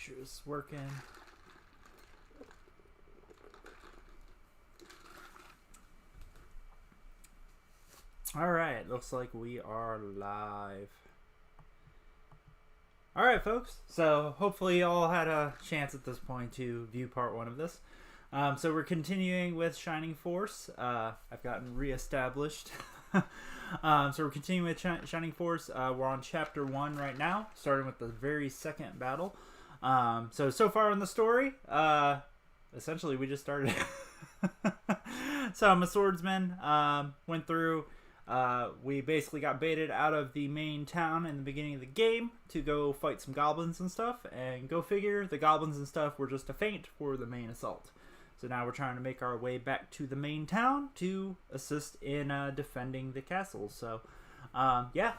make sure it's working. Alright, looks like we are live. Alright, folks, so hopefully you all had a chance at this point to view part 1 of this. So we're continuing with Shining Force. I've gotten re-established. So we're continuing with Shining Force. We're on chapter 1 right now, starting with the very second battle. So far in the story, essentially we just started. So I'm a swordsman. Went through. We basically got baited out of the main town in the beginning of the game to go fight some goblins and stuff, and go figure, the goblins and stuff were just a feint for the main assault. So now we're trying to make our way back to the main town to assist in defending the castle. So, yeah.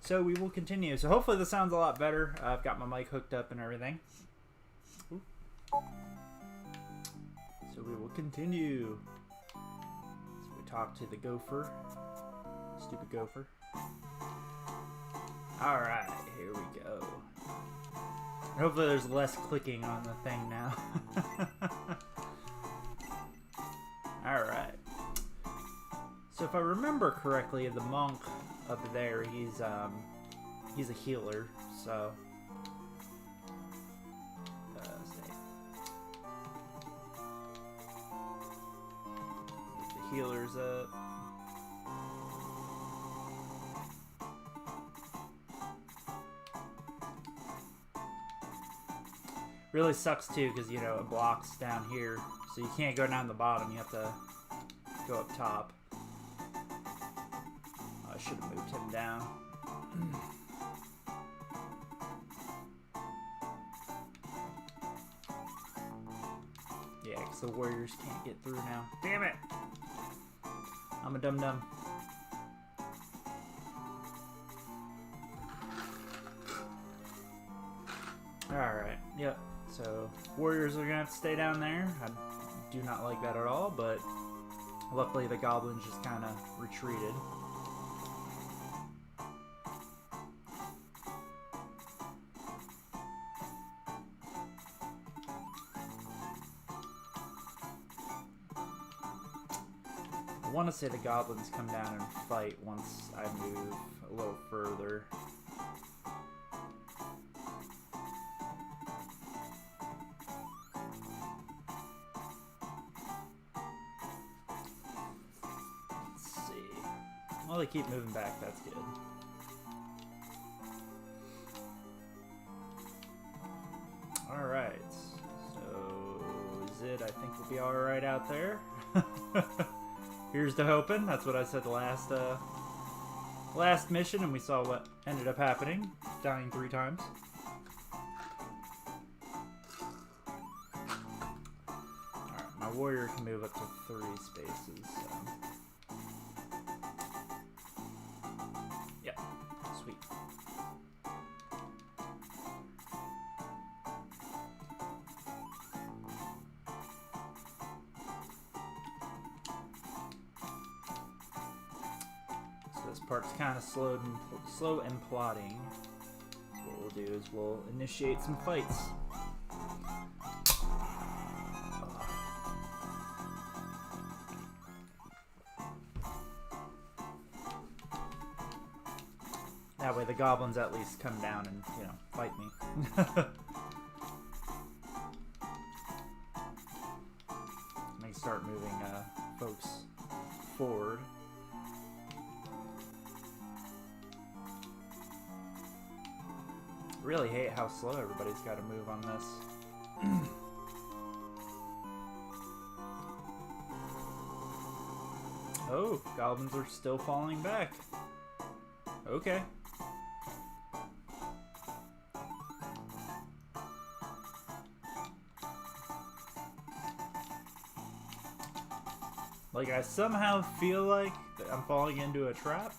So we will continue. So hopefully this sounds a lot better. I've got my mic hooked up and everything. Ooh. So we will continue. So we talk to the gopher. Stupid gopher. Alright, here we go. Hopefully there's less clicking on the thing now. Alright. So if I remember correctly, the monk up there, he's a healer, so the healer's up. Really sucks too, because you know it blocks down here, so you can't go down the bottom. You have to go up top. I should have moved him down. Yeah, because the warriors can't get through now. Damn it! I'm a dum-dum. Alright, yep. So, warriors are going to have to stay down there. I do not like that at all, but luckily the goblins just kind of retreated. I want to say the goblins come down and fight once I move a little further. Well, they keep moving back, that's good. Alright, so is it? I think we'll be alright out there. Here's to hoping. That's what I said the last mission, and we saw what ended up happening. Dying 3 times. Alright, my warrior can move up to 3 spaces, so... Sweet. So this part's kind of slow and plodding. So what we'll do is we'll initiate some fights. That way the goblins at least come down and, you know, fight me. Let me start moving folks forward. Really hate how slow everybody's got to move on this. Oh, goblins are still falling back. Okay. Like, I somehow feel like I'm falling into a trap.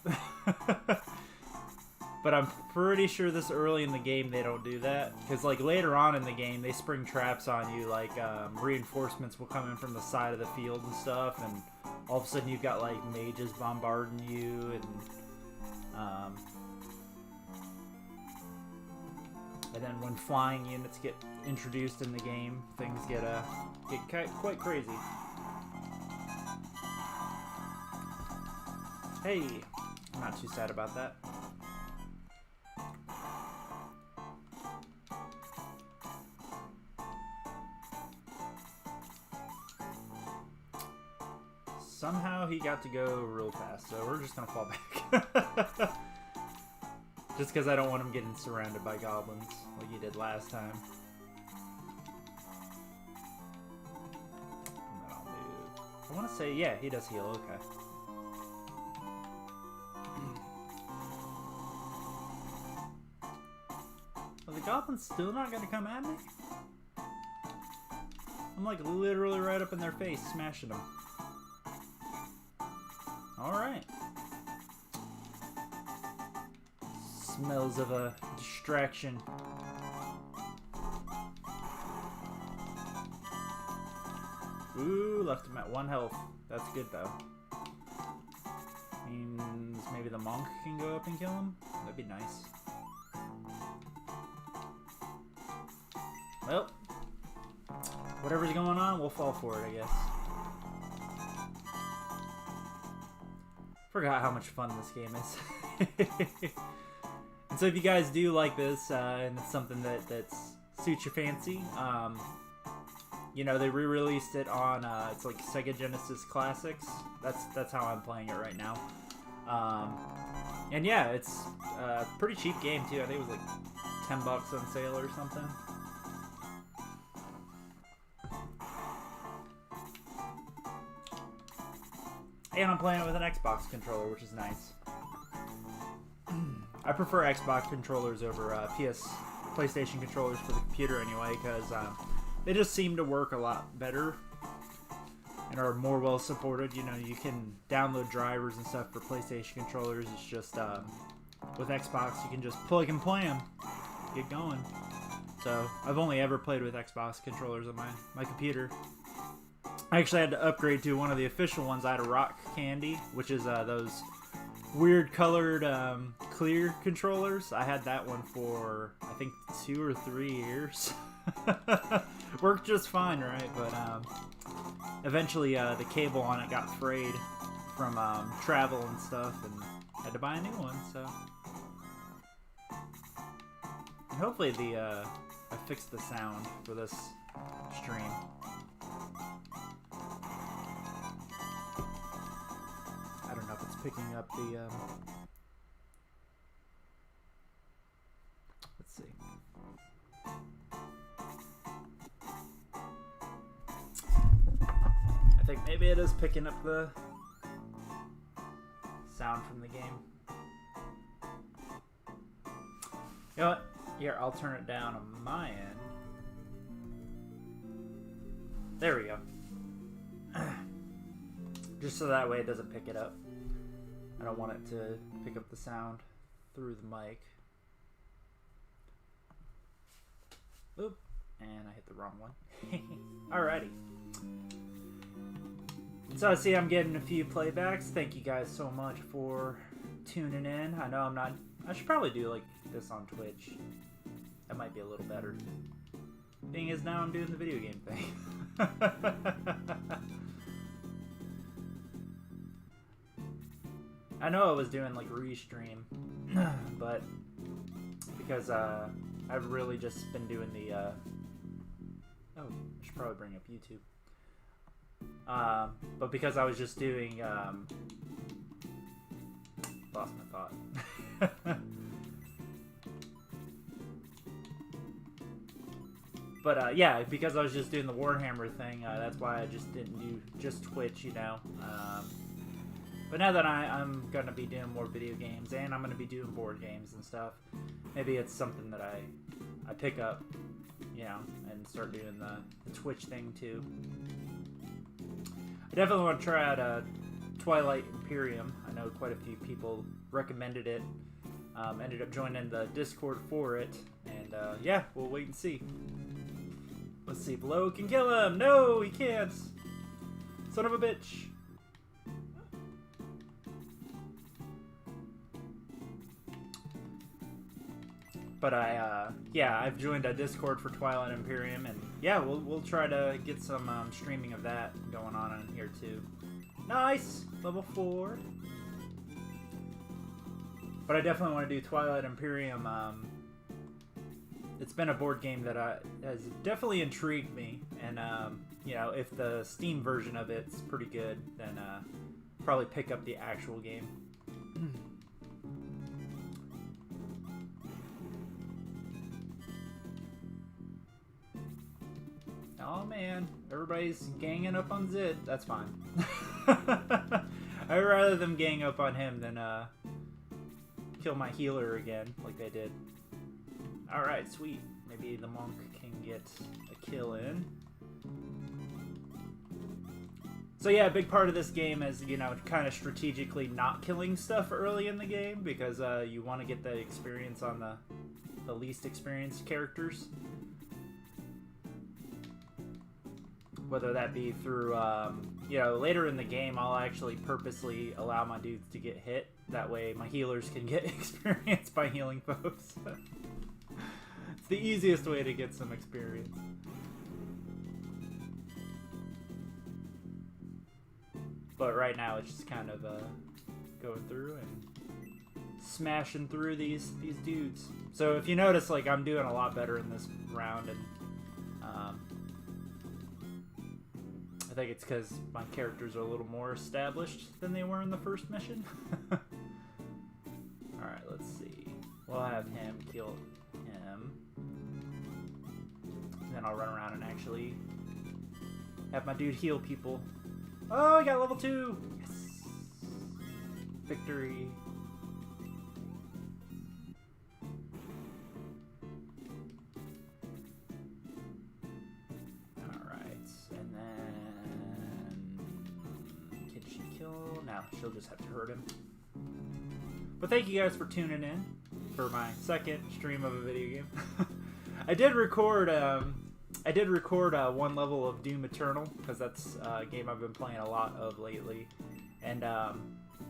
But I'm pretty sure this early in the game they don't do that. Because, like, later on in the game, they spring traps on you. Like, reinforcements will come in from the side of the field and stuff. And all of a sudden you've got, like, mages bombarding you. And And then when flying units get introduced in the game, things get quite crazy. Hey, I'm not too sad about that. Somehow he got to go real fast, so we're just gonna fall back. Just because I don't want him getting surrounded by goblins like he did last time. And then I'll move. I want to say, yeah, he does heal, okay. Are the goblins still not gonna come at me? I'm like literally right up in their face, smashing them. Alright. Smells of a distraction. Ooh, left him at 1 health. That's good though. Means maybe the monk can go up and kill him? That'd be nice. Well, whatever's going on, we'll fall for it, I guess. Forgot how much fun this game is. And so if you guys do like this, and it's something that suits your fancy, you know, they re-released it on, it's like Sega Genesis Classics. That's how I'm playing it right now. And yeah, it's a pretty cheap game too. I think it was like $10 on sale or something. And I'm playing it with an Xbox controller, which is nice. I prefer Xbox controllers over PlayStation controllers for the computer anyway, because they just seem to work a lot better and are more well supported. You know, you can download drivers and stuff for PlayStation controllers. It's just with Xbox, you can just plug and play them, get going. So I've only ever played with Xbox controllers on my computer. I actually had to upgrade to one of the official ones. I had a Rock Candy, which is those weird colored clear controllers. I had that one for I think 2 or 3 years. Worked just fine, right? But eventually the cable on it got frayed from travel and stuff, and had to buy a new one. So and hopefully I fixed the sound for this stream. I don't know if it's picking up the, let's see. I think maybe it is picking up the sound from the game. You know what? Here, I'll turn it down on my end. There we go. Just so that way it doesn't pick it up. I don't want it to pick up the sound through the mic. Oop. And I hit the wrong one. Alrighty. So I see I'm getting a few playbacks. Thank you guys so much for tuning in. I know I'm not... I should probably do like this on Twitch. That might be a little better. Thing is, now I'm doing the video game thing. I know I was doing like restream, but because I've really just been doing the oh, I should probably bring up YouTube. But because I was just doing lost my thought. But yeah, because I was just doing the Warhammer thing, that's why I just didn't do just Twitch, you know. But now that I'm going to be doing more video games, and I'm going to be doing board games and stuff, maybe it's something that I pick up, you know, and start doing the Twitch thing too. I definitely want to try out Twilight Imperium. I know quite a few people recommended it. Ended up joining the Discord for it, and yeah, we'll wait and see. Let's see if Lo can kill him. No, he can't. Son of a bitch. But I've joined a Discord for Twilight Imperium, and yeah, we'll try to get some streaming of that going on in here too. Nice, level 4. But I definitely want to do Twilight Imperium. It's been a board game that has definitely intrigued me, and you know, if the Steam version of it's pretty good, then probably pick up the actual game. Oh man, everybody's ganging up on Zid. That's fine. I'd rather them gang up on him than kill my healer again, like they did. Alright, sweet. Maybe the monk can get a kill in. So yeah, a big part of this game is, you know, kind of strategically not killing stuff early in the game, because you want to get the experience on the least experienced characters. Whether that be through, you know, later in the game, I'll actually purposely allow my dudes to get hit. That way my healers can get experience by healing folks. It's the easiest way to get some experience. But right now it's just kind of going through and smashing through these dudes. So if you notice, like, I'm doing a lot better in this round, and I think it's because my characters are a little more established than they were in the first mission. Alright, let's see. We'll have him kill him. And then I'll run around and actually have my dude heal people. Oh, I got level 2! Yes! Victory. She'll just have to hurt him. But thank you guys for tuning in for my second stream of a video game. I did record one level of Doom Eternal, because that's a game I've been playing a lot of lately. And I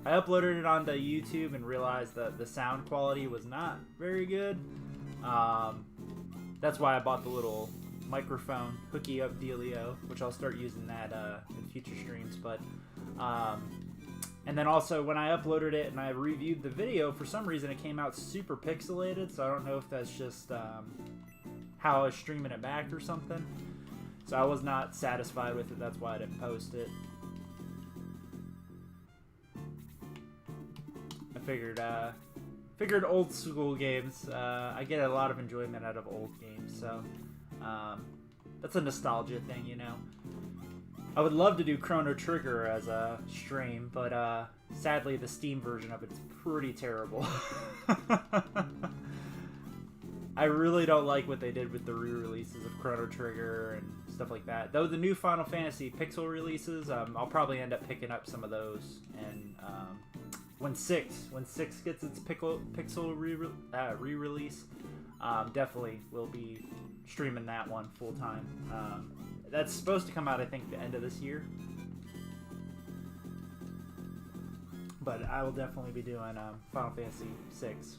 uploaded it onto YouTube and realized that the sound quality was not very good. That's why I bought the little microphone hooky up dealio, which I'll start using that in future streams. But and then also, when I uploaded it and I reviewed the video, for some reason it came out super pixelated, so I don't know if that's just how I was streaming it back or something. So I was not satisfied with it, that's why I didn't post it. I figured old school games, I get a lot of enjoyment out of old games, so that's a nostalgia thing, you know. I would love to do Chrono Trigger as a stream, but sadly the Steam version of it is pretty terrible. I really don't like what they did with the re-releases of Chrono Trigger and stuff like that. Though the new Final Fantasy pixel releases, I'll probably end up picking up some of those. And when 6 gets its pixel re-release, definitely will be streaming that one full time. That's supposed to come out, I think, the end of this year. But I will definitely be doing Final Fantasy 6.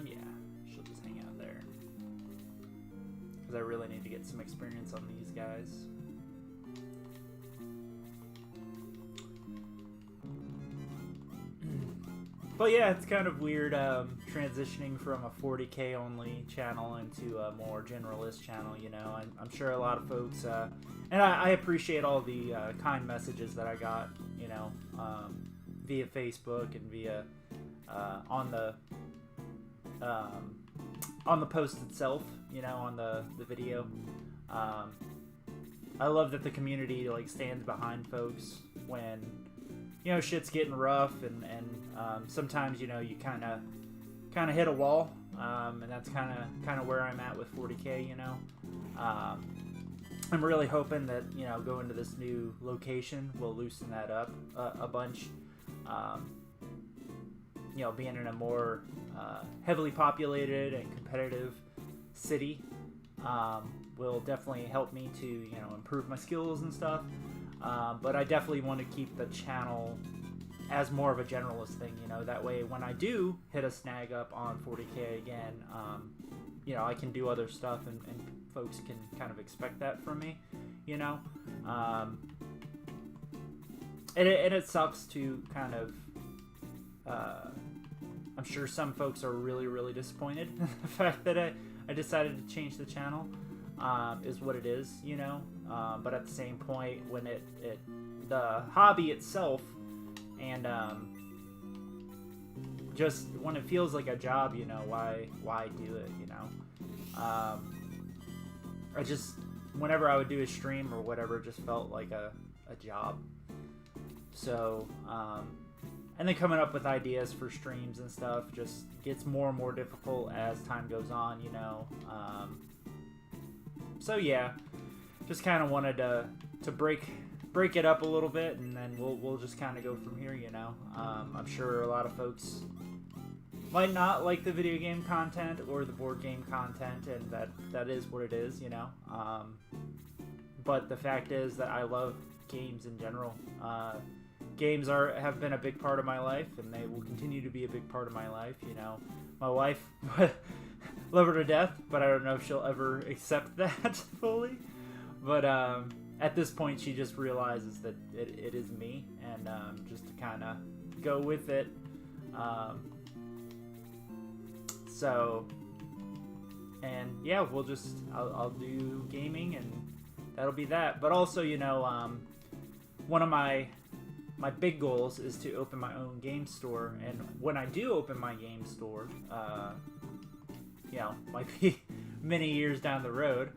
Yeah, she'll just hang out there. Because I really need to get some experience on these guys. But yeah, it's kind of weird transitioning from a 40K only channel into a more generalist channel, you know. I'm sure a lot of folks, and I appreciate all the kind messages that I got, you know, via Facebook and via on the post itself, you know, on the video. I love that the community, like, stands behind folks when, you know, shit's getting rough, and sometimes, you know, you kind of hit a wall, and that's kind of where I'm at with 40K, you know. I'm really hoping that, you know, going to this new location will loosen that up a bunch. You know, being in a more heavily populated and competitive city will definitely help me to, you know, improve my skills and stuff. But I definitely want to keep the channel as more of a generalist thing, you know, that way when I do hit a snag up on 40K again, you know, I can do other stuff and folks can kind of expect that from me, you know. And it sucks to kind of, I'm sure some folks are really, really disappointed in the fact that I decided to change the channel, is what it is, you know. But at the same point, when the hobby itself, and just when it feels like a job, you know, why do it, you know? I just, whenever I would do a stream or whatever, it just felt like a job. So, and then coming up with ideas for streams and stuff just gets more and more difficult as time goes on, you know. So yeah, just kind of wanted to break it up a little bit, and then we'll just kind of go from here, you know. I'm sure a lot of folks might not like the video game content or the board game content, and that is what it is, you know. But the fact is that I love games in general. Games have been a big part of my life, and they will continue to be a big part of my life, you know. My wife, love her to death, but I don't know if she'll ever accept that fully. But at this point, she just realizes that it is me, and just to kind of go with it. So, and yeah, I'll do gaming, and that'll be that. But also, you know, one of my big goals is to open my own game store, and when I do open my game store, you know, might be many years down the road.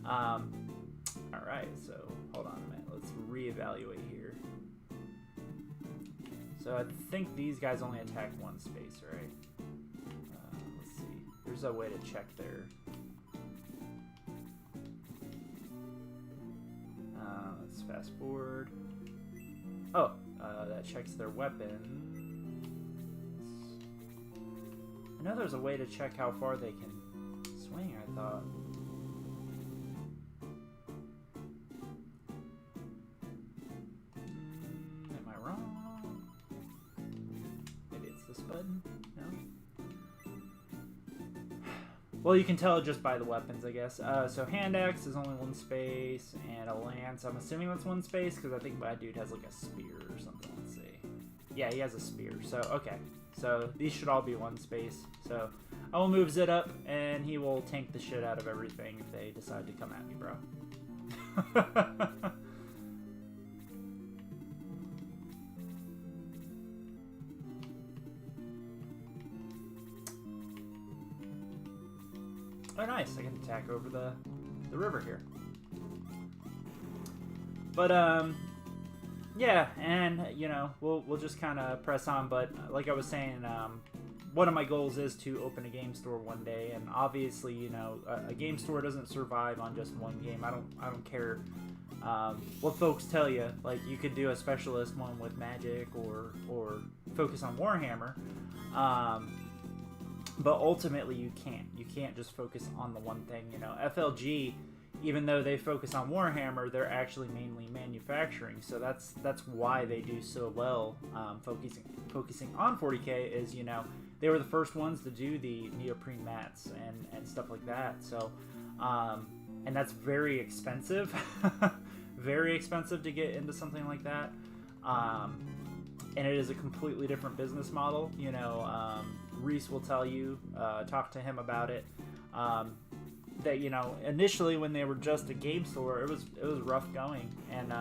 Alright, so hold on a minute. Let's reevaluate here. So I think these guys only attack one space, right? Let's see. There's a way to check their... let's fast forward. Oh, that checks their weapons. I know there's a way to check how far they can swing, I thought. Am I wrong? Maybe it's this button? No? Well, you can tell just by the weapons, I guess. So hand axe is only one space, and a lance, I'm assuming that's one space, because I think my dude has like a spear or something. Let's see. Yeah, he has a spear. So, okay. So these should all be one space. So I will move Zit up, and he will tank the shit out of everything if they decide to come at me, bro. Oh, nice. I can attack over the river here. But, yeah, and, you know, we'll just kind of press on. But like I was saying, one of my goals is to open a game store one day. And obviously, you know, a game store doesn't survive on just one game. I don't care what folks tell you. Like, you could do a specialist one with Magic or focus on Warhammer. But ultimately, you can't. You can't just focus on the one thing. You know, FLG, even though they focus on Warhammer, they're actually mainly manufacturing. So that's why they do so well. Focusing on 40K is, you know, they were the first ones to do the neoprene mats and stuff like that. So, and that's very expensive, very expensive to get into something like that. And it is a completely different business model. You know, Reese will tell you, talk to him about it, that, you know, initially when they were just a game store, it was rough going. And,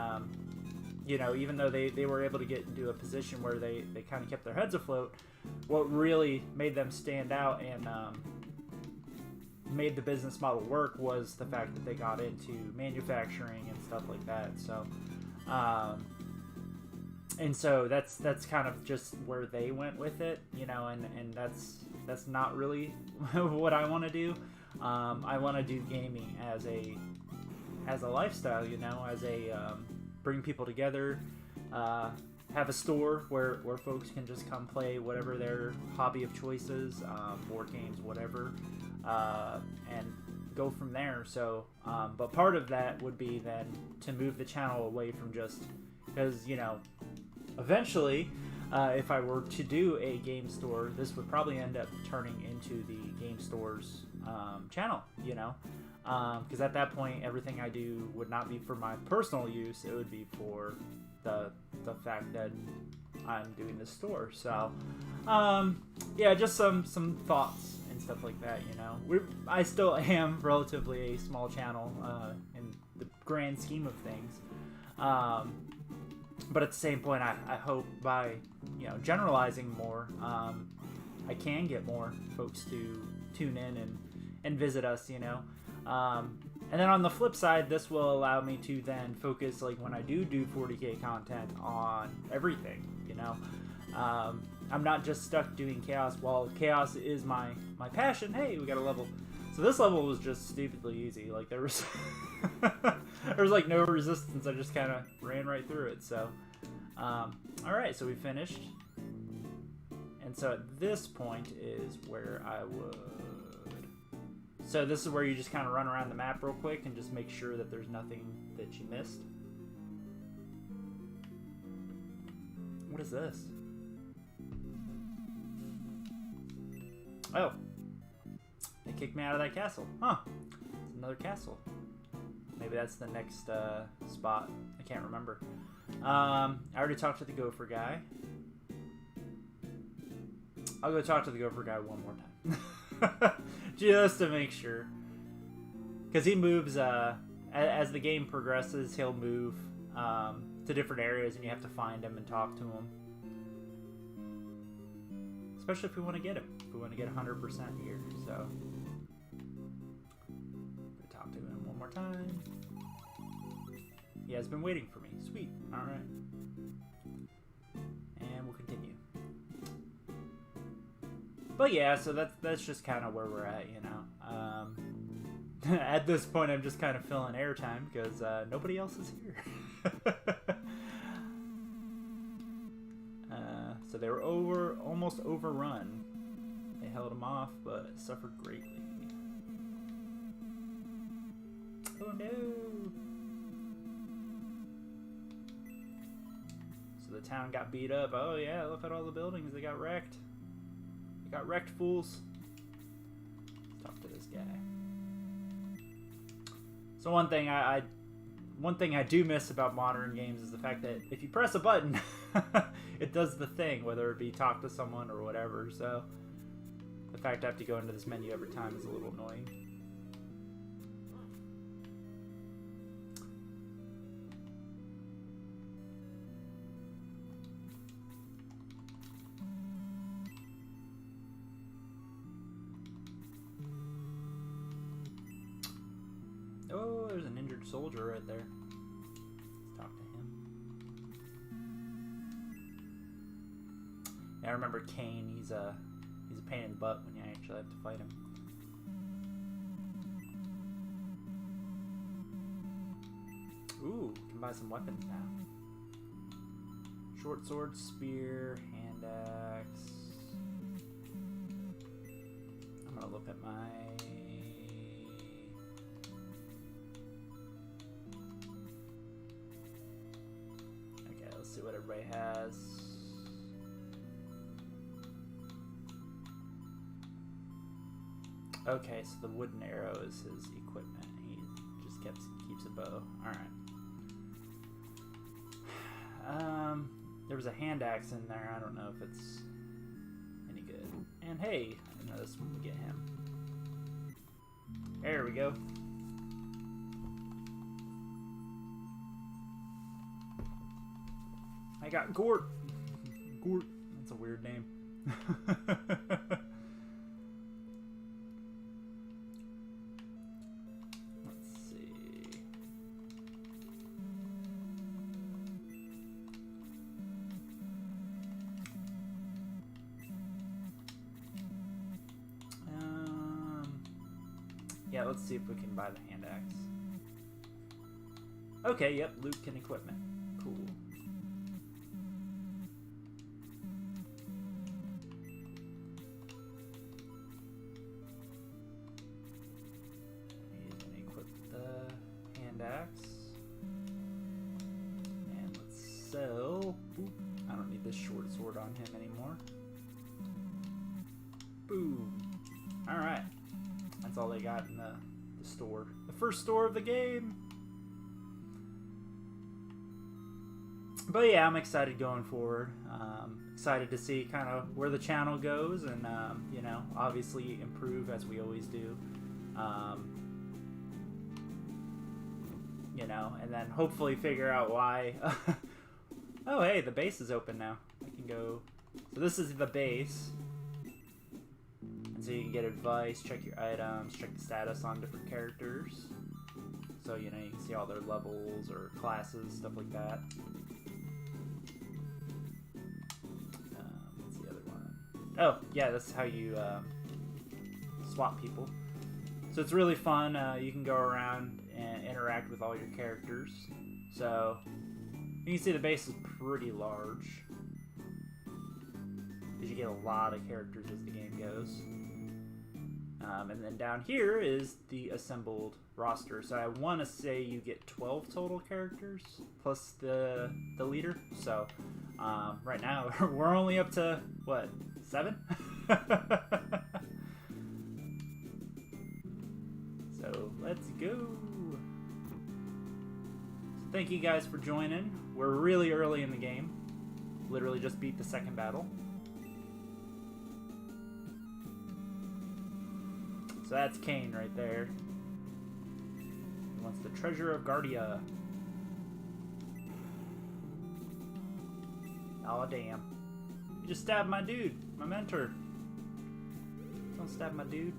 you know, even though they were able to get into a position where they kind of kept their heads afloat, what really made them stand out and made the business model work was the fact that they got into manufacturing and stuff like that. So, and so that's kind of just where they went with it, you know, and that's not really what I want to do. I want to do gaming as a lifestyle, you know, as a bring people together, have a store where folks can just come play whatever their hobby of choice is, board games, whatever. and go from there. So, but part of that would be then to move the channel away from just, because, you know, eventually, if I were to do a game store, this would probably end up turning into the game store's channel, you know, because at that point, everything I do would not be for my personal use. It would be for the fact that I'm doing this store. So, yeah, just some thoughts and stuff like that, you know. I still am relatively a small channel in the grand scheme of things. But at the same point, I hope by, you know, generalizing more, I can get more folks to tune in and visit us, you know. And then on the flip side, this will allow me to then focus, like when I do 40K content, on everything, you know. I'm not just stuck doing chaos. While chaos is my passion, hey, we got a level. So this level was just stupidly easy. Like there was there was like no resistance. I just kind of ran right through it. So all right, so we finished. And so at this point is where I would. So this is where you just kind of run around the map real quick and just make sure that there's nothing that you missed. What is this? Oh. They kicked me out of that castle. Huh. It's another castle. Maybe that's the next spot. I can't remember. I already talked to the gopher guy. I'll go talk to the gopher guy one more time. Just to make sure. Because he moves, as the game progresses, he'll move to different areas and you have to find him and talk to him. Especially if we want to get him. If we want to get 100% here, so. Talk to him one more time. He has been waiting for me. Sweet. Alright. And we'll continue. But yeah, so that's just kind of where we're at, you know. At this point, I'm just kind of filling airtime because nobody else is here. So they were almost overrun. They held them off, but suffered greatly. Oh no! So the town got beat up. Oh yeah, look at all the buildings. They got wrecked. They got wrecked, fools. Let's talk to this guy. So one thing I do miss about modern games is the fact that if you press a button, it does the thing, whether it be talk to someone or whatever. So the fact I have to go into this menu every time is a little annoying. Oh, there's an injured soldier right there. Let's talk to him. Yeah, I remember Kane. He's a pain in the butt when you actually have to fight him. Ooh, can buy some weapons now. Short sword, spear, hand axe. I'm gonna look at my. See what everybody has. Okay, so the wooden arrow is his equipment. He just keeps a bow. Alright. There was a hand axe in there. I don't know if it's any good. And hey, I didn't know this one would get him. There we go. I got Gort. Gort. That's a weird name. Let's see. Yeah, let's see if we can buy the hand axe. Okay, yep, loot and equipment. Cool. axe. And let's sell. Boop. I don't need this short sword on him anymore. Boom. Alright. That's all they got in the store. The first store of the game. But yeah, I'm excited going forward. Excited to see kind of where the channel goes and, you know, obviously improve as we always do. You know, and then hopefully figure out why. Oh, hey, the base is open now. I can go. So this is the base. And so you can get advice, check your items, check the status on different characters. So, you know, you can see all their levels or classes, stuff like that. What's the other one? Oh, yeah, that's how you swap people. So it's really fun. You can go around and interact with all your characters. So you can see the base is pretty large. Because you get a lot of characters as the game goes. And then down here is the assembled roster. So I want to say you get 12 total characters plus the leader. So right now we're only up to, what, 7? So let's go. So thank you guys for joining. We're really early in the game. Literally just beat the second battle. So that's Kane right there. He wants the treasure of Guardia. Oh damn. You just stabbed my dude, my mentor. Don't stab my dude.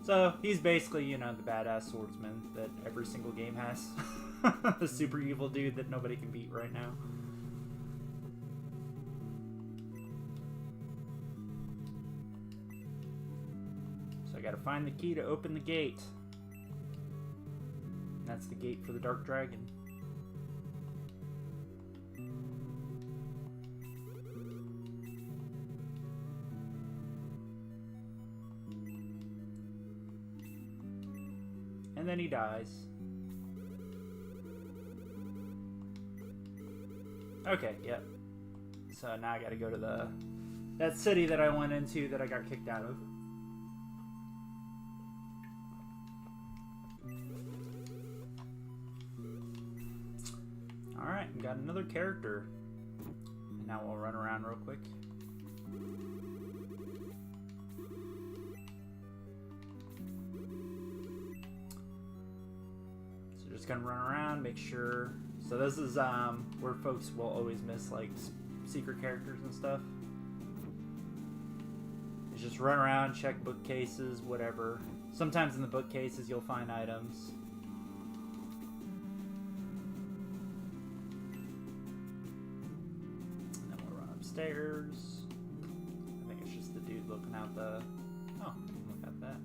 So, he's basically, you know, the badass swordsman that every single game has. The super evil dude that nobody can beat right now. So I gotta find the key to open the gate. And that's the gate for the Dark Dragon. And then he dies. Okay, yep. So now I gotta go to that city that I went into that I got kicked out of. Alright, we got another character. And now we'll run around real quick. Just gonna run around, make sure. So this is where folks will always miss like secret characters and stuff. You just run around, check bookcases, whatever. Sometimes in the bookcases you'll find items. And then we'll run upstairs. I think it's just the dude looking out the. Oh, look at that.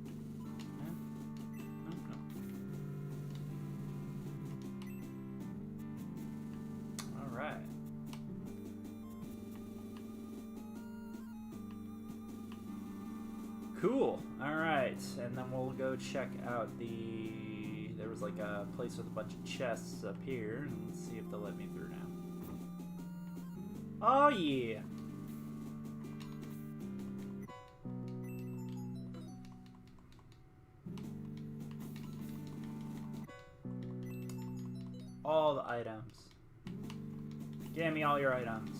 Cool. Alright, and then we'll go check out there was like a place with a bunch of chests up here, and let's see if they'll let me through now. Oh yeah! All the items. Give me all your items.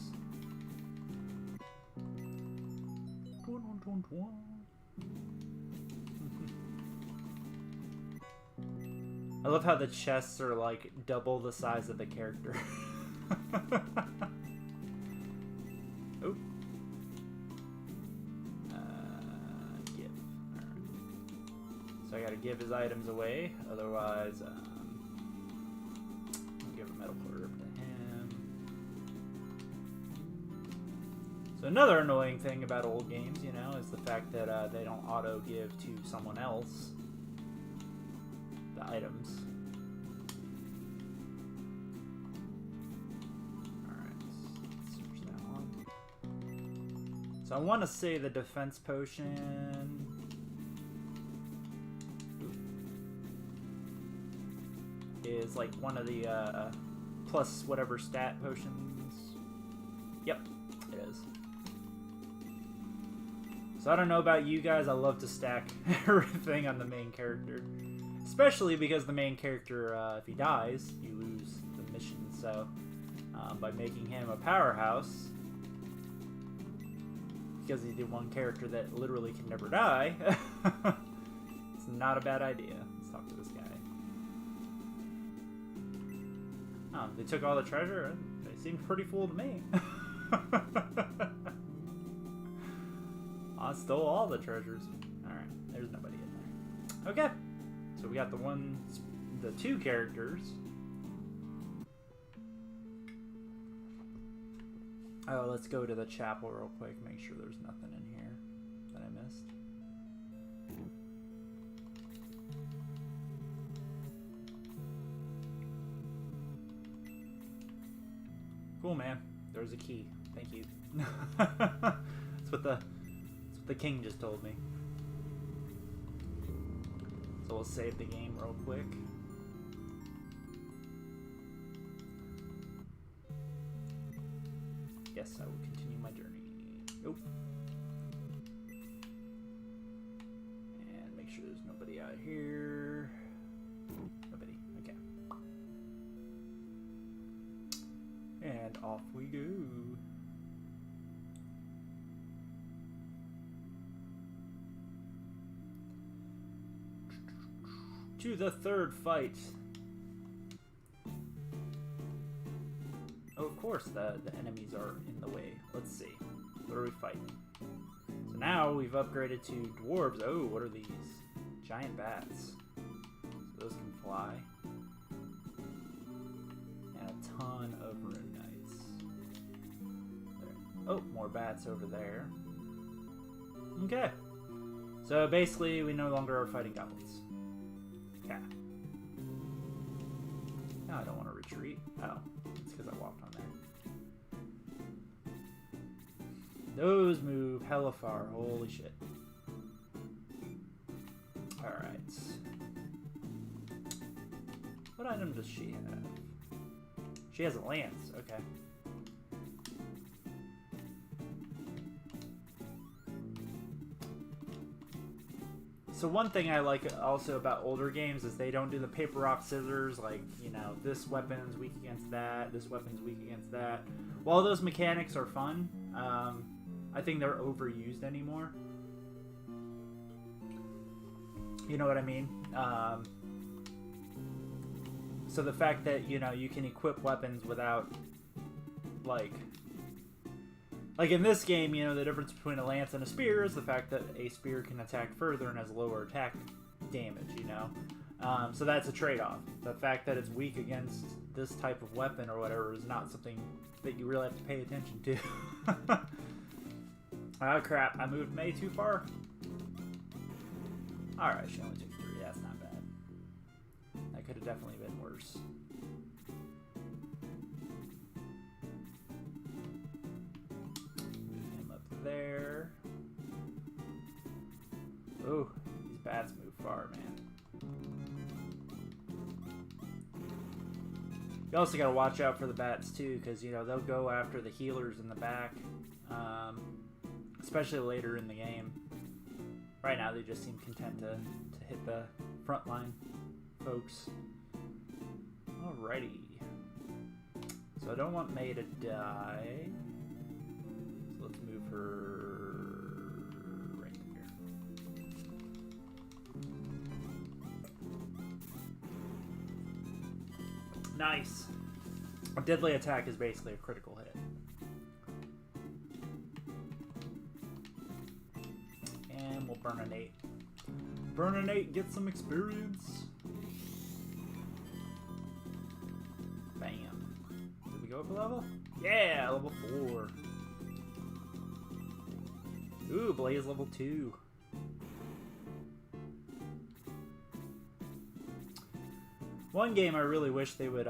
I love how the chests are like double the size of the character. Oh. Give. Alright. So I gotta give his items away, otherwise, I'll give a metal orb to him. So another annoying thing about old games, you know, is the fact that they don't auto give to someone else the items. Alright, let's search that one. So I want to say the defense potion is like one of the plus whatever stat potions. Yep, it is. So I don't know about you guys, I love to stack everything on the main character. Especially because the main character, if he dies, you lose the mission. So by making him a powerhouse, because he did one character that literally can never die, it's not a bad idea. Let's talk to this guy. Oh, they took all the treasure? They seemed pretty full to me. I stole all the treasures. Alright, there's nobody in there. Okay, so we got the two characters. Oh, let's go to the chapel real quick, make sure there's nothing in here that I missed. Cool, man. There's a key. Thank you. That's what the king just told me. So we'll save the game real quick. Yes, I will continue my journey. Nope. And make sure there's nobody out here. Nobody. Okay. And off we go. To the third fight. Oh, of course, the enemies are in the way. Let's see. What are we fighting? So now we've upgraded to dwarves. Oh, what are these? Giant bats. So those can fly. And a ton of rune knights. There. Oh, more bats over there. Okay. So basically, we no longer are fighting goblins. Yeah. No, I don't want to retreat. Oh, it's because I walked on there. Those move hella far. Holy shit. Alright. What item does she have? She has a lance. Okay. So one thing I like also about older games is they don't do the paper, rock, scissors, like, you know, this weapon's weak against that, this weapon's weak against that. While those mechanics are fun, I think they're overused anymore. You know what I mean? So the fact that, you know, you can equip weapons without, like in this game, you know, the difference between a lance and a spear is the fact that a spear can attack further and has lower attack damage, you know? So that's a trade-off. The fact that it's weak against this type of weapon or whatever is not something that you really have to pay attention to. Oh crap, I moved May too far. Alright, she only took 3, that's not bad. That could have definitely been worse. There. Ooh, these bats move far, man. You also gotta watch out for the bats too, because you know they'll go after the healers in the back, especially later in the game. Right now, they just seem content to hit the frontline folks. Alrighty. So I don't want May to die. Let's move her right there. Nice. A deadly attack is basically a critical hit. And we'll burn an 8. Burn an 8, get some experience. Bam. Did we go up a level? Yeah, level 4. Ooh, Blaze level 2. One game I really wish they would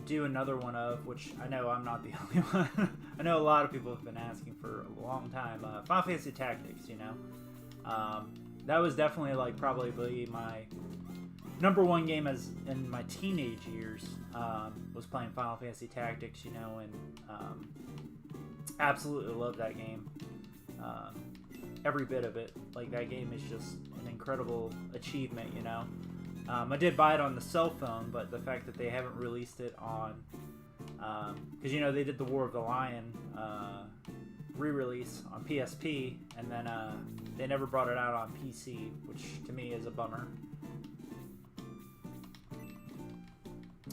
do another one of, which I know I'm not the only one. I know a lot of people have been asking for a long time. Final Fantasy Tactics, you know. That was definitely like probably my number one game as in my teenage years was playing Final Fantasy Tactics, you know, and absolutely love that game. Every bit of it. Like, that game is just an incredible achievement, you know. I did buy it on the cell phone, but the fact that they haven't released it on, because, you know, they did the War of the Lion re-release on PSP, and then they never brought it out on PC, which to me is a bummer.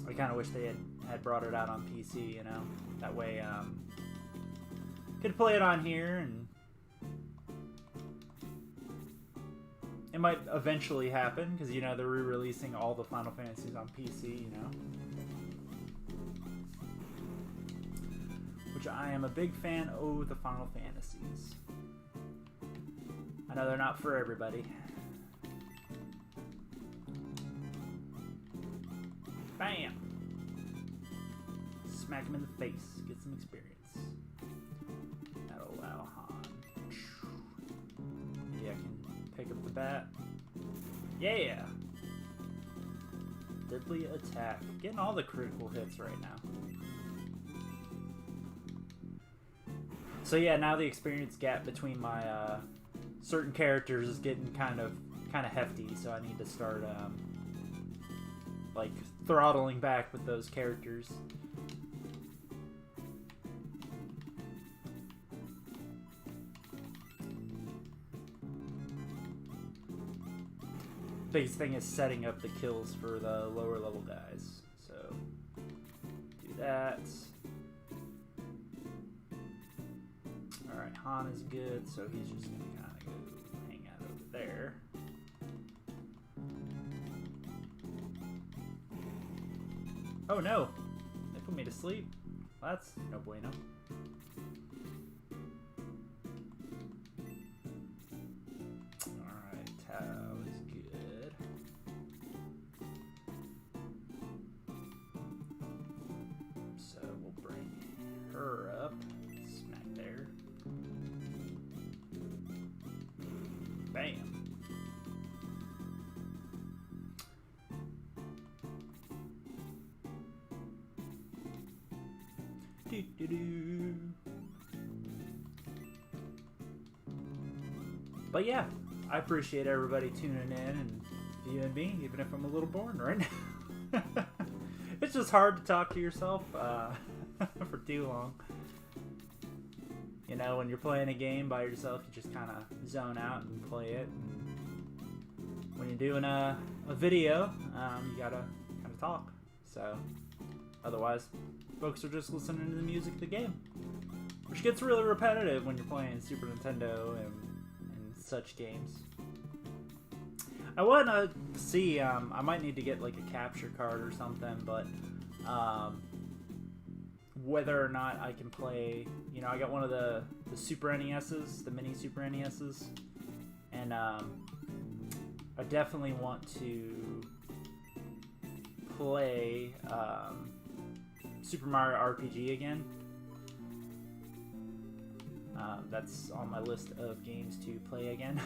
I kind of wish they had brought it out on PC, you know. That way, could play it on here, and it might eventually happen, because, you know, they're re-releasing all the Final Fantasies on PC, you know. Which I am a big fan of the Final Fantasies. I know they're not for everybody. Bam! Smack him in the face. Get some experience. That'll allow Han. Maybe I can pick up the bat. Yeah! Deadly attack. Getting all the critical hits right now. So yeah, now the experience gap between my certain characters is getting kind of hefty, so I need to start like throttling back with those characters. Biggest thing is setting up the kills for the lower level guys. So do that. Alright, Han is good, so he's just gonna kinda go hang out over there. Oh no! They put me to sleep. Well, that's no bueno. Alright, Tao is good. So we'll bring her up. Smack there. Bam. But yeah, I appreciate everybody tuning in and viewing me, even if I'm a little boring right now. It's just hard to talk to yourself for too long. You know, when you're playing a game by yourself, you just kind of zone out and play it. And when you're doing a video, you gotta kind of talk. So, otherwise, folks are just listening to the music of the game, which gets really repetitive when you're playing Super Nintendo and such games. I want to see, I might need to get like a capture card or something, but whether or not I can play, you know, I got one of the Super NES's, the mini Super NES's, and I definitely want to play Super Mario RPG again. That's on my list of games to play again.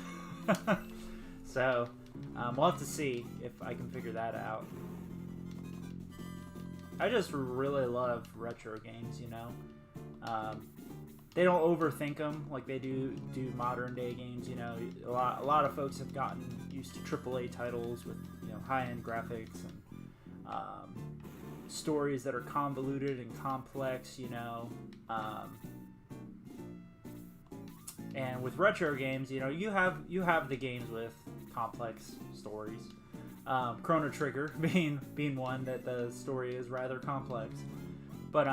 So, we'll have to see if I can figure that out. I just really love retro games, you know. They don't overthink them like they do modern day games, you know. A lot of folks have gotten used to AAA titles with, you know, high-end graphics and stories that are convoluted and complex, you know. And with retro games, you know, you have the games with complex stories. Chrono Trigger being one that the story is rather complex, but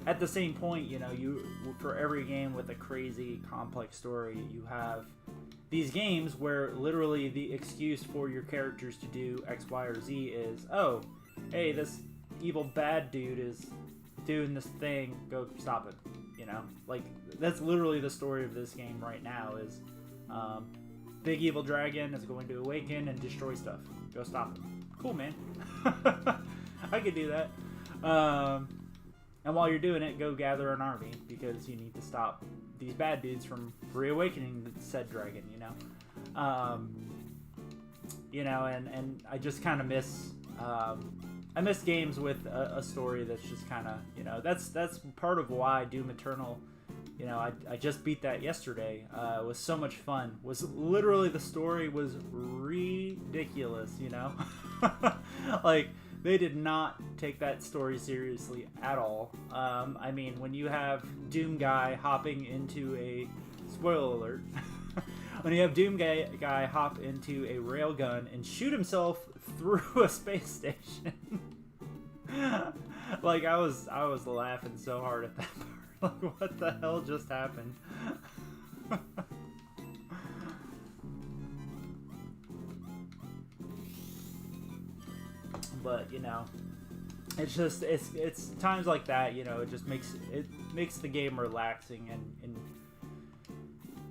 at the same point, you know, for every game with a crazy complex story, you have these games where literally the excuse for your characters to do X, Y, or Z is, oh, hey, this evil bad dude is doing this thing, go stop it. You know, like, that's literally the story of this game right now is big evil dragon is going to awaken and destroy stuff. Go stop him. Cool, man. I could do that. And while you're doing it, go gather an army because you need to stop these bad dudes from reawakening said dragon, you know. you know, and I just kind of miss I miss games with a story that's just kind of, you know, that's part of why Doom Eternal, you know, I just beat that yesterday. It was so much fun. Was literally, the story was ridiculous, you know. Like, they did not take that story seriously at all. I mean, when you have Doom Guy hopping into a, spoiler alert, when you have Doom Guy hop into a railgun and shoot himself through a space station. Like, I was laughing so hard at that part. Like, what the hell just happened? But, you know, it's just, it's times like that, you know, it just makes the game relaxing and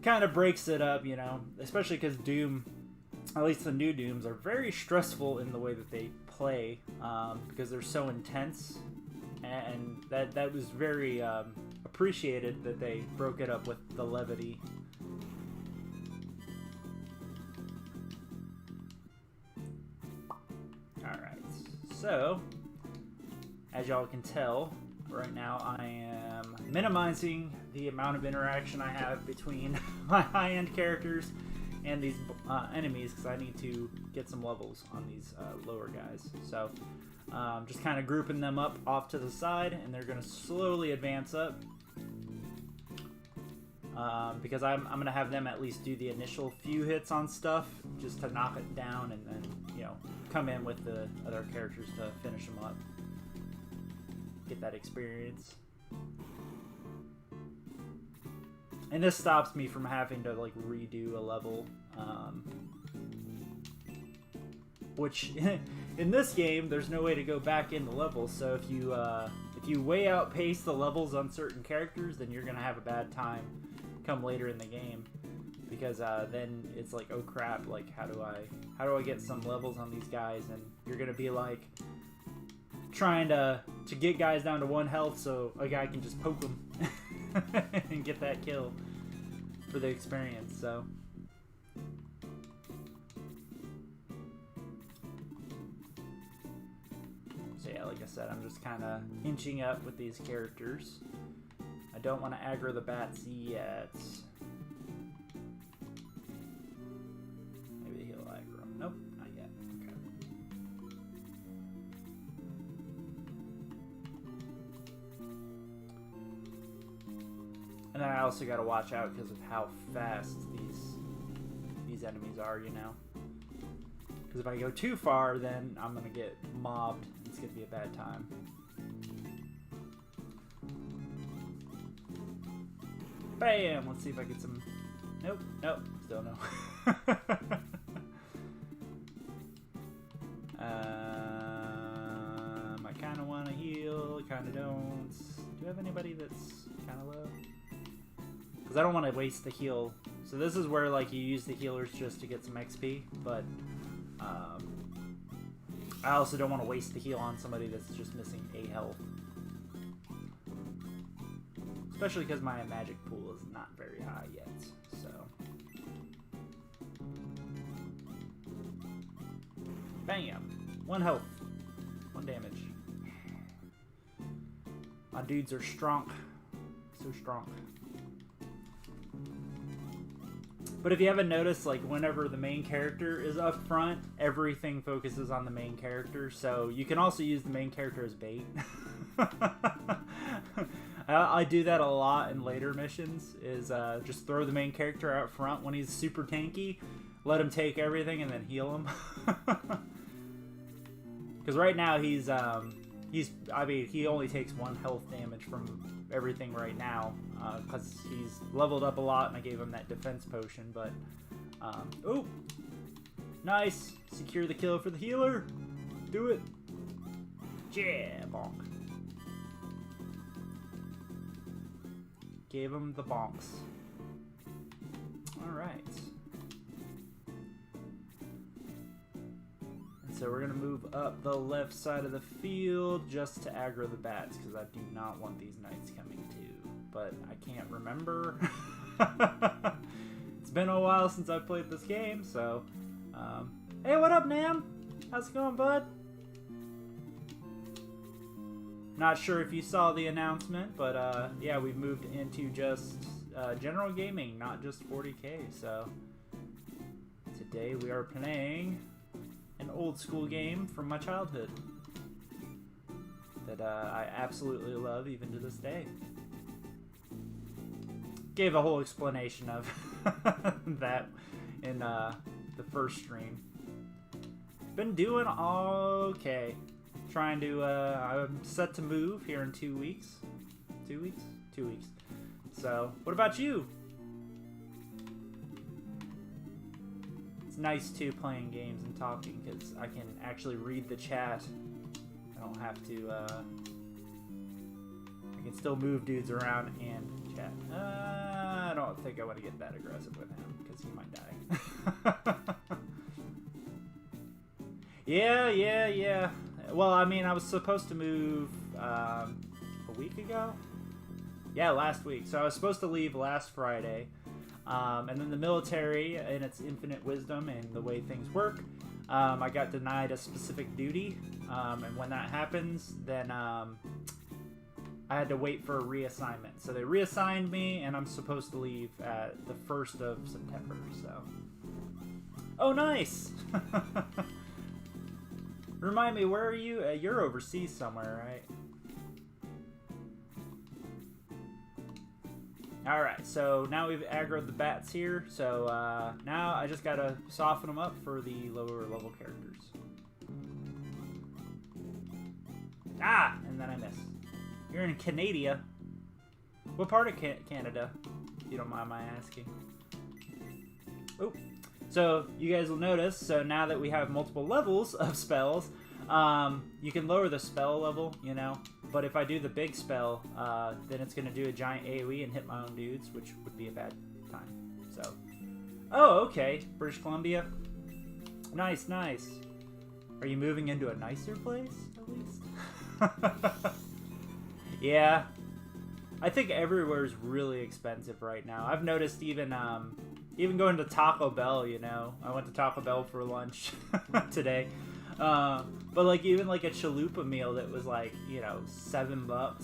kind of breaks it up, you know, especially because Doom, at least the new Dooms, are very stressful in the way that they play, because they're so intense, and that was very appreciated that they broke it up with the levity. Alright, so as y'all can tell, right now I am minimizing the amount of interaction I have between my high-end characters and these enemies, because I need to get some levels on these lower guys. So just kind of grouping them up off to the side, and they're going to slowly advance up, because I'm going to have them at least do the initial few hits on stuff just to knock it down, and then, you know, come in with the other characters to finish them up, get that experience. And this stops me from having to, like, redo a level, which in this game there's no way to go back in the level. So if you way outpace the levels on certain characters, then you're gonna have a bad time come later in the game, because then it's like, oh crap, like how do I get some levels on these guys? And you're gonna be like trying to get guys down to 1 health so a guy can just poke them and get that kill for the experience. So yeah, like I said, I'm just kind of inching up with these characters. I don't want to aggro the bats yet. Maybe he'll aggro. Nope, not yet. Okay. And then I also got to watch out because of how fast these enemies are, you know. Because if I go too far, then I'm going to get mobbed. It's going to be a bad time. Bam! Let's see if I get some... Nope, nope, still no. I kind of want to heal, kind of don't. Do you have anybody that's kind of low? Because I don't want to waste the heal. So this is where, like, you use the healers just to get some XP, but I also don't want to waste the heal on somebody that's just missing a health. Especially because my magic pool is not very high yet, so. Bam! 1 health. 1 damage. My dudes are strong. So strong. But if you haven't noticed, like, whenever the main character is up front, everything focuses on the main character, so you can also use the main character as bait. I do that a lot in later missions, is just throw the main character out front when he's super tanky, let him take everything, and then heal him. Because right now I mean, he only takes 1 health damage from everything right now, because he's leveled up a lot, and I gave him that defense potion, but, oh, nice, secure the kill for the healer, do it, yeah, bonk. Gave him the bonks. Alright. And so we're going to move up the left side of the field just to aggro the bats, because I do not want these knights coming too. But I can't remember. It's been a while since I played this game, so Hey, what up, Nam? How's it going, bud? Not sure if you saw the announcement, but yeah, we've moved into just general gaming, not just 40K. So today we are playing an old school game from my childhood that I absolutely love even to this day. Gave a whole explanation of that in the first stream. Been doing okay. Trying to, I'm set to move here in 2 weeks. 2 weeks? 2 weeks. So, what about you? It's nice too playing games and talking because I can actually read the chat. I don't have to, I can still move dudes around and chat. I don't think I want to get that aggressive with him because he might die. Yeah. Well, I mean, I was supposed to move a week ago? Yeah, last week. So I was supposed to leave last Friday. And then the military, in its infinite wisdom and the way things work, I got denied a specific duty. And when that happens, then I had to wait for a reassignment. So they reassigned me, and I'm supposed to leave at the 1st of September. So, oh, nice! Remind me, where are you? You're overseas somewhere, right? Alright, so now we've aggroed the bats here. So now I just gotta soften them up for the lower level characters. Ah! And then I missed. You're in Canada. What part of Canada? If you don't mind my asking. Oh. So you guys will notice, so now that we have multiple levels of spells, you can lower the spell level, you know, but if I do the big spell, then it's going to do a giant AoE and hit my own dudes, which would be a bad time. So, oh, okay, British Columbia. Nice. Are you moving into a nicer place, at least? Yeah, I think everywhere is really expensive right now. I've noticed even going to Taco Bell, you know. I went to Taco Bell for lunch today. But like even like a chalupa meal that was like, you know, $7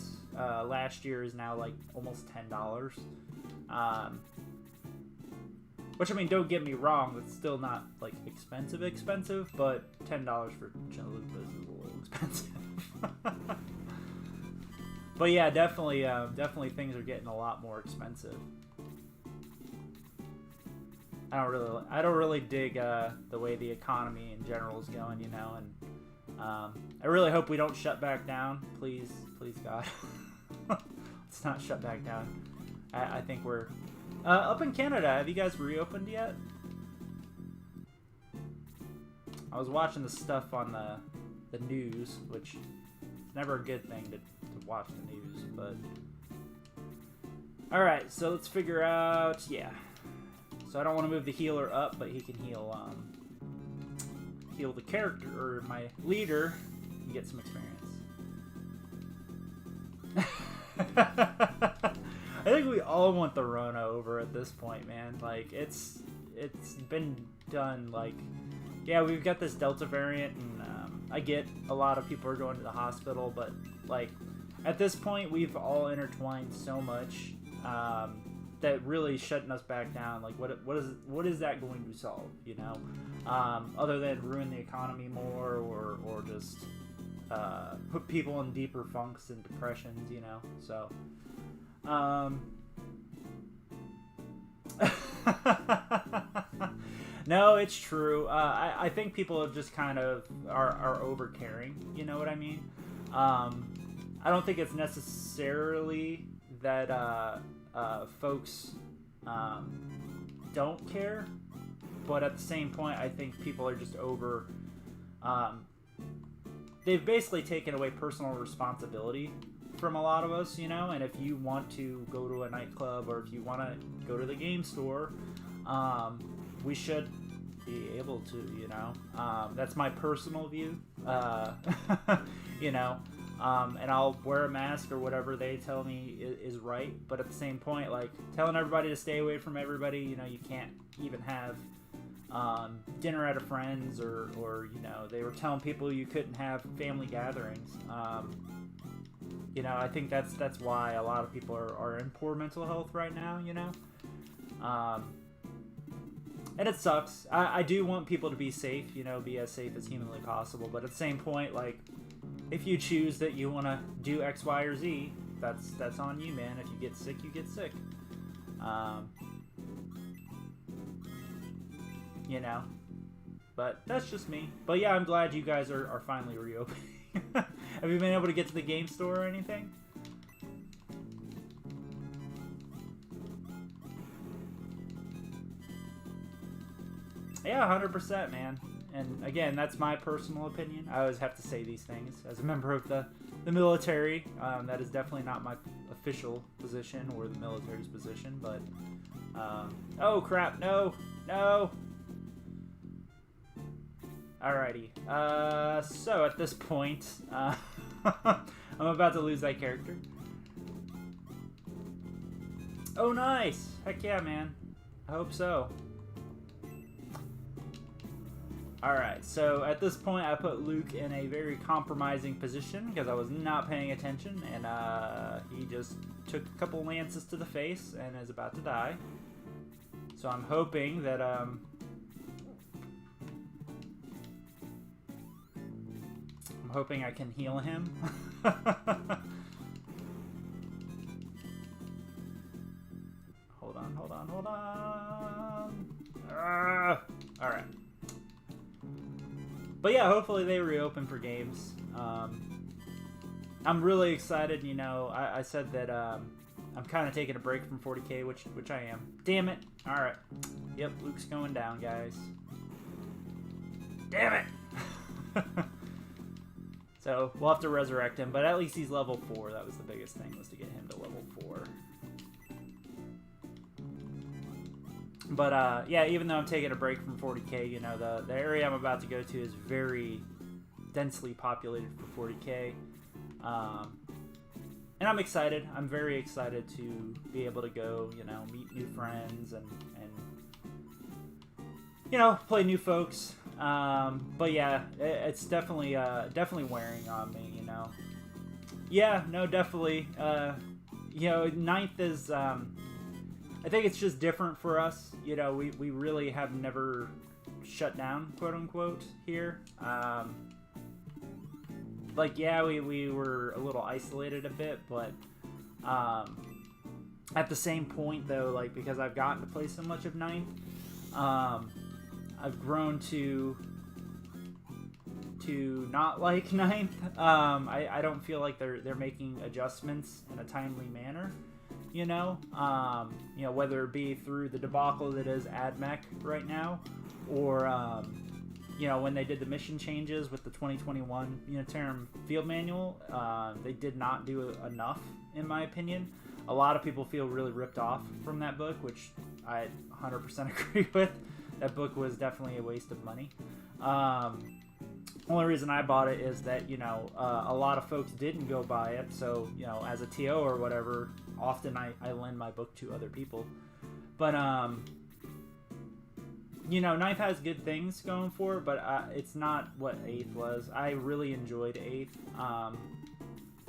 last year is now like almost $10. Which, I mean, don't get me wrong, it's still not like expensive, but $10 for chalupas is a little expensive. But yeah, definitely things are getting a lot more expensive. I don't really dig the way the economy in general is going, you know, and I really hope we don't shut back down. Please, God, let's not shut back down. I think we're up in Canada. Have you guys reopened yet? I was watching the stuff on the news, which is never a good thing to watch the news, but all right. So let's figure out. Yeah. So I don't want to move the healer up, but he can heal the character, or my leader, and get some experience. I think we all want the Rona over at this point, man. Like, it's been done, like, yeah, we've got this Delta variant, and I get a lot of people are going to the hospital, but, like, at this point, we've all intertwined so much, that really shutting us back down, like what is that going to solve, you know, other than ruin the economy more, or just put people in deeper funks and depressions, you know. So no, it's true. I think people have just kind of are over caring, you know what I mean. I don't think it's necessarily that folks don't care, but at the same point, I think people are just over. They've basically taken away personal responsibility from a lot of us, you know. And if you want to go to a nightclub, or if you want to go to the game store, we should be able to, you know. That's my personal view, you know. And I'll wear a mask or whatever they tell me is right. But at the same point, like, telling everybody to stay away from everybody, you know, you can't even have dinner at a friend's, or you know, they were telling people you couldn't have family gatherings. You know, I think that's why a lot of people are in poor mental health right now, you know. And it sucks. I do want people to be safe, you know, be as safe as humanly possible. But at the same point, like, if you choose that you want to do X, Y, or Z, that's on you, man. If you get sick, you get sick. You know. But that's just me. But yeah, I'm glad you guys are finally reopening. Have you been able to get to the game store or anything? Yeah, 100%, man. And again, that's my personal opinion. I always have to say these things. As a member of the military, that is definitely not my official position or the military's position, but... oh, crap. No! No! Alrighty. So at this point, I'm about to lose that character. Oh, nice! Heck yeah, man. I hope so. Alright, so at this point I put Luke in a very compromising position because I was not paying attention, and he just took a couple lances to the face and is about to die. So I'm hoping that I can heal him. Hold on. Alright. But yeah, hopefully they reopen for games. I'm really excited, you know. I said that I'm kind of taking a break from 40K, which I am. Damn it. Alright. Yep, Luke's going down, guys. Damn it! So, we'll have to resurrect him, but at least he's level 4. That was the biggest thing, was to get him to level 4. But, yeah, even though I'm taking a break from 40K, you know, the area I'm about to go to is very densely populated for 40K. And I'm excited. I'm very excited to be able to go, you know, meet new friends and you know, play new folks. But yeah, it's definitely wearing on me, you know. Yeah, no, definitely. You know, 9th is, I think it's just different for us. You know, we really have never shut down, quote unquote, here. Like, yeah, we were a little isolated a bit, but at the same point, though, like, because I've gotten to play so much of 9th, I've grown to not like 9th. I don't feel like they're making adjustments in a timely manner, you know? You know, whether it be through the debacle that is AdMech right now, or you know, when they did the mission changes with the 2021 Unitarium Field Manual, they did not do enough, in my opinion. A lot of people feel really ripped off from that book, which I 100% agree with. That book was definitely a waste of money. Only reason I bought it is that, you know, a lot of folks didn't go buy it, so, you know, as a TO or whatever, often I lend my book to other people. But, you know, 9th has good things going for it, but it's not what 8th was. I really enjoyed 8th,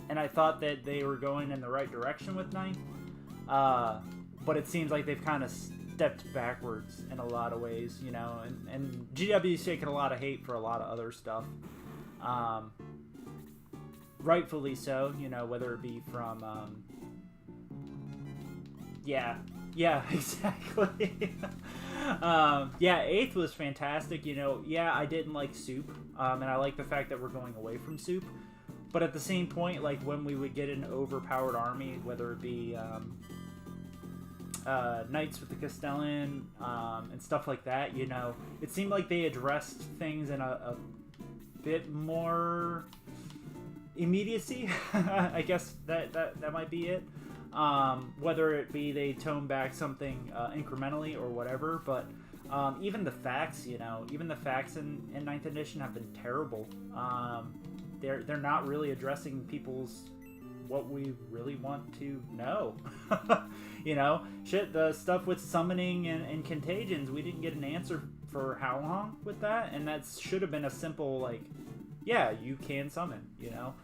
and I thought that they were going in the right direction with 9th, but it seems like they've kind of stepped backwards in a lot of ways, you know, and GW's taken a lot of hate for a lot of other stuff, rightfully so, you know, whether it be from, yeah, exactly. Yeah, 8th was fantastic, you know. Yeah, I didn't like Soup, and I like the fact that we're going away from Soup, but at the same point, like, when we would get an overpowered army, whether it be Knights with the Castellan, and stuff like that, you know, it seemed like they addressed things in a bit more immediacy. I guess that might be it. Whether it be they tone back something incrementally or whatever, but even the facts, you know, even the facts in 9th edition have been terrible. They're not really addressing people's what we really want to know. You know, shit, the stuff with summoning and contagions, we didn't get an answer for how long with that, and that should have been a simple, like, yeah, you can summon, you know?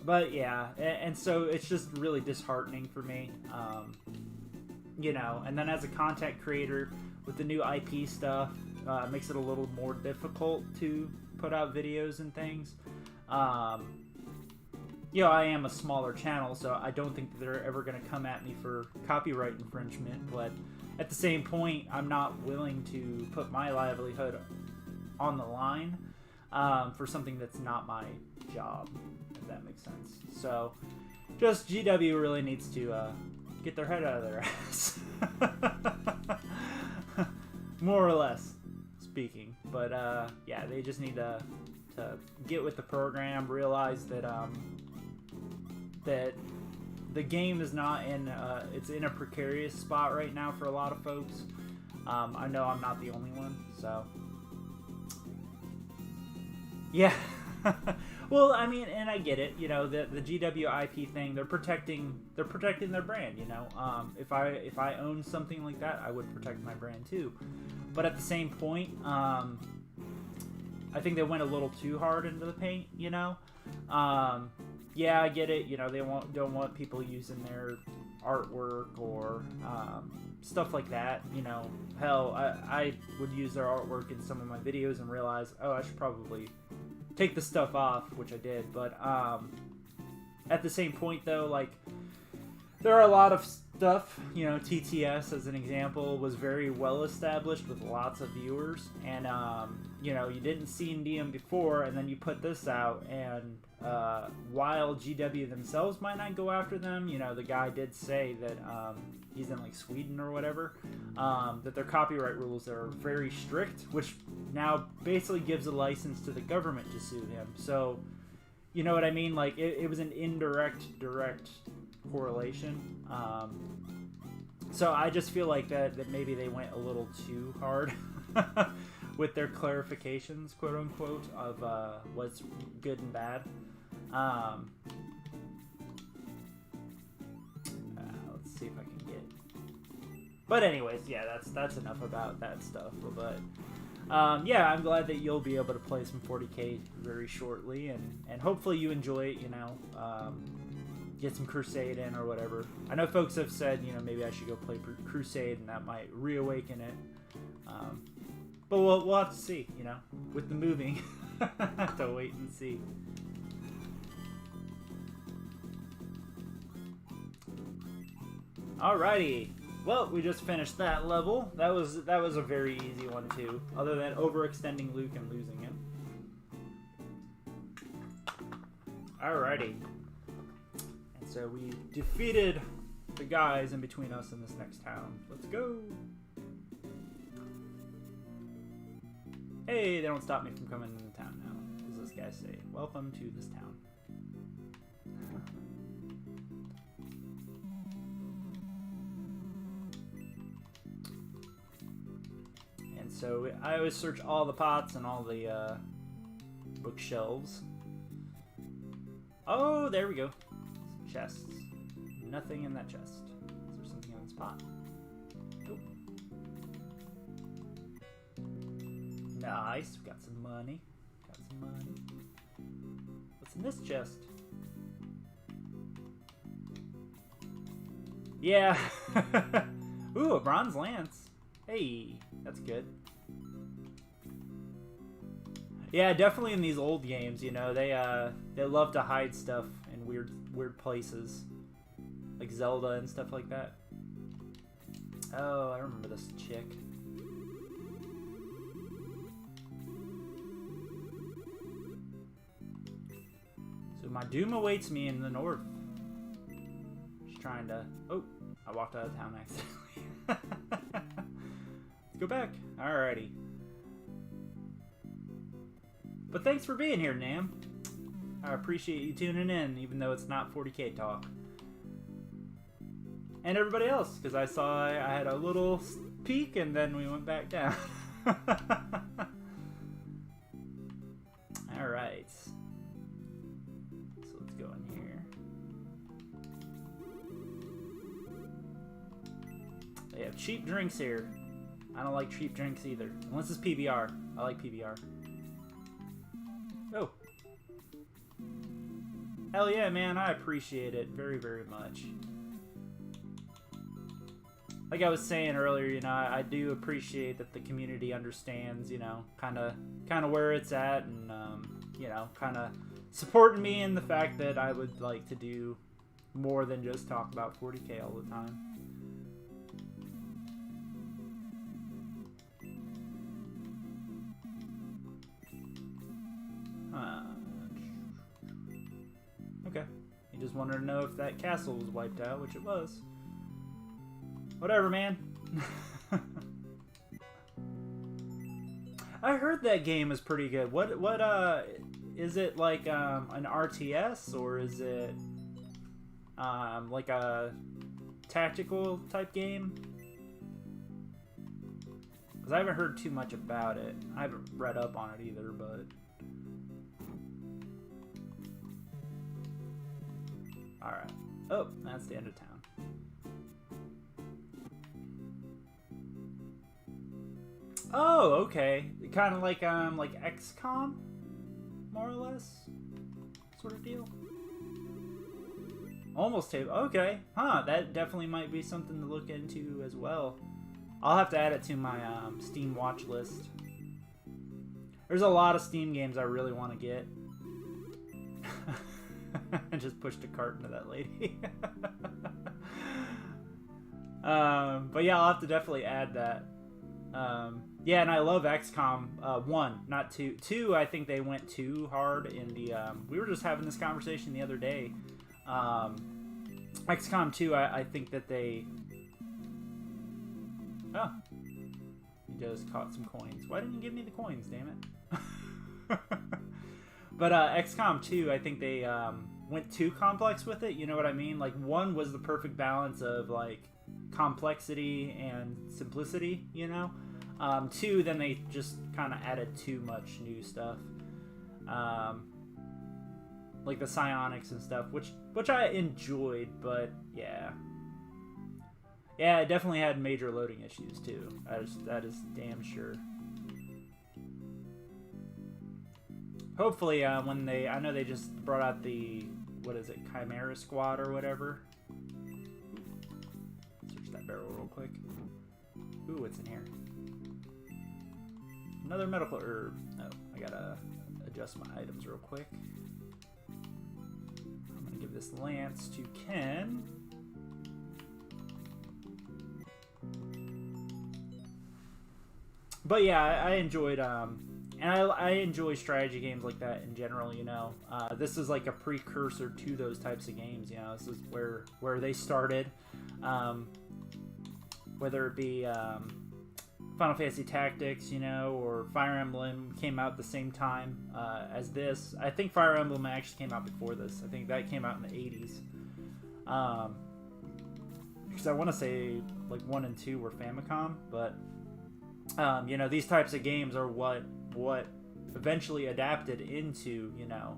But yeah, and so it's just really disheartening for me, you know, and then as a content creator with the new IP stuff, makes it a little more difficult to put out videos and things. You know, I am a smaller channel, so I don't think that they're ever going to come at me for copyright infringement, but at the same point, I'm not willing to put my livelihood on the line for something that's not my job, if that makes sense. So, just GW really needs to get their head out of their ass. More or less speaking. But, yeah, they just need to get with the program, realize that that the game is not in it's in a precarious spot right now for a lot of folks. I know I'm not the only one, so yeah. Well, I mean, and I get it, you know, the GW IP thing, they're protecting their brand, you know. If I own something like that, I would protect my brand too. But at the same point, I think they went a little too hard into the paint, you know. Yeah, I get it. You know, they don't want people using their artwork or stuff like that. You know, hell, I would use their artwork in some of my videos and realize, oh, I should probably take the stuff off, which I did. But at the same point, though, like, there are a lot of stuff, you know, TTS, as an example, was very well established with lots of viewers. And, you know, you didn't see them before, and then you put this out, and while GW themselves might not go after them, you know, the guy did say that he's in, like, Sweden or whatever, that their copyright rules are very strict, which now basically gives a license to the government to sue him. So, you know what I mean? Like, it was an indirect, direct correlation. So I just feel like that maybe they went a little too hard with their clarifications, quote unquote, of what's good and bad. Let's see if I can get. But anyways, yeah, that's enough about that stuff. But yeah, I'm glad that you'll be able to play some 40K very shortly, and hopefully you enjoy it. You know. Get some Crusade in or whatever. I know folks have said, you know, maybe I should go play Crusade and that might reawaken it. But we'll have to see, you know. With the moving, have to wait and see. Alrighty. Well, we just finished that level. That was a very easy one too, other than overextending Luke and losing him. Alrighty. So we defeated the guys in between us and this next town. Let's go! Hey, they don't stop me from coming into town now. What does this guy say? Welcome to this town. And so I always search all the pots and all the bookshelves. Oh, there we go. Chests. Nothing in that chest. Is there something in this pot? Nope. Nice. We got some money. What's in this chest? Yeah. Ooh, a bronze lance. Hey, that's good. Yeah, definitely in these old games, you know, they love to hide stuff in weird places, like Zelda and stuff like that. Oh, I remember this chick. So my doom awaits me in the north. Just trying to. Oh, I walked out of town accidentally. Let's go back. Alrighty. But thanks for being here, Nam. I appreciate you tuning in, even though it's not 40K talk. And everybody else, because I saw I had a little peek and then we went back down. Alright. So let's go in here. They have cheap drinks here. I don't like cheap drinks either. Unless it's PBR. I like PBR. Oh. Hell yeah, man. I appreciate it very, very much. Like I was saying earlier, you know, I do appreciate that the community understands, you know, kind of where it's at, and you know, kind of supporting me in the fact that I would like to do more than just talk about 40K all the time. Okay, you just wanted to know if that castle was wiped out, which it was. Whatever, man. I heard that game is pretty good. What is it, like an RTS, or is it like a tactical type game? Because I haven't heard too much about it. I haven't read up on it either, but alright. Oh, that's the end of town. Oh, okay. Kind of like XCOM, more or less, sort of deal. Almost table. Okay, huh? That definitely might be something to look into as well. I'll have to add it to my Steam watch list. There's a lot of Steam games I really want to get. I just pushed a cart into that lady. But yeah, I'll have to definitely add that. Yeah, and I love XCOM 1, not 2. 2, I think they went too hard in the... we were just having this conversation the other day. XCOM 2, I think that they... Oh. You just caught some coins. Why didn't you give me the coins, damn it? But XCOM 2, I think they went too complex with it, you know what I mean? Like, 1 was the perfect balance of, like, complexity and simplicity, you know? 2, then they just kind of added too much new stuff, like the psionics and stuff, which I enjoyed, but yeah, it definitely had major loading issues too. That is damn sure. Hopefully, when I know they just brought out the, what is it, Chimera Squad or whatever. Search that barrel real quick. Ooh, what's in here? Another medical herb. Oh, I gotta adjust my items real quick. I'm gonna give this lance to Ken. But yeah, I enjoyed, and I enjoy strategy games like that in general, you know. This is like a precursor to those types of games, you know. This is where they started. Whether it be Final Fantasy Tactics, you know, or Fire Emblem came out at the same time as this. I think Fire Emblem actually came out before this. I think that came out in the 80s. Because I want to say like 1 and 2 were Famicom, but you know, these types of games are what eventually adapted into, you know,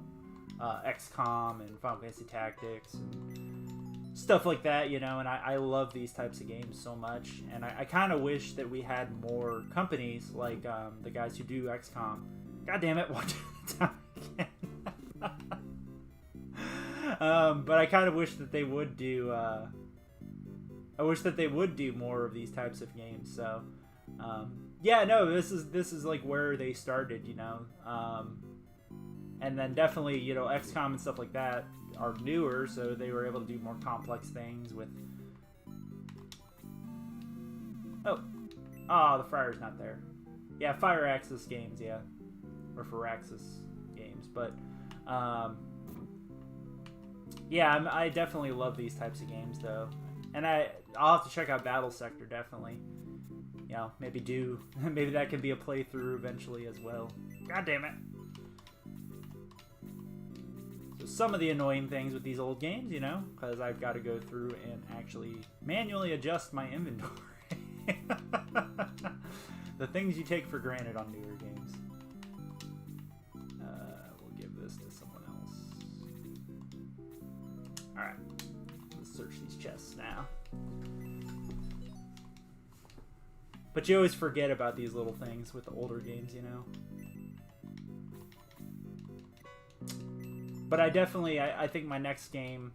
XCOM and Final Fantasy Tactics and stuff like that, you know, and I love these types of games so much, and I kind of wish that we had more companies like the guys who do XCOM. God damn it, watch the time again. But I kind of wish that they would do. I wish that they would do more of these types of games. So, yeah, no, this is like where they started, you know, and then definitely, you know, XCOM and stuff like that are newer, so they were able to do more complex things with... Oh, the Friar's not there. Yeah, Fire Axis games, yeah. Or Firaxis games, but... yeah, I definitely love these types of games, though. And I'll have to check out Battle Sector, definitely. You know, maybe that could be a playthrough eventually as well. God damn it. So some of the annoying things with these old games, you know, because I've got to go through and actually manually adjust my inventory. The things you take for granted on newer games. We'll give this to someone else. Alright. Let's search these chests now. But you always forget about these little things with the older games, you know. But I definitely, I think my next game.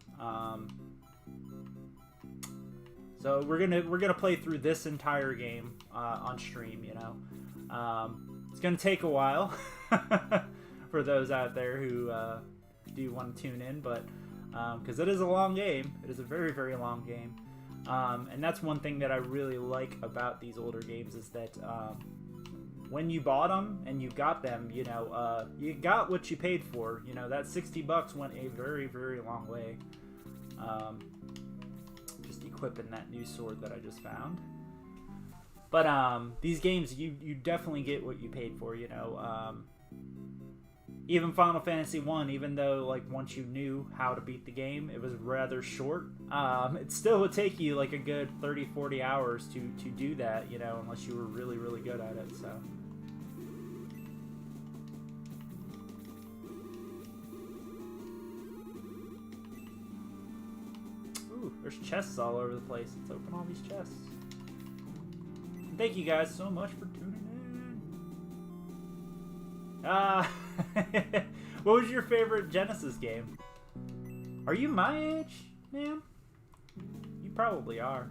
So we're gonna play through this entire game on stream, you know. It's gonna take a while for those out there who do want to tune in, but because it is a long game, it is a very, very long game. And that's one thing that I really like about these older games is that when you bought them and you got them, you know, you got what you paid for. You know, that $60 went a very, very long way. Just equipping that new sword that I just found. But these games, you definitely get what you paid for. You know, even Final Fantasy 1, even though like once you knew how to beat the game, it was rather short. It still would take you like a good 30-40 hours to do that, you know, unless you were really, really good at it. So ooh, there's chests all over the place. Let's open all these chests. Thank you guys so much for tuning in. What was your favorite Genesis game? Are you my age, man? You probably are.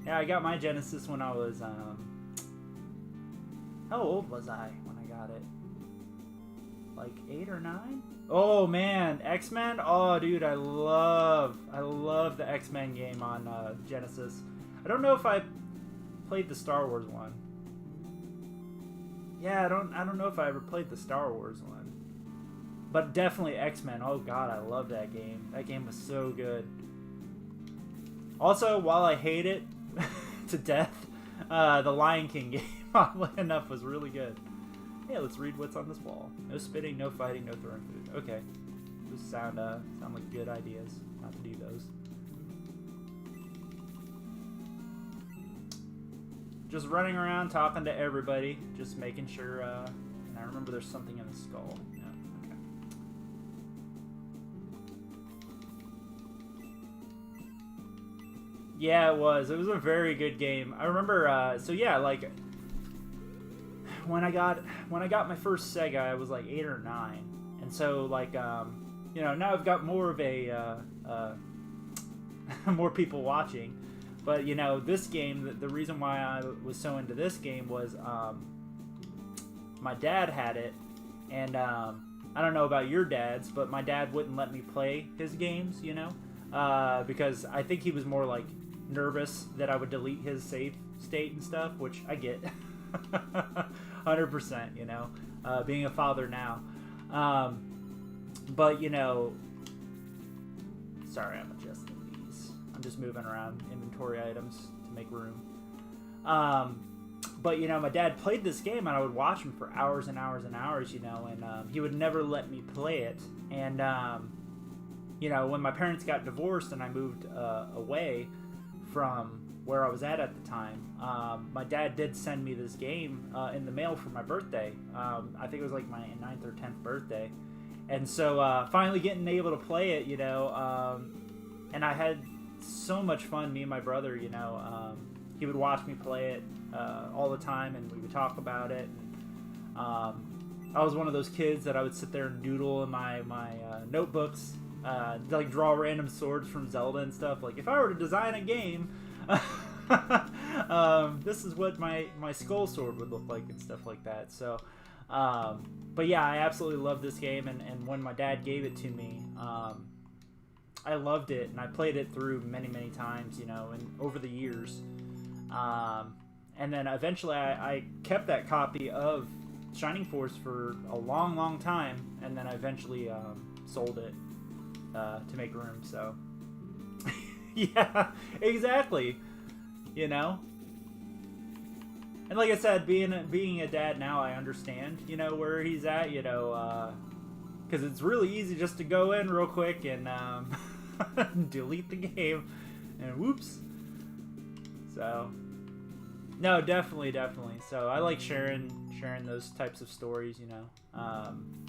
Yeah, I got my Genesis when I was, how old was I when I got it? Like 8 or 9? Oh man, X-Men? Oh dude, I love the X-Men game on Genesis. I don't know if I played the Star Wars one. Yeah, I don't know if I ever played the Star Wars one. But definitely X-Men. Oh god, I love that game. That game was so good. Also, while I hate it to death, the Lion King game, oddly enough, was really good. Yeah, let's read what's on this wall. No spitting, no fighting, no throwing food. Okay. Those sound like good ideas. Not to do those. Just running around talking to everybody, just making sure, and I remember there's something in the skull. Yeah, okay. Yeah, it was a very good game. I remember, so yeah, like, when I got my first Sega, I was like 8 or 9. And so, like, you know, now I've got more of a, more people watching. But, you know, this game, the reason why I was so into this game was my dad had it. And I don't know about your dads, but my dad wouldn't let me play his games, you know. Because I think he was more, like, nervous that I would delete his save state and stuff, which I get. 100%, you know, being a father now. But, you know, sorry, I'm adjusting these. I'm just moving around inventory items to make room. But, you know, my dad played this game, and I would watch him for hours and hours and hours, you know, and he would never let me play it. And, you know, when my parents got divorced and I moved away from where I was at the time, my dad did send me this game in the mail for my birthday. I think it was like my 9th or 10th birthday. And so finally getting able to play it, you know, and I had so much fun, me and my brother, you know. He would watch me play it all the time, and we would talk about it. And, I was one of those kids that I would sit there and doodle in my notebooks, like draw random swords from Zelda and stuff. Like, if I were to design a game, this is what my skull sword would look like and stuff like that. So, but yeah, I absolutely love this game, and when my dad gave it to me, I loved it, and I played it through many, many times, you know, and over the years. And then eventually I kept that copy of Shining Force for a long, long time, and then I eventually sold it to make room, so... Yeah, exactly. You know? And like I said, being a dad now, I understand, you know, where he's at, you know, because it's really easy just to go in real quick and delete the game, and whoops. So, no, definitely. So I like sharing those types of stories, you know,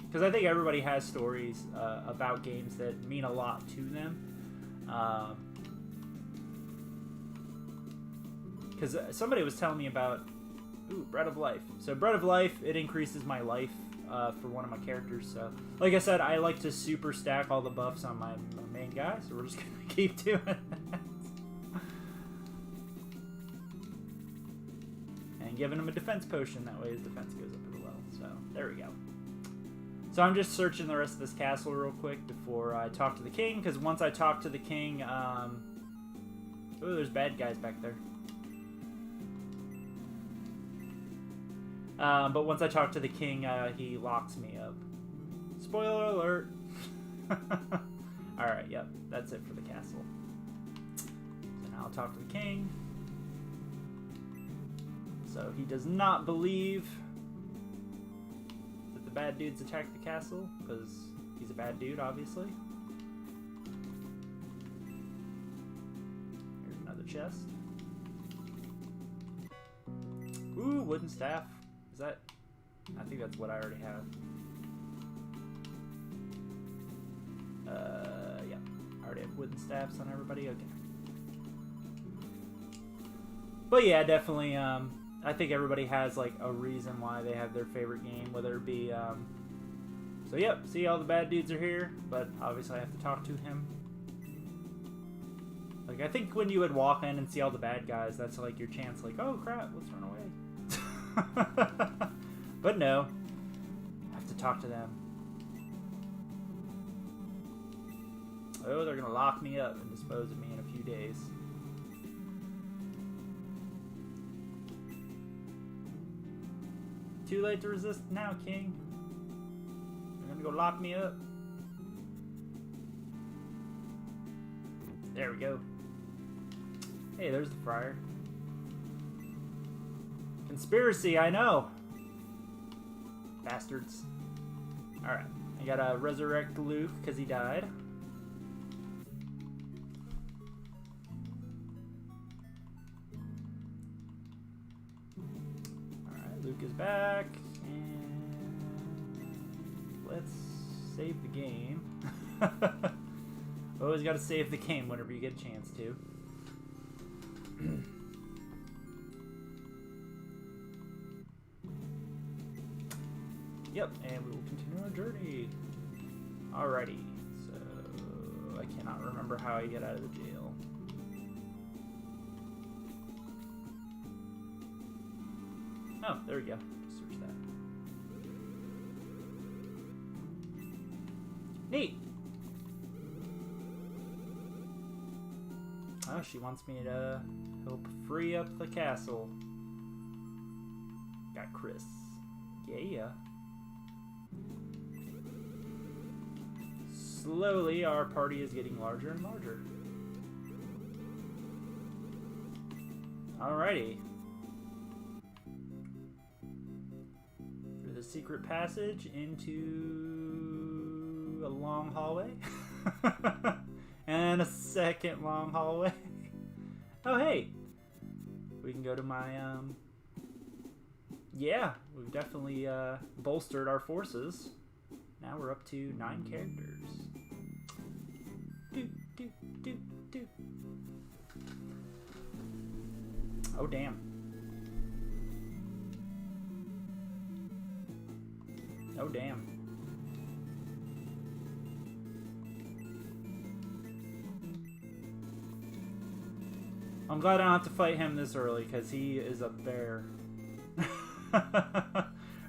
because I think everybody has stories about games that mean a lot to them. because somebody was telling me about, ooh, Bread of Life. So Bread of Life, it increases my life for one of my characters. So, like I said, I like to super stack all the buffs on my main guy, so we're just going to keep doing that. And giving him a defense potion, that way his defense goes up as well. So, there we go. So I'm just searching the rest of this castle real quick before I talk to the king, because once I talk to the king, oh, there's bad guys back there. But once I talk to the king, he locks me up. Spoiler alert! Alright, yep, that's it for the castle. So now I'll talk to the king. So he does not believe that the bad dudes attacked the castle, because he's a bad dude, obviously. Here's another chest. Ooh, wooden staff. Is that... I think that's what I already have. Yeah. I already have wooden staffs on everybody. Okay. But yeah, definitely, I think everybody has, like, a reason why they have their favorite game, whether it be, so yep, see, all the bad dudes are here, but obviously I have to talk to him. Like, I think when you would walk in and see all the bad guys, that's, like, your chance, like, oh, crap, let's run away. But no, I have to talk to them. Oh, they're gonna lock me up and dispose of me in a few days. Too late to resist now, King. They're gonna go lock me up. There we go. Hey, there's the friar. Conspiracy, I know. Bastards. Alright, I gotta resurrect Luke because he died. Alright, Luke is back. And let's save the game. Always gotta save the game whenever you get a chance to. Yep, and we will continue our journey. Alrighty, so I cannot remember how I get out of the jail. Oh, there we go. Just search that. Neat! Oh, she wants me to help free up the castle. Got Chris. Yeah. Slowly, our party is getting larger and larger. Alrighty. Through the secret passage into a long hallway. And a second long hallway. Oh, hey. We can go to my, yeah, we've definitely, bolstered our forces. Now we're up to 9 characters. Do. Oh, damn. Oh, damn. I'm glad I don't have to fight him this early, because he is a bear. I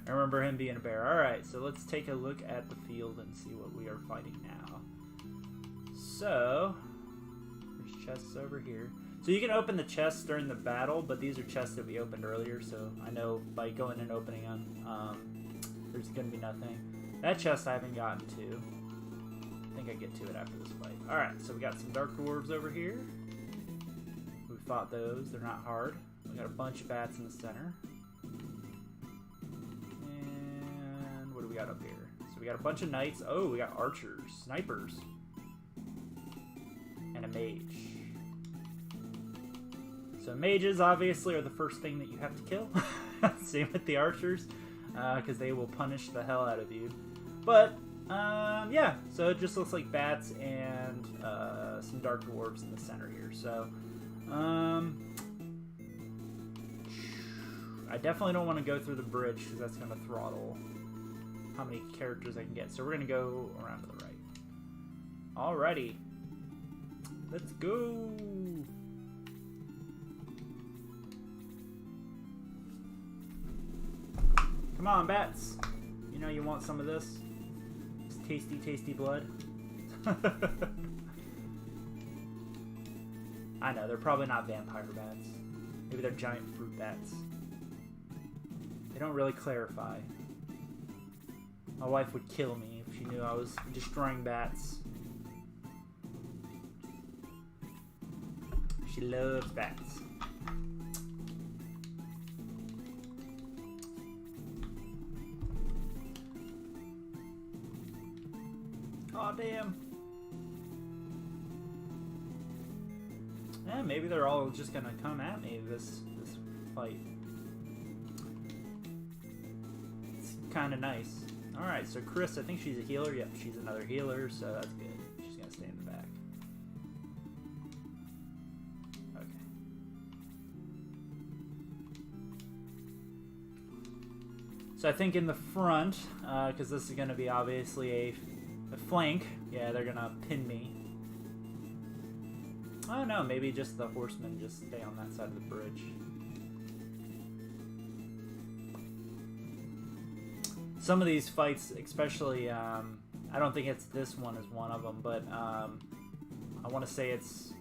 remember him being a bear. Alright, so let's take a look at the field and see what we are fighting now. So, there's chests over here. So you can open the chests during the battle, but these are chests that we opened earlier, so I know by going and opening them, there's going to be nothing. That chest I haven't gotten to. I think I get to it after this fight. Alright, so we got some dark dwarves over here. We fought those. They're not hard. We got a bunch of bats in the center. And what do we got up here? So we got a bunch of knights. Oh, we got archers, snipers, and a mage. So mages obviously are the first thing that you have to kill. Same with the archers, because they will punish the hell out of you. But yeah, so it just looks like bats and some dark dwarves in the center here. So I definitely don't want to go through the bridge because that's going to throttle how many characters I can get. So we're going to go around to the right. Alrighty. Let's go. Come on, bats. You know you want some of this. This tasty, tasty blood. I know, they're probably not vampire bats. Maybe they're giant fruit bats. They don't really clarify. My wife would kill me if she knew I was destroying bats. She loves bats. Aw, damn. Yeah, maybe they're all just gonna come at me this fight. It's kind of nice. Alright, so Chris, I think she's a healer. Yep, she's another healer, so that's good. She's gonna stay in the back. Okay. So I think in the front, because this is gonna be obviously a flank, yeah, they're gonna pin me. Oh no, maybe just the horsemen just stay on that side of the bridge. Some of these fights, especially, I don't think it's this one is one of them, but I want to say it's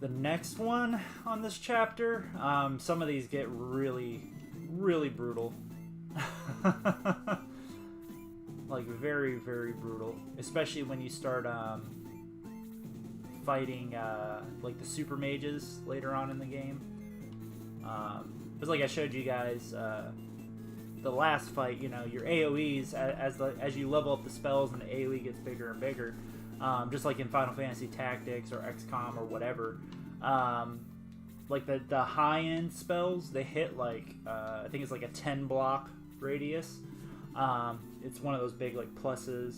the next one on this chapter. Some of these get really, really brutal. Like, very, very brutal. Especially when you start fighting, like, the super mages later on in the game. Because, like I showed you guys, the last fight, you know, your AoEs, as you level up the spells and the AoE gets bigger and bigger, just like in Final Fantasy Tactics or XCOM or whatever, like the high-end spells, they hit like, I think it's like a 10 block radius. It's one of those big like pluses.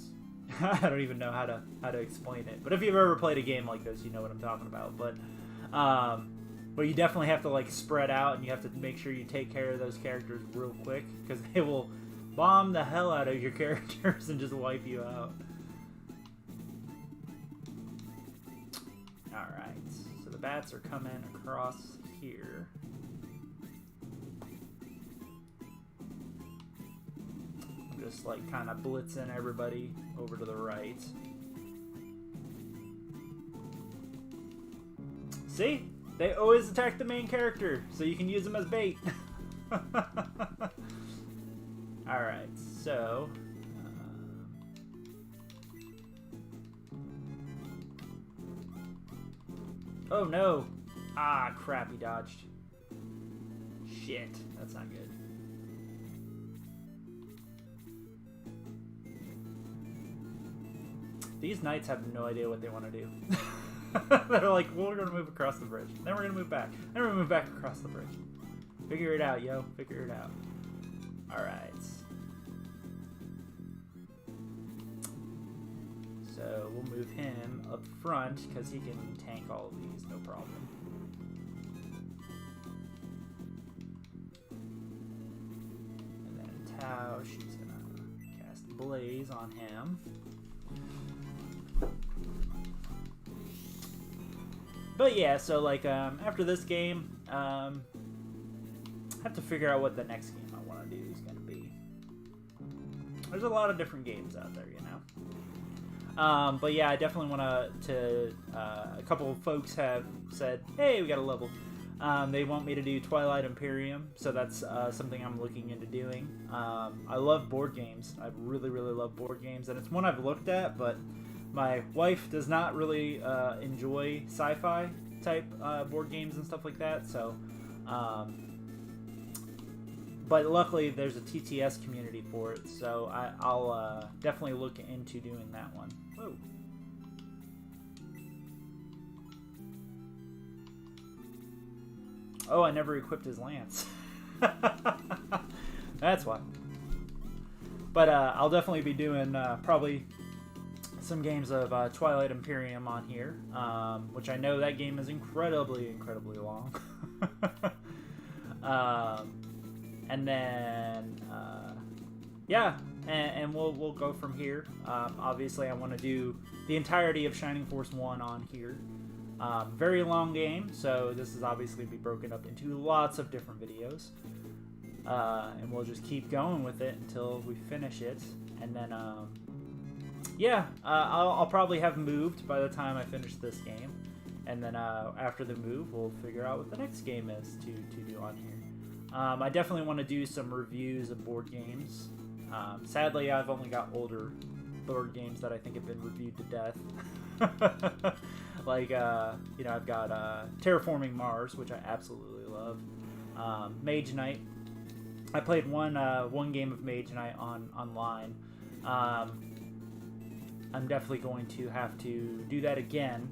I don't even know how to explain it, but if you've ever played a game like this, you know what I'm talking about. But you definitely have to like spread out, and you have to make sure you take care of those characters real quick, because they will bomb the hell out of your characters and just wipe you out. Alright, so the bats are coming across here. I'm just like kind of blitzing everybody over to the right. See? They always attack the main character, so you can use them as bait. Alright, so... oh no! Ah, crap, he dodged. Shit, that's not good. These knights have no idea what they want to do. They're like, well, we're going to move across the bridge. Then we're going to move back. Then we're going to move back across the bridge. Figure it out, yo. Figure it out. Alright. So, we'll move him up front, because he can tank all of these, no problem. And then Tao, she's going to cast Blaze on him. But yeah, so like after this game, I have to figure out what the next game I want to do is going to be. There's a lot of different games out there, you know. But yeah, I definitely want to. A couple of folks have said, "Hey, we got a level." They want me to do Twilight Imperium, so that's something I'm looking into doing. I love board games. I really, really love board games, and it's one I've looked at, but my wife does not really enjoy sci-fi type board games and stuff like that, so but luckily there's a TTS community for it, so I'll definitely look into doing that one. Whoa. Oh, I never equipped his lance. That's why. But I'll definitely be doing probably some games of Twilight Imperium on here, which I know that game is incredibly, incredibly long. And then yeah, and we'll go from here. Obviously, I want to do the entirety of Shining Force 1 on here. Very long game, so this is obviously be broken up into lots of different videos. And we'll just keep going with it until we finish it. And then, yeah, I'll probably have moved by the time I finish this game. And then after the move, we'll figure out what the next game is to do on here. I definitely want to do some reviews of board games. Sadly, I've only got older board games that I think have been reviewed to death. Like, you know, I've got Terraforming Mars, which I absolutely love. Mage Knight. I played one game of Mage Knight online. I'm definitely going to have to do that again.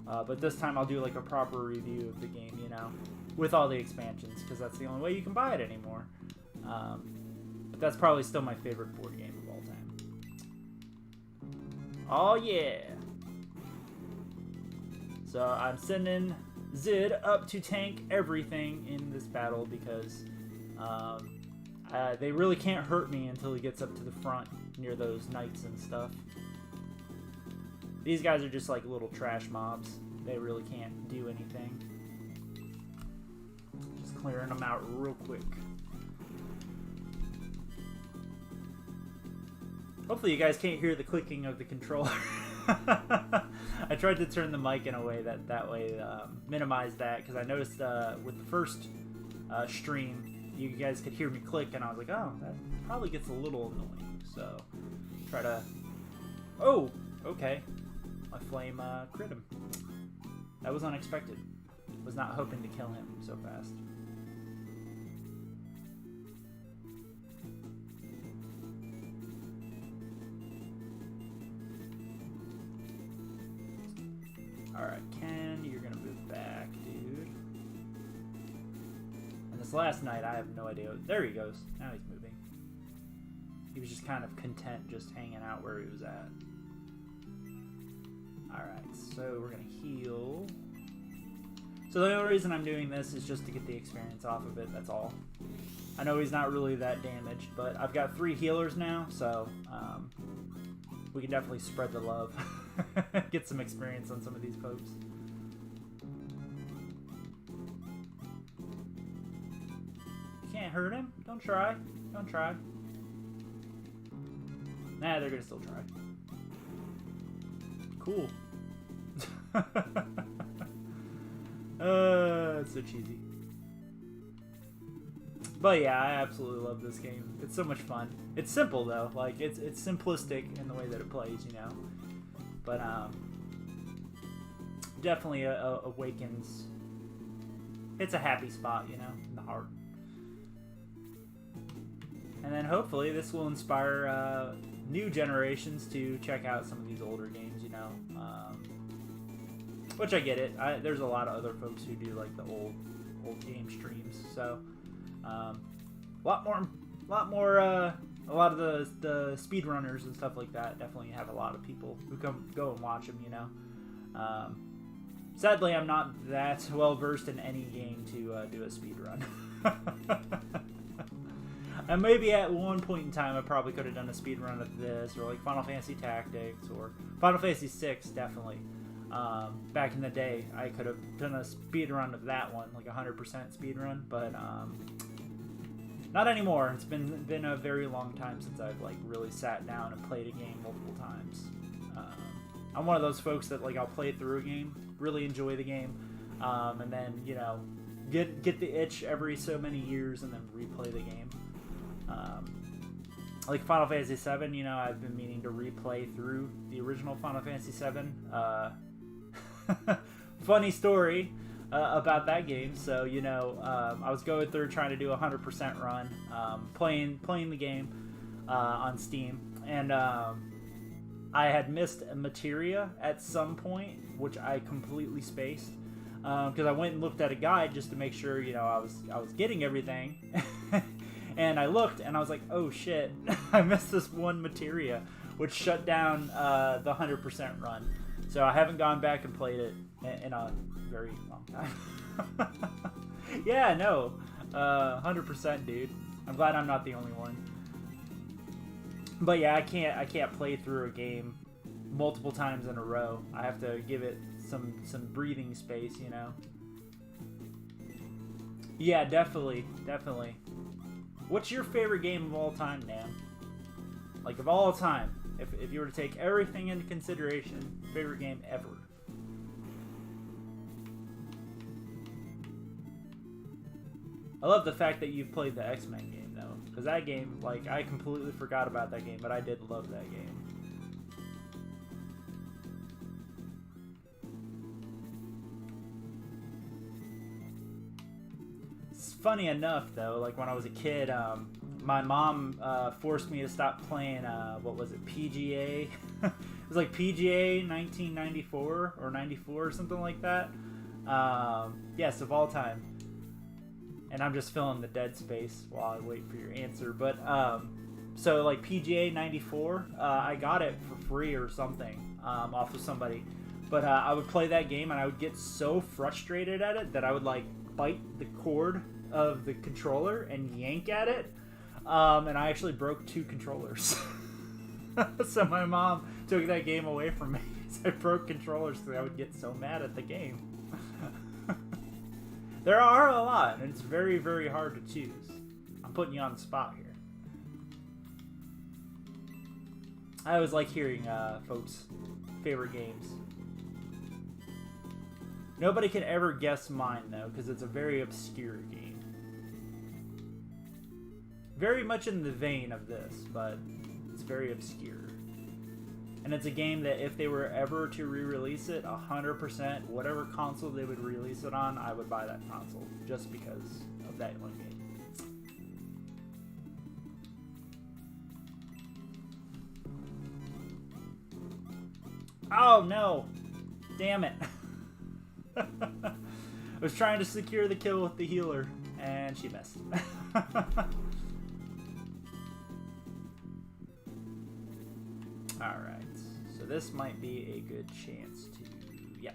But this time I'll do like a proper review of the game, you know, with all the expansions, because that's the only way you can buy it anymore. But that's probably still my favorite board game of all time. Oh yeah! So I'm sending Zid up to tank everything in this battle because they really can't hurt me until he gets up to the front near those knights and stuff. These guys are just like little trash mobs. They really can't do anything. Just clearing them out real quick. Hopefully you guys can't hear the clicking of the controller. I tried to turn the mic in a way that way minimize that, because I noticed with the first stream you guys could hear me click, and I was like, oh, that probably gets a little annoying. So try to. Oh, okay. My flame crit him. That was unexpected. Was not hoping to kill him so fast. Alright, Ken, you're gonna move back, dude. And this last night, I have no idea. There he goes. Now he's moving. He was just kind of content just hanging out where he was at. Alright, so we're gonna heal. So the only reason I'm doing this is just to get the experience off of it, that's all. I know he's not really that damaged, but I've got 3 healers now, so we can definitely spread the love. Get some experience on some of these folks. You can't hurt him. Don't try. Don't try. Nah, they're gonna still try. Cool. It's so cheesy. But yeah, I absolutely love this game. It's so much fun. It's simple though. Like it's simplistic in the way that it plays, you know. But definitely awakens. It's a happy spot, you know, in the heart. And then hopefully this will inspire new generations to check out some of these older games, you know. Which I get it. There's a lot of other folks who do like the old game streams, so a lot of the speedrunners and stuff like that definitely have a lot of people who go and watch them, you know. Sadly, I'm not that well versed in any game to do a speedrun. And maybe at one point in time I probably could have done a speedrun of this, or like Final Fantasy Tactics, or Final Fantasy VI, definitely. Back in the day, I could have done a speedrun of that one, like 100% speedrun, but not anymore. It's been a very long time since I've like really sat down and played a game multiple times. I'm one of those folks that like I'll play through a game, really enjoy the game, and then, you know, get the itch every so many years and then replay the game. Like Final Fantasy VII, you know, I've been meaning to replay through the original Final Fantasy VII. Funny story about that game. So, you know, I was going through trying to do a 100% run, playing the game on Steam, and I had missed a materia at some point, which I completely spaced, because I went and looked at a guide just to make sure, you know, I was getting everything. And I looked, and I was like, oh shit, I missed this one materia, which shut down the 100% run. So I haven't gone back and played it in a very long time. Yeah, no, 100%, dude. I'm glad I'm not the only one. But yeah, I can't play through a game multiple times in a row. I have to give it some breathing space, you know. Yeah, definitely. What's your favorite game of all time, Nam? Like, of all time, if you were to take everything into consideration, favorite game ever. I love the fact that you've played the X-Men game, though. Because that game, like, I completely forgot about that game, but I did love that game. It's funny enough, though, like, when I was a kid, my mom forced me to stop playing, what was it, PGA? It was like PGA 1994 or 94 or something like that. Yes, of all time. And I'm just filling the dead space while I wait for your answer. But, so like PGA 94, I got it for free or something off of somebody. But I would play that game and I would get so frustrated at it that I would like bite the cord of the controller and yank at it. And I actually broke 2 controllers. So my mom took that game away from me because I broke controllers because I would get so mad at the game. There are a lot, and it's very, very hard to choose. I'm putting you on the spot here. I always like hearing folks' favorite games. Nobody can ever guess mine, though, because it's a very obscure game. Very much in the vein of this, but it's very obscure. And it's a game that if they were ever to re-release it, 100%, whatever console they would release it on, I would buy that console, just because of that one game. Oh no! Damn it. I was trying to secure the kill with the healer, and she missed. Alright, so this might be a good chance to... yeah.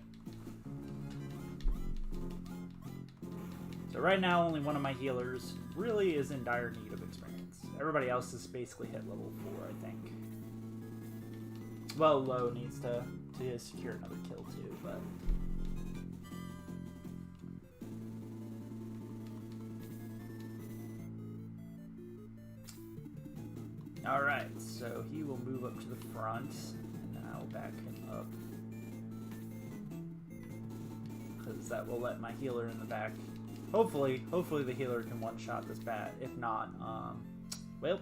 So right now, only one of my healers really is in dire need of experience. Everybody else is basically hit level 4, I think. Well, Low needs to secure another kill too, but... Alright, so he will move up to the front, and then I'll back him up. Because that will let my healer in the back. Hopefully the healer can one-shot this bat. If not, well...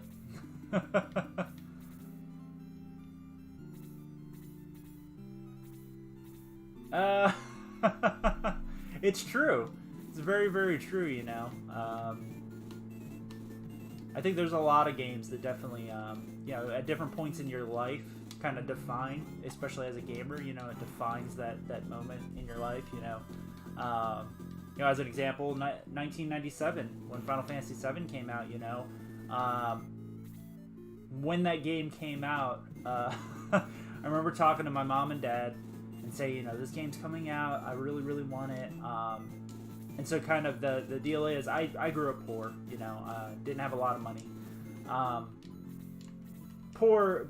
It's true. It's very, very true, you know. I think there's a lot of games that definitely, you know, at different points in your life kind of define, especially as a gamer, you know, it defines that moment in your life, you know. You know, as an example, 1997, when Final Fantasy VII came out, you know, when that game came out, I remember talking to my mom and dad and say, you know, this game's coming out, I really, really want it. And so kind of the deal is I grew up poor, you know, didn't have a lot of money. Poor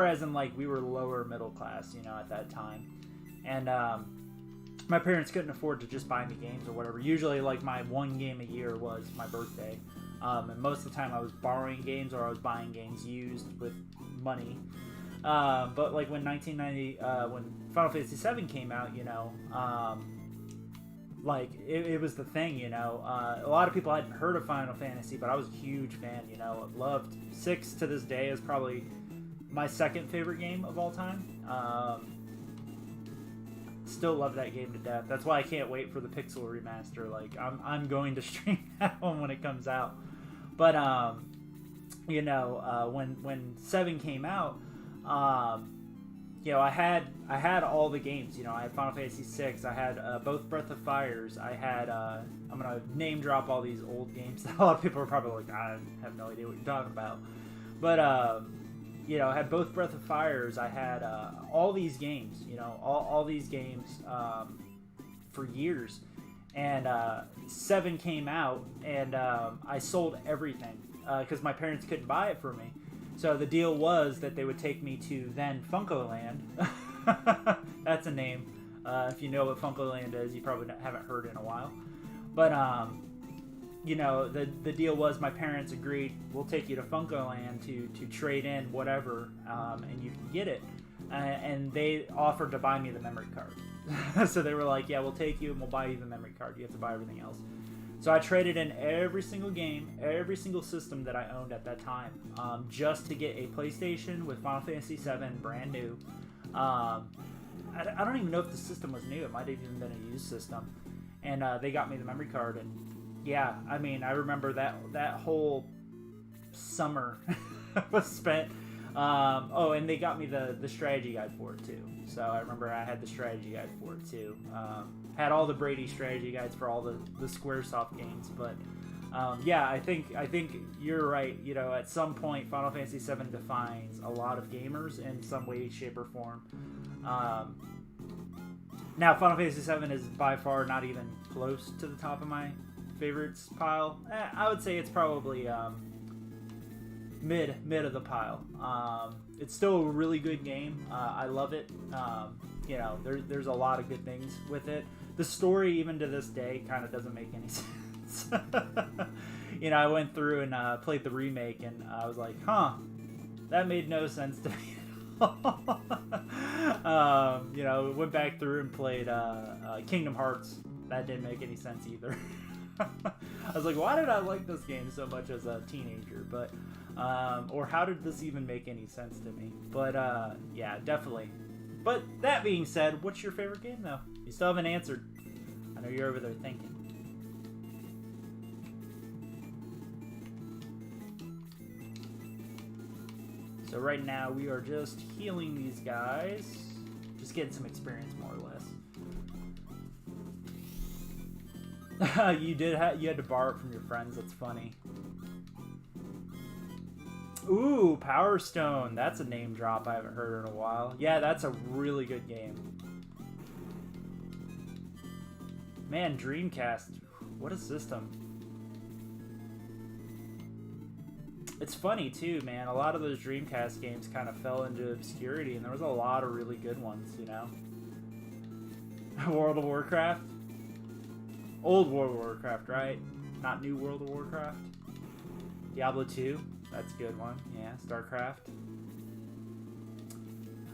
as in like we were lower middle class, you know, at that time. And my parents couldn't afford to just buy me games or whatever. Usually like my one game a year was my birthday. And most of the time I was borrowing games or I was buying games used with money. But like when when Final Fantasy VII came out, you know, like it was the thing, you know. A lot of people hadn't heard of Final Fantasy, but I was a huge fan, you know. Loved 6 to this day is probably my second favorite game of all time. Still love that game to death. That's why I can't wait for the Pixel remaster. Like I'm going to stream that one when it comes out. But you know, when 7 came out, you know, I had all the games. You know, I had Final Fantasy VI. I had both Breath of Fires. I had I'm gonna name drop all these old games that a lot of people are probably like, I have no idea what you're talking about. But you know, I had both Breath of Fires. I had all these games, you know, all these games for years. And 7 came out, and I sold everything because my parents couldn't buy it for me. So the deal was that they would take me to then Funkoland. That's a name. If you know what Funkoland is, you probably haven't heard it in a while. But you know, the deal was my parents agreed, we'll take you to Funkoland to trade in whatever, and you can get it. And they offered to buy me the memory card. So they were like, yeah, we'll take you and we'll buy you the memory card. You have to buy everything else. So I traded in every single game, every single system that I owned at that time, just to get a PlayStation with Final Fantasy VII, brand new. I don't even know if the system was new. It might have even been a used system. And they got me the memory card. And yeah, I mean, I remember that whole summer was spent. Oh, and they got me the strategy guide for it too. So I remember I had the strategy guide for it too. Had all the Brady strategy guides for all the Squaresoft games. But yeah, I think you're right. You know, at some point, Final Fantasy VII defines a lot of gamers in some way, shape, or form. Now, Final Fantasy VII is by far not even close to the top of my favorites pile. I would say it's probably mid of the pile. It's still a really good game. I love it. You know, there's a lot of good things with it. The story, even to this day, kind of doesn't make any sense. You know, I went through and played the remake, and I was like, huh, that made no sense to me. You know, went back through and played Kingdom Hearts. That didn't make any sense either. I was like, why did I like this game so much as a teenager? But or how did this even make any sense to me? But yeah, definitely. But that being said, what's your favorite game though? You still haven't answered. I know you're over there thinking. So right now we are just healing these guys. Just getting some experience more or less. You had to borrow it from your friends. That's funny. Ooh, Power Stone. That's a name drop I haven't heard in a while. Yeah, that's a really good game. Man, Dreamcast. What a system. It's funny too, man. A lot of those Dreamcast games kind of fell into obscurity, and there was a lot of really good ones, you know? World of Warcraft? Old World of Warcraft, right? Not new World of Warcraft? Diablo 2? That's a good one. Yeah, StarCraft.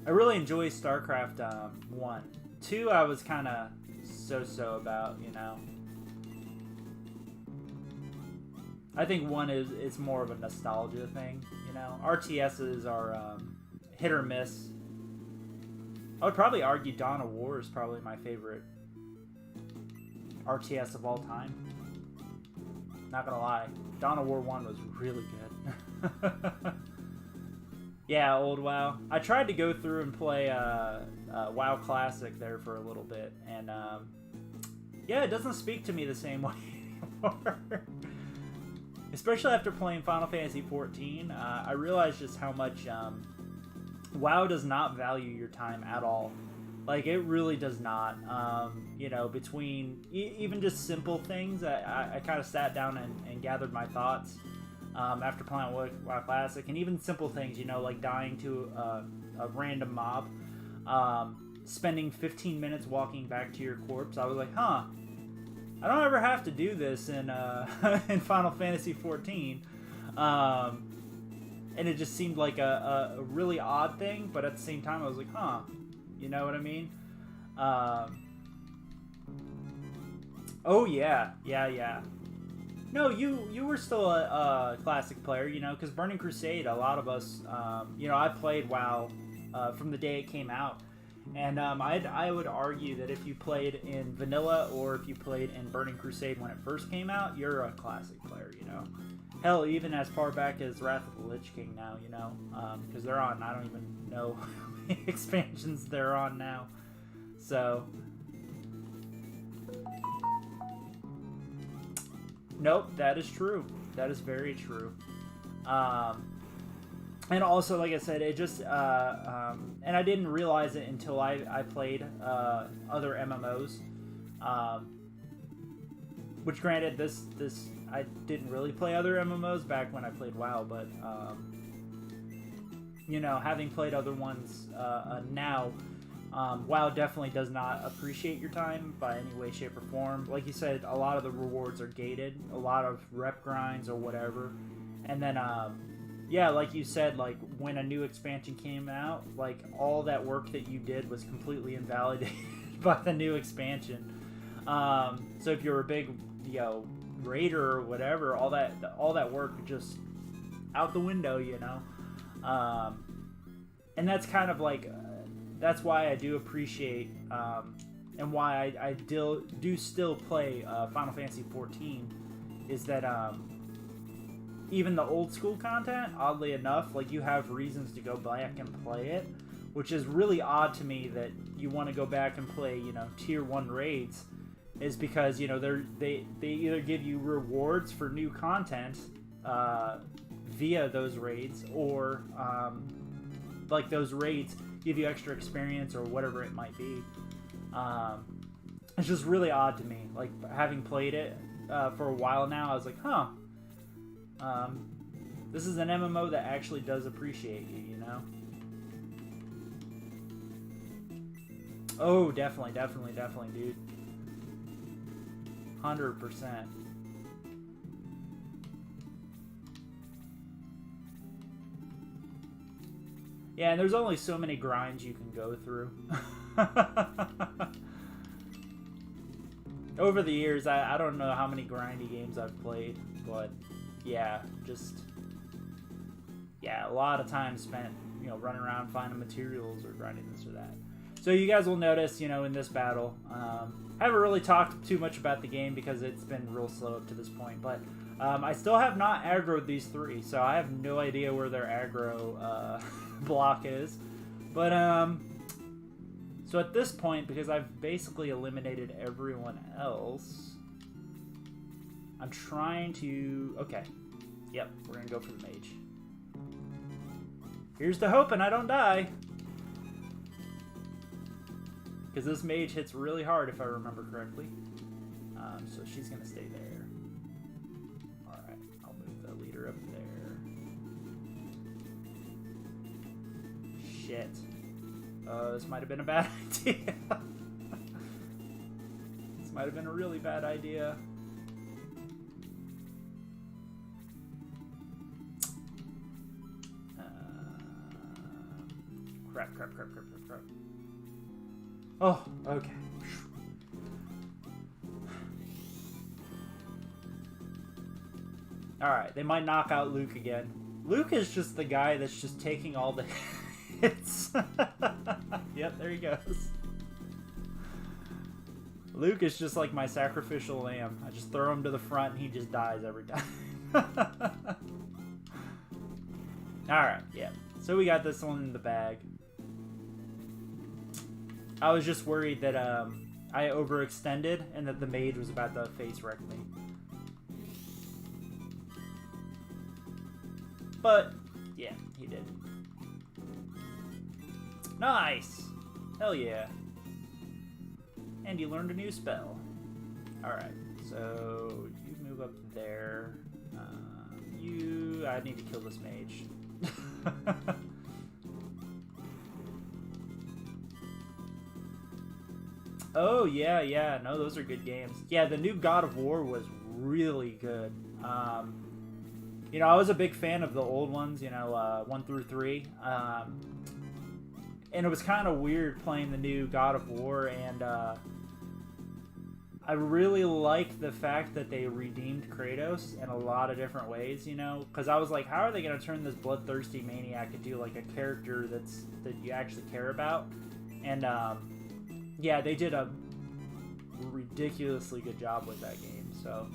I really enjoy StarCraft 1. 2 I was kind of so-so about, you know? I think 1 is more of a nostalgia thing, you know? RTSs are hit or miss. I would probably argue Dawn of War is probably my favorite RTS of all time. Not gonna lie. Dawn of War 1 was really good. Yeah, old WoW. I tried to go through and play WoW Classic there for a little bit, and yeah, it doesn't speak to me the same way anymore. Especially after playing Final Fantasy XIV, I realized just how much WoW does not value your time at all. Like, it really does not. You know, between even just simple things, I kind of sat down and gathered my thoughts after playing WoW Classic, and even simple things, you know, like dying to a random mob, spending 15 minutes walking back to your corpse. I was like, huh, I don't ever have to do this in in Final Fantasy XIV. And it just seemed like a really odd thing, but at the same time I was like, huh, you know what I mean? Oh yeah. No, you were still a classic player, you know, because Burning Crusade, a lot of us, you know, I played WoW from the day it came out. And I would argue that if you played in Vanilla or if you played in Burning Crusade when it first came out, you're a classic player, you know. Hell, even as far back as Wrath of the Lich King now, you know, because they're on, I don't even know how many expansions they're on now. So, nope, that is true. That is very true. And also, like I said, it just and I didn't realize it until I played other MMOs, which granted this I didn't really play other MMOs back when I played WoW, but you know, having played other ones now, WoW definitely does not appreciate your time by any way, shape, or form. Like you said, a lot of the rewards are gated, a lot of rep grinds or whatever, and then yeah, like you said, like when a new expansion came out, like all that work that you did was completely invalidated by the new expansion. So if you're a big, you know, raider or whatever, all that work just out the window, you know. And that's kind of like that's why I do appreciate and why I do still play Final Fantasy 14 is that even the old school content, oddly enough, like you have reasons to go back and play it, which is really odd to me that you want to go back and play, you know, tier 1 raids, is because, you know, they either give you rewards for new content via those raids, or like those raids give you extra experience or whatever it might be. It's just really odd to me. Like, having played it for a while now, I was like, huh. This is an MMO that actually does appreciate you, you know? Oh, definitely, dude. 100%. Yeah, and there's only so many grinds you can go through. Over the years, I don't know how many grindy games I've played, but yeah, a lot of time spent, you know, running around finding materials or grinding this or that. So you guys will notice, you know, in this battle, I haven't really talked too much about the game because it's been real slow up to this point, but I still have not aggroed these three, so I have no idea where their aggro block is. But so at this point, because I've basically eliminated everyone else, I'm trying to... Okay. Yep, we're going to go for the mage. Here's to hoping I don't die. Because this mage hits really hard, if I remember correctly. So she's going to stay there. Alright, I'll move the leader up there. Shit. This might have been a bad idea. This might have been a really bad idea. Crap. Oh, okay. Alright, they might knock out Luke again. Luke is just the guy that's just taking all the hits. Yep, there he goes. Luke is just like my sacrificial lamb. I just throw him to the front and he just dies every time. Alright, yeah. So we got this one in the bag. I was just worried that I overextended and that the mage was about to face wreck me. But, yeah, he did. Nice! Hell yeah. And you learned a new spell. Alright, so you move up there. I need to kill this mage. Oh, yeah. No, those are good games. Yeah, the new God of War was really good. You know, I was a big fan of the old ones, you know, 1 through 3. And it was kind of weird playing the new God of War, and I really like the fact that they redeemed Kratos in a lot of different ways, you know? Because I was like, how are they going to turn this bloodthirsty maniac into, like, a character that you actually care about? And, yeah, they did a ridiculously good job with that game. So,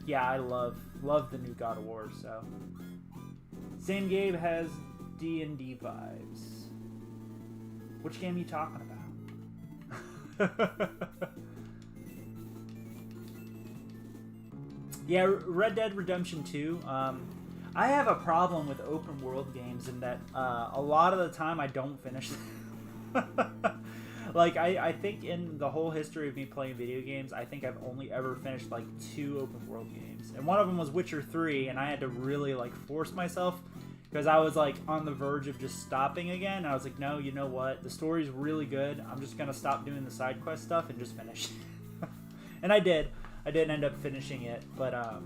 yeah, I love the new God of War. So, same game has D&D vibes. Which game are you talking about? Yeah, Red Dead Redemption 2. I have a problem with open world games in that a lot of the time I don't finish them. Like, I think in the whole history of me playing video games, I think I've only ever finished, like, 2 open world games. And one of them was Witcher 3, and I had to really, like, force myself, because I was, like, on the verge of just stopping again. I was like, no, you know what? The story's really good. I'm just going to stop doing the side quest stuff and just finish. And I did. I did end up finishing it, but,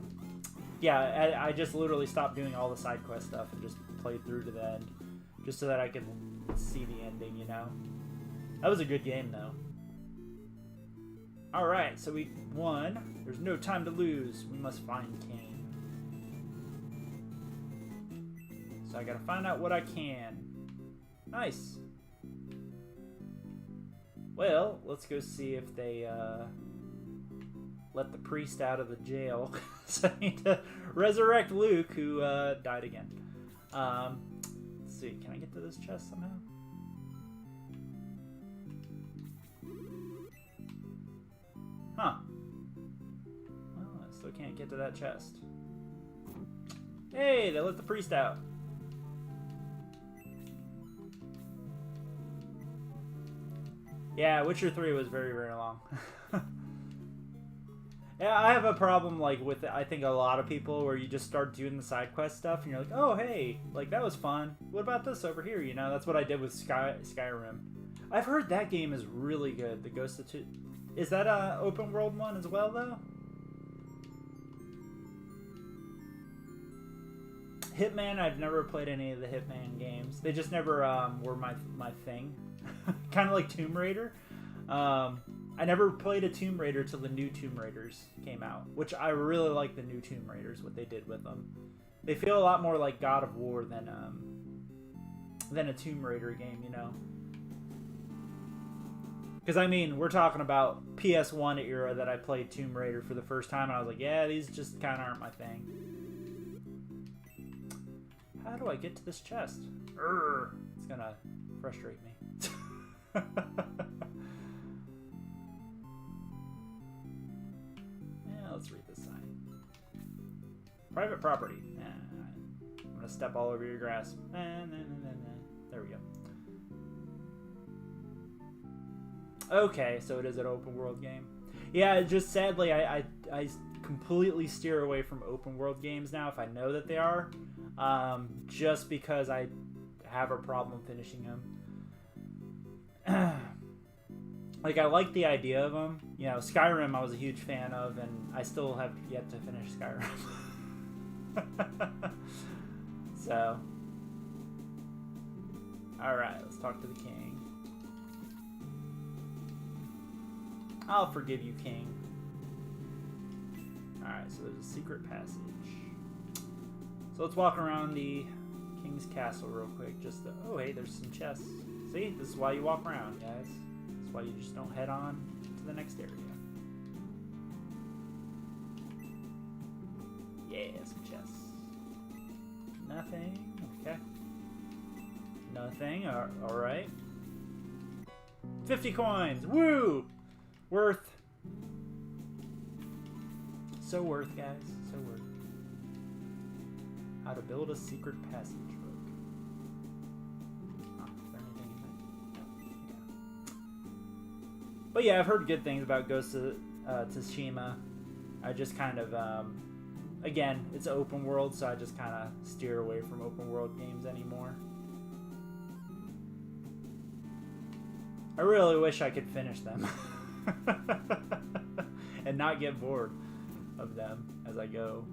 yeah, I just literally stopped doing all the side quest stuff and just played through to the end, just so that I could see the ending, you know? That was a good game, though. Alright, so we won. There's no time to lose. We must find King. So I gotta find out what I can. Nice. Well, let's go see if they let the priest out of the jail. So I need to resurrect Luke, who died again. Let's see, can I get to this chest somehow? Huh. Well, I still can't get to that chest. Hey, they let the priest out. Yeah, Witcher 3 was very, very long. Yeah, I have a problem, like, with, I think, a lot of people where you just start doing the side quest stuff and you're like, oh, hey, like, that was fun. What about this over here? You know, that's what I did with Skyrim. I've heard that game is really good, the Ghost of Is that a open world one as well, though? Hitman, I've never played any of the Hitman games. They just never were my thing. Kind of like Tomb Raider. I never played a Tomb Raider till the new Tomb Raiders came out, which I really like the new Tomb Raiders, what they did with them. They feel a lot more like God of War than a Tomb Raider game, you know? Because, I mean, we're talking about PS1 era that I played Tomb Raider for the first time, and I was like, yeah, these just kind of aren't my thing. How do I get to this chest? Urgh, it's gonna frustrate me. Yeah, let's read this sign. Private property. I'm gonna step all over your grass. There we go. Okay, so it is an open world game. Yeah, just sadly, I completely steer away from open world games now if I know that they are, just because I have a problem finishing them. Like, I like the idea of them. You know, Skyrim I was a huge fan of, and I still have yet to finish Skyrim. So, alright, let's talk to the king. I'll forgive you, king. Alright, so there's a secret passage. So let's walk around the king's castle real quick. Just to, oh, hey, there's some chests. See? This is why you walk around, guys. This is why you just don't head on to the next area. Yeah, some chests. Nothing. Okay. Nothing. Alright. 50 coins! Woo! Worth. So worth, guys. So worth. How to build a secret passage book. Oh, is there anything in there? No. Yeah. But yeah, I've heard good things about Ghost of Tsushima. I just kind of, again, it's open world, so I just kind of steer away from open world games anymore. I really wish I could finish them. And not get bored of them as I go.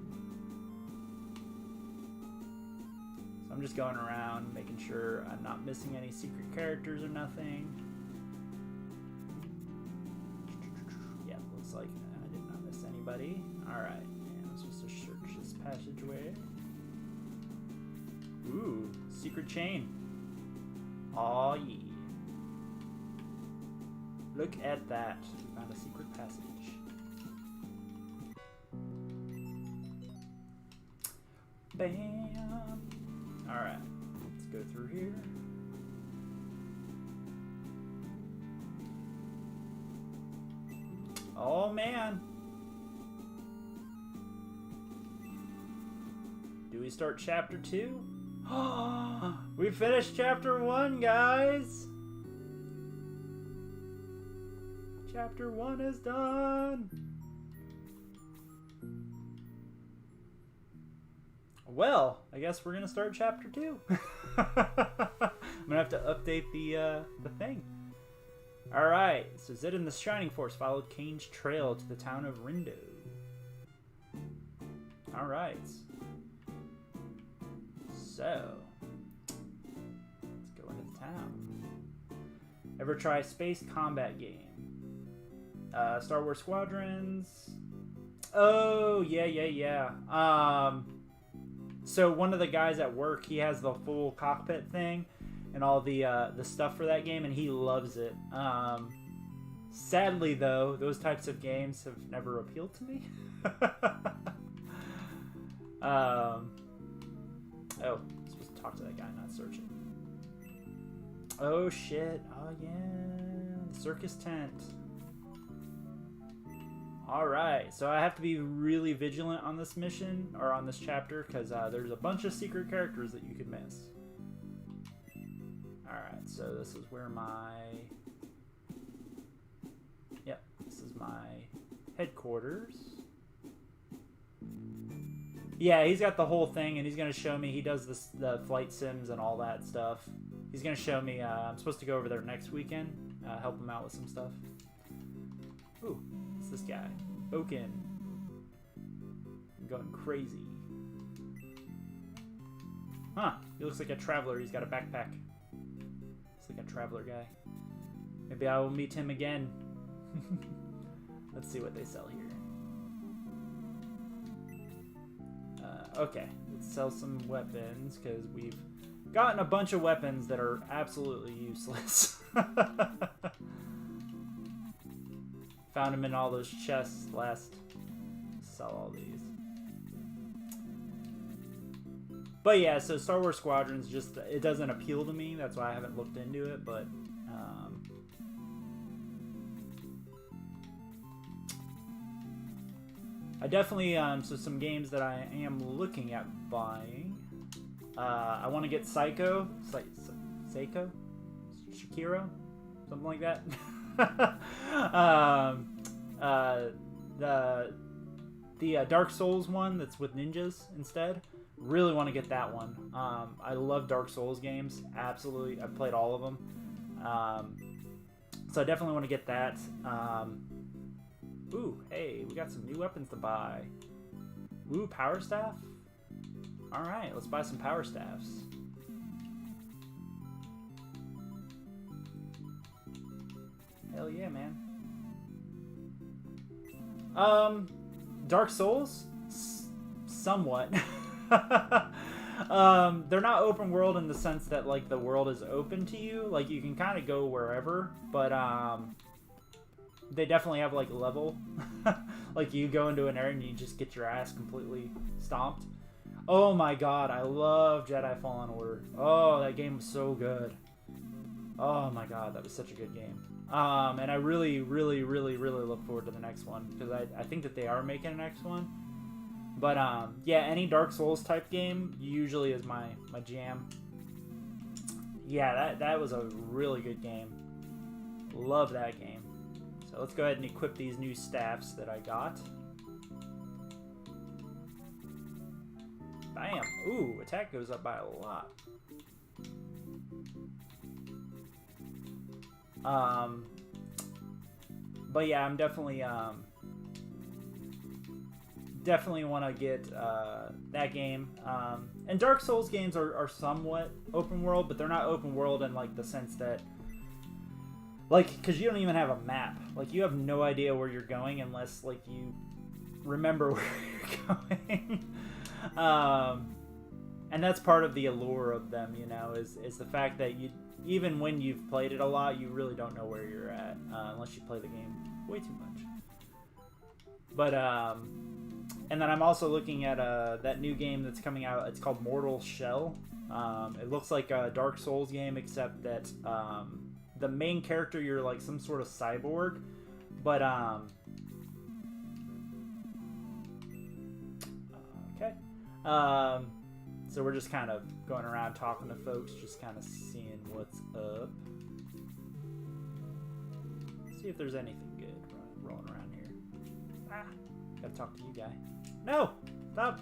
So I'm just going around making sure I'm not missing any secret characters or nothing. Yeah, looks like I did not miss anybody. Alright, and I'm supposed to search this passageway. Ooh, secret chain. Aw, yeah. Look at that. We found a secret passage. Bam! Alright. Let's go through here. Oh, man! Do do we start chapter 2? We finished chapter 1, guys! Chapter 1 is done! Well, I guess we're gonna start chapter 2. I'm gonna have to update the thing. Alright, so Zid and the Shining Force followed Kane's trail to the town of Rindo. Alright. So, let's go into the town. Ever try a space combat game? Star Wars Squadrons. Oh, yeah. So one of the guys at work, he has the full cockpit thing and all the stuff for that game, and he loves it. Sadly, though, those types of games have never appealed to me. Oh, I'm supposed to talk to that guy, not search it. Oh, shit. Oh, yeah. The circus tent. Alright, so I have to be really vigilant on this mission, or on this chapter, because there's a bunch of secret characters that you could miss. Alright, so this is where my... Yep, this is my headquarters. Yeah, he's got the whole thing, and he's going to show me. He does the flight sims and all that stuff. He's going to show me. I'm supposed to go over there next weekend, help him out with some stuff. Ooh, it's this guy. Oaken. I'm going crazy. Huh, he looks like a traveler. He's got a backpack. Looks like a traveler guy. Maybe I will meet him again. Let's see what they sell here. Okay, let's sell some weapons, because we've gotten a bunch of weapons that are absolutely useless. Found them in all those chests last. Sell all these. But yeah, so Star Wars Squadrons, just, it doesn't appeal to me. That's why I haven't looked into it, but... I definitely, so some games that I am looking at buying. I want to get Psycho, Seiko? Shakiro? Something like that. The Dark Souls one that's with ninjas instead. Really want to get that one. I love Dark Souls games. Absolutely. I've played all of them. So I definitely want to get that. Ooh, hey, we got some new weapons to buy. Ooh, power staff? Alright, let's buy some power staffs. Hell yeah, man. Dark Souls? Somewhat. They're not open world in the sense that, like, the world is open to you. Like, you can kind of go wherever, but, they definitely have, like, a level. Like, you go into an area and you just get your ass completely stomped. Oh my god, I love Jedi Fallen Order. Oh, that game was so good. Oh my god, that was such a good game. And I really look forward to the next one, because I think that they are making a next one. But, yeah, any Dark Souls type game usually is my jam. Yeah, that was a really good game. Love that game. So let's go ahead and equip these new staffs that I got. Bam! Ooh, attack goes up by a lot. But yeah, I'm definitely want to get that game. And Dark Souls games are somewhat open world, but they're not open world in, like, the sense that, like, because you don't even have a map. Like, you have no idea where you're going unless, like, you remember where you're going. And that's part of the allure of them, you know, is the fact that you, even when you've played it a lot, you really don't know where you're at, unless you play the game way too much. But, and then I'm also looking at that new game that's coming out. It's called Mortal Shell. It looks like a Dark Souls game, except that the main character, you're like some sort of cyborg. But, okay. So we're just kind of going around talking to folks, just kind of seeing what's up. See if there's anything good rolling around here. Ah, gotta talk to you, guy. No! Stop!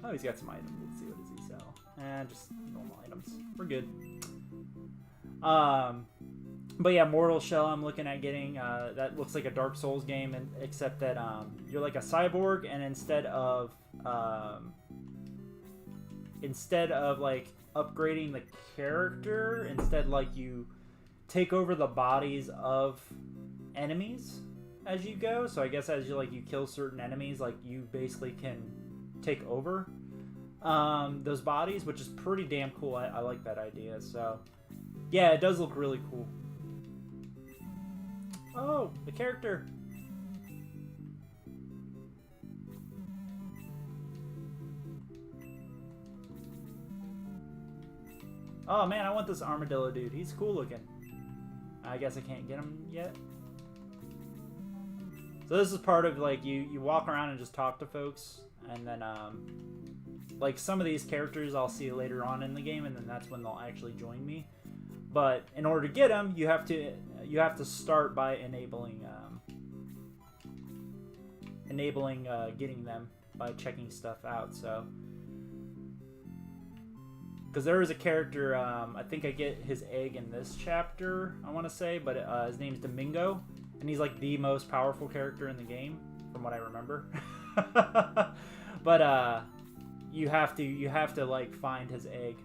Oh, he's got some items. Let's see, what does he sell? Just normal items. We're good. But yeah, Mortal Shell I'm looking at getting. That looks like a Dark Souls game, except that you're like a cyborg, and instead of like upgrading the character, instead like you take over the bodies of enemies as you go. So I guess as you kill certain enemies, like you basically can take over those bodies, which is pretty damn cool. I like that idea. So yeah, it does look really cool. Oh, the character. Oh man, I want this armadillo dude. He's cool looking. I guess I can't get him yet. So this is part of like you walk around and just talk to folks, and then like some of these characters I'll see later on in the game, and then that's when they'll actually join me. But in order to get them, you have to start by enabling getting them by checking stuff out. So because there is a character, I think I get his egg in this chapter, I want to say, but his name's Domingo, and he's like the most powerful character in the game, from what I remember. But you have to like find his egg.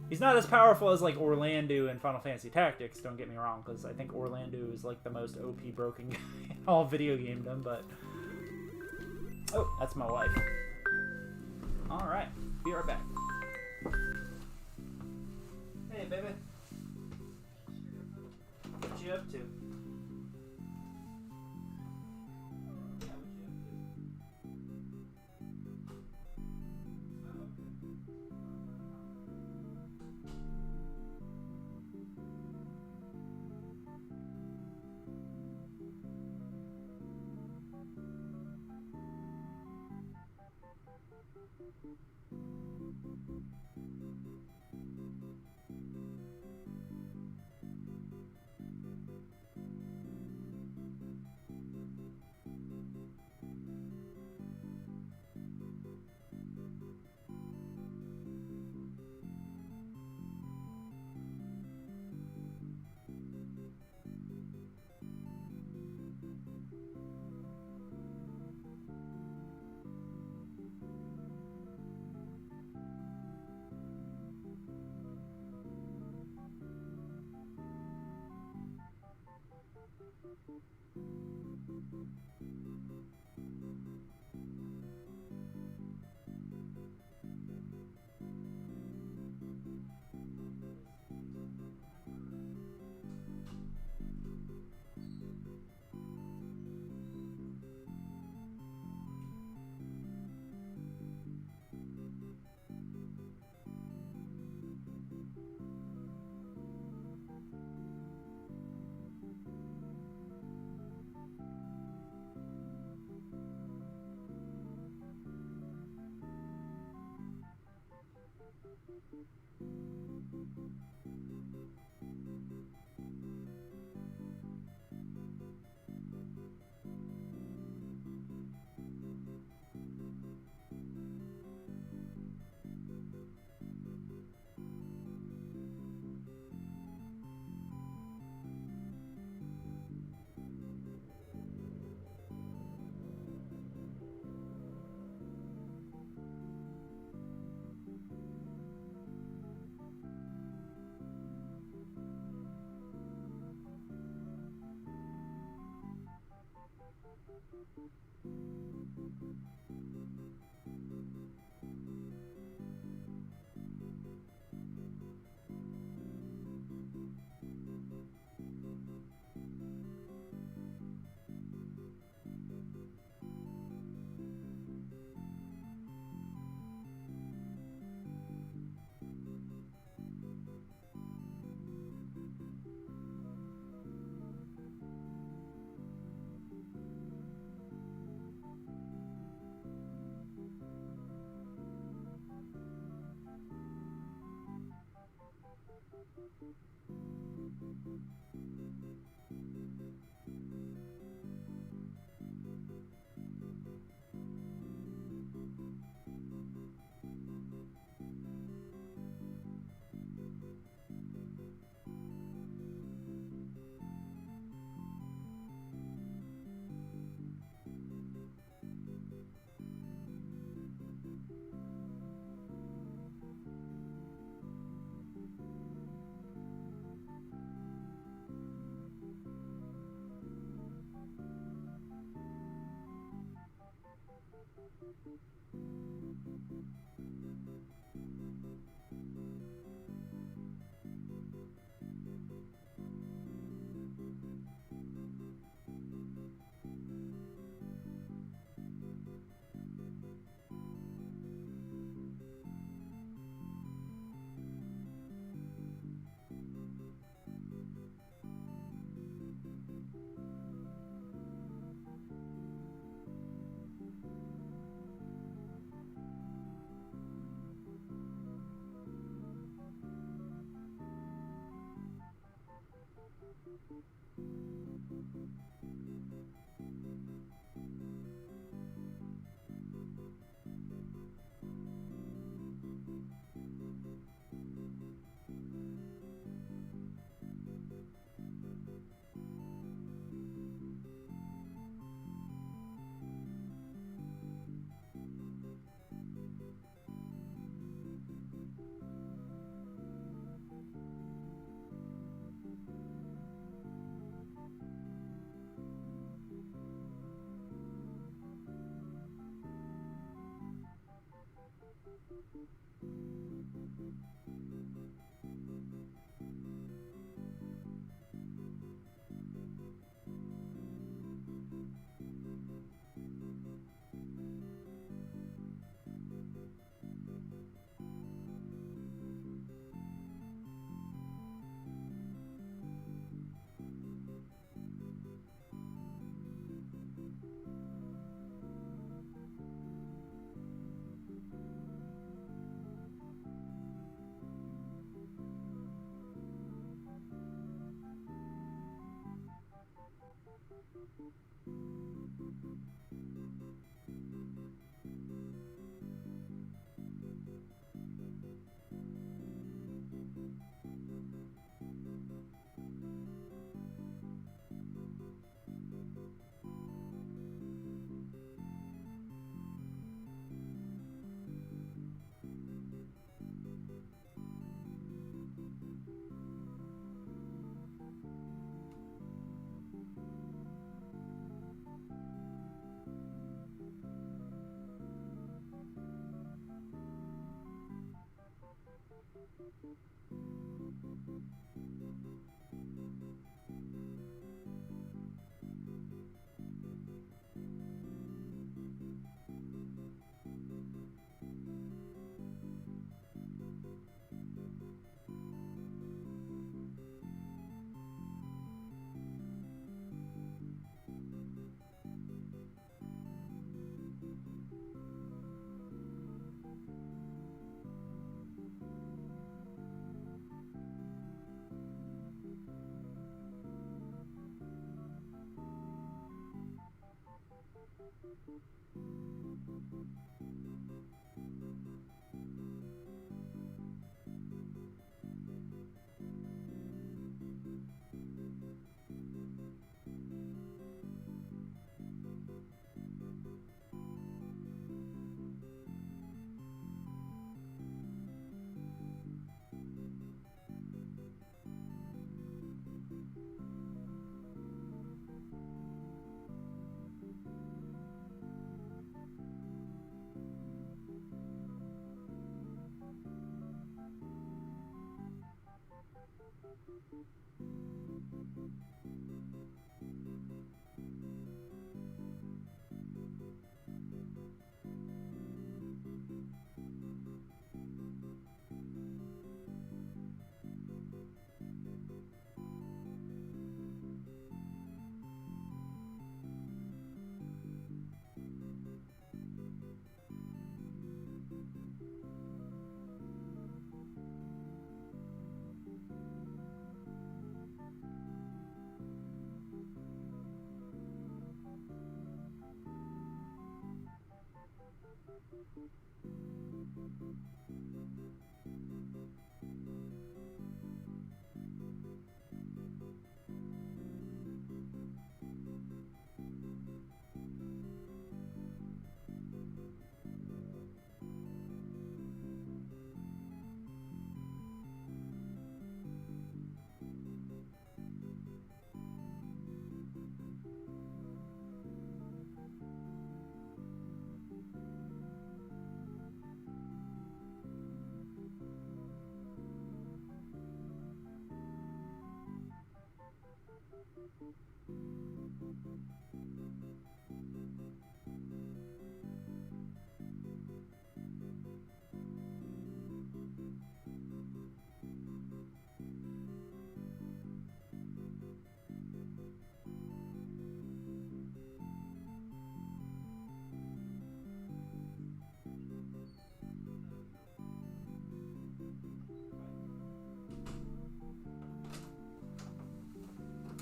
He's not as powerful as like Orlando in Final Fantasy Tactics, don't get me wrong, because I think Orlando is like the most OP broken guy in all video gamedom, but... Oh, that's my wife. Alright, be right back. Hey, baby. What you up to?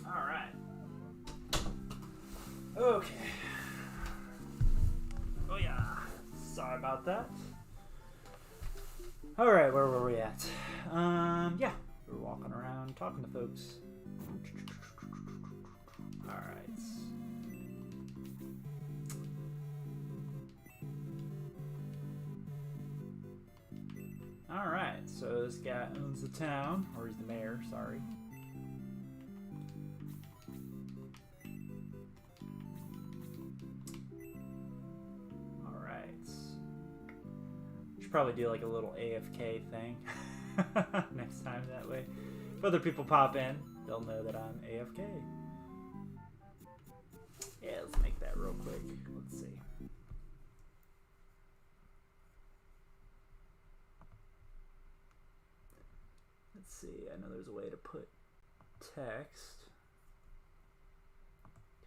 All right. Okay. Oh yeah. Sorry about that. All right, where were we at? Yeah, we were walking around talking to folks. All right. All right. So this guy owns the town, or he's the mayor. Sorry. Probably do like a little AFK thing next time, that way if other people pop in they'll know that I'm AFK. Yeah, let's make that real quick. Let's see. I know there's a way to put text.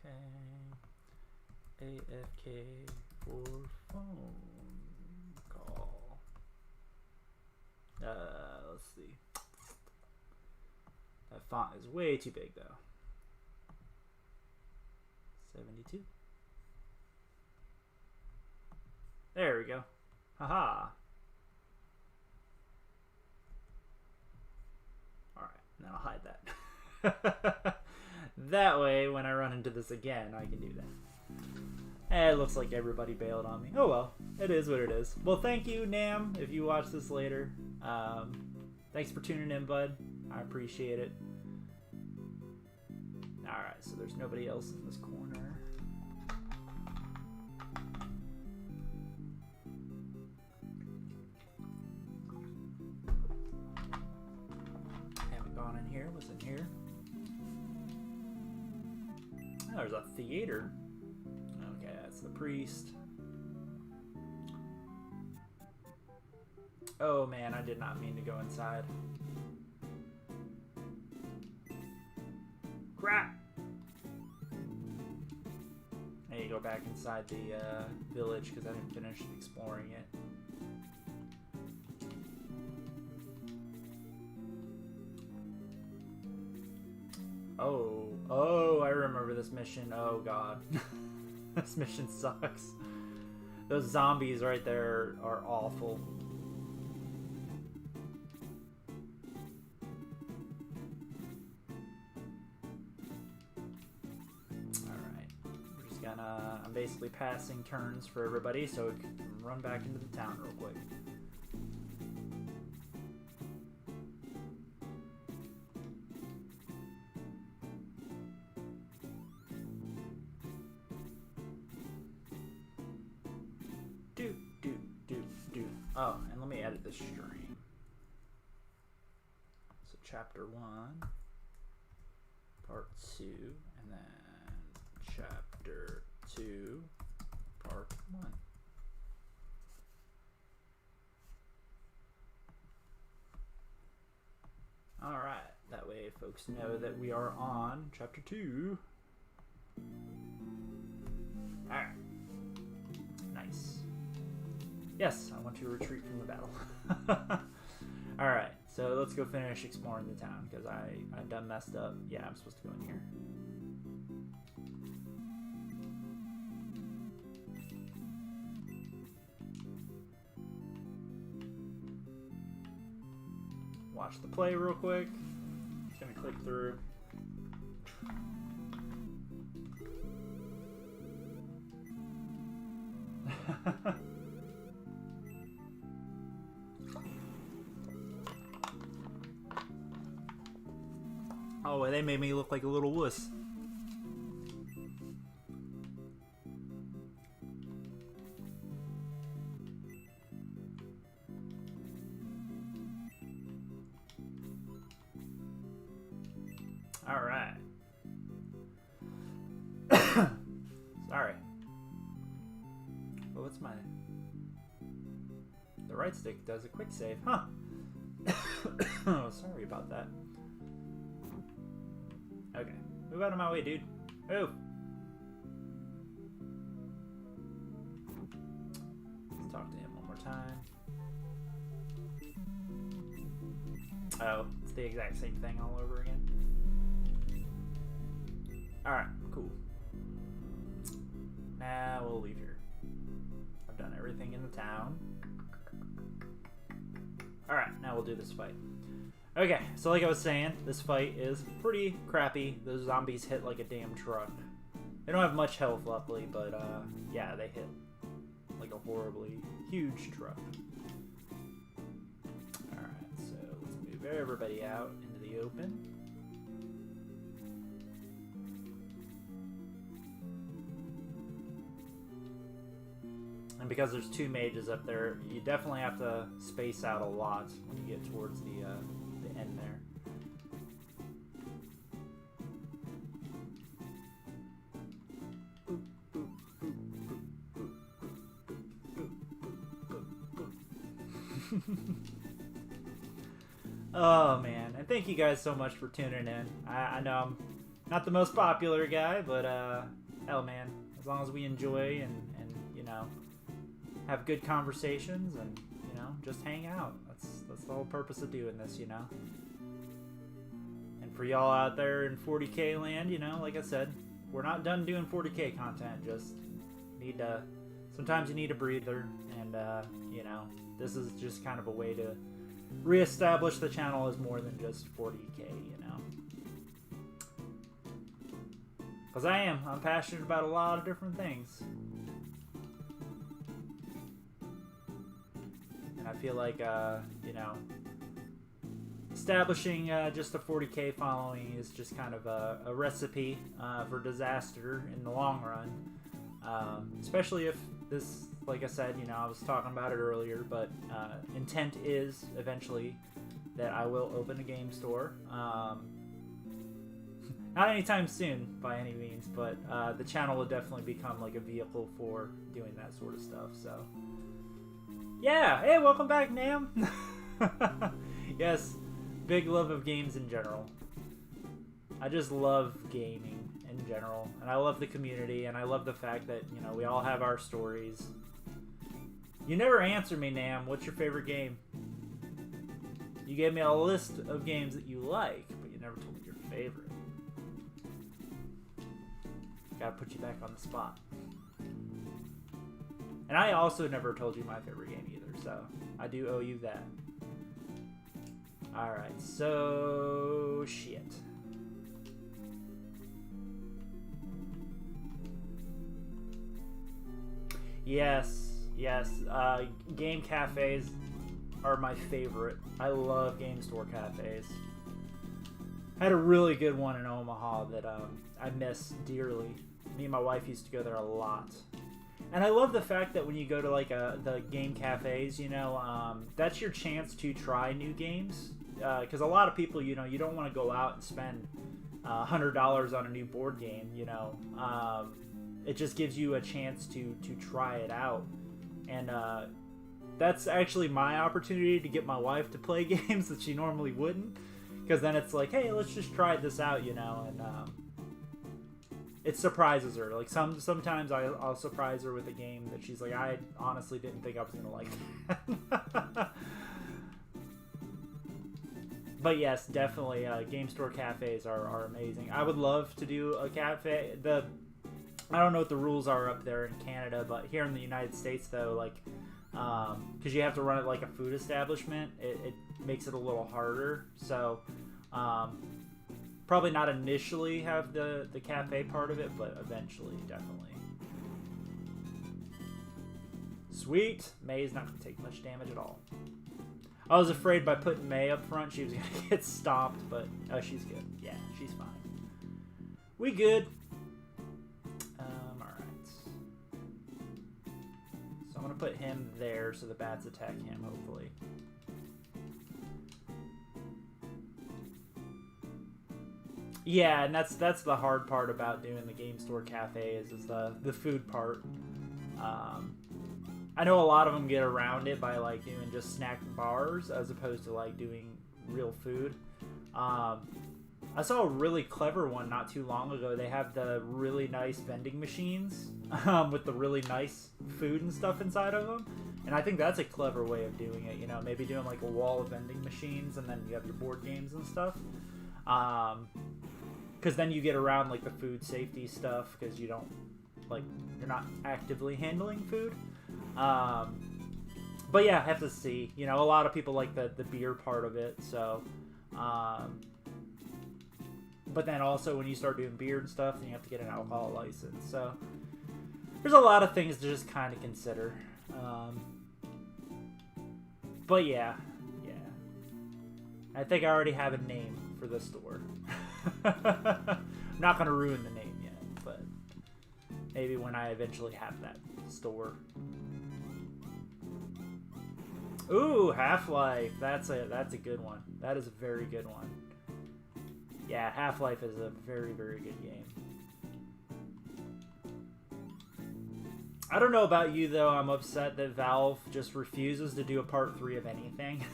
Okay, AFK for phone call. Let's see. That font is way too big though. 72. There we go. Haha. Alright, now I'll hide that. That way, when I run into this again, I can do that. It looks like everybody bailed on me. Oh well, it is what it is. Well, thank you, Nam, if you watch this later. Thanks for tuning in, bud. I appreciate it. Alright, so there's nobody else in this corner. Haven't gone in here. What's in here? Oh, there's a theater. Okay, that's the priest. Oh man, I did not mean to go inside. Crap! I need to go back inside the village because I didn't finish exploring it. Oh, I remember this mission. Oh god. This mission sucks. Those zombies right there are awful. I'm basically passing turns for everybody, so we can run back into the town real quick. Oh, and let me edit this stream. So chapter 1, part 2, and then chapter 2, part 1. Alright, that way folks know that we are on chapter 2. Alright. Nice. Yes, I want to retreat from the battle. Alright, so let's go finish exploring the town, because I done messed up. Yeah, I'm supposed to go in here. Watch the play real quick. Just gonna click through. Oh, they made me look like a little wuss. Alright. Sorry. Oh, what's my... The right stick does a quick save, huh? Oh, sorry about that. Okay. Move out of my way, dude. Move! Let's talk to him one more time. Oh, it's the exact same thing all over again. Alright, cool. Now we'll leave here. I've done everything in the town. Alright, now we'll do this fight. Okay, so like I was saying, this fight is pretty crappy. Those zombies hit like a damn truck. They don't have much health, luckily, but yeah, they hit like a horribly huge truck. Alright, so let's move everybody out into the open. And because there's two mages up there, you definitely have to space out a lot when you get towards the end there. Oh man, and thank you guys so much for tuning in. I know I'm not the most popular guy, but hell man, as long as we enjoy and you know, have good conversations and, you know, just hang out. That's the whole purpose of doing this, you know. And for y'all out there in 40K land, you know, like I said, we're not done doing 40K content. Just need to, sometimes you need a breather, and you know, this is just kind of a way to reestablish the channel as more than just 40K, you know. Because I'm passionate about a lot of different things. And I feel like, you know, establishing just a 40K following is just kind of a recipe for disaster in the long run. Especially if this, like I said, you know, I was talking about it earlier, but intent is eventually that I will open a game store. Not anytime soon, by any means, but the channel will definitely become like a vehicle for doing that sort of stuff, so... Yeah! Hey, welcome back, Nam! Yes, big love of games in general. I just love gaming in general, and I love the community, and I love the fact that, you know, we all have our stories. You never answered me, Nam. What's your favorite game? You gave me a list of games that you like, but you never told me your favorite. Gotta put you back on the spot. And I also never told you my favorite game either, so I do owe you that. Alright, so... shit. Yes, yes. Game cafes are my favorite. I love game store cafes. I had a really good one in Omaha that I miss dearly. Me and my wife used to go there a lot. And I love the fact that when you go to like the game cafes, you know, that's your chance to try new games. Because a lot of people, you know, you don't want to go out and spend $100 on a new board game, you know. It just gives you a chance to try it out. And that's actually my opportunity to get my wife to play games that she normally wouldn't. Because then it's like, hey, let's just try this out, you know, and it surprises her. Like sometimes I'll surprise her with a game that she's like, I honestly didn't think I was gonna like that. But yes, definitely, game store cafes are amazing. I would love to do a cafe. I don't know what the rules are up there in Canada, but here in the United States, though, like, because you have to run it like a food establishment, it makes it a little harder. So, probably not initially have the cafe part of it, but eventually, definitely. Sweet! May's not going to take much damage at all. I was afraid by putting May up front she was going to get stomped, but oh, she's good. Yeah, she's fine. We good. Alright. So I'm going to put him there so the bats attack him, hopefully. Yeah, and that's the hard part about doing the game store cafe is the food part. I know a lot of them get around it by like doing just snack bars as opposed to like doing real food. I saw a really clever one not too long ago. They have the really nice vending machines with the really nice food and stuff inside of them. And I think that's a clever way of doing it. You know, maybe doing like a wall of vending machines and then you have your board games and stuff. Because then you get around like the food safety stuff because you don't, like, you're not actively handling food. But yeah, I have to see. You know, a lot of people like the beer part of it, so... but then also when you start doing beer and stuff, then you have to get an alcohol license. So there's a lot of things to just kind of consider. But yeah. I think I already have a name for the store. I'm not going to ruin the name yet, but maybe when I eventually have that store. Ooh, Half-Life. That's a good one. That is a very good one. Yeah, Half-Life is a very, very good game. I don't know about you, though. I'm upset that Valve just refuses to do a part 3 of anything.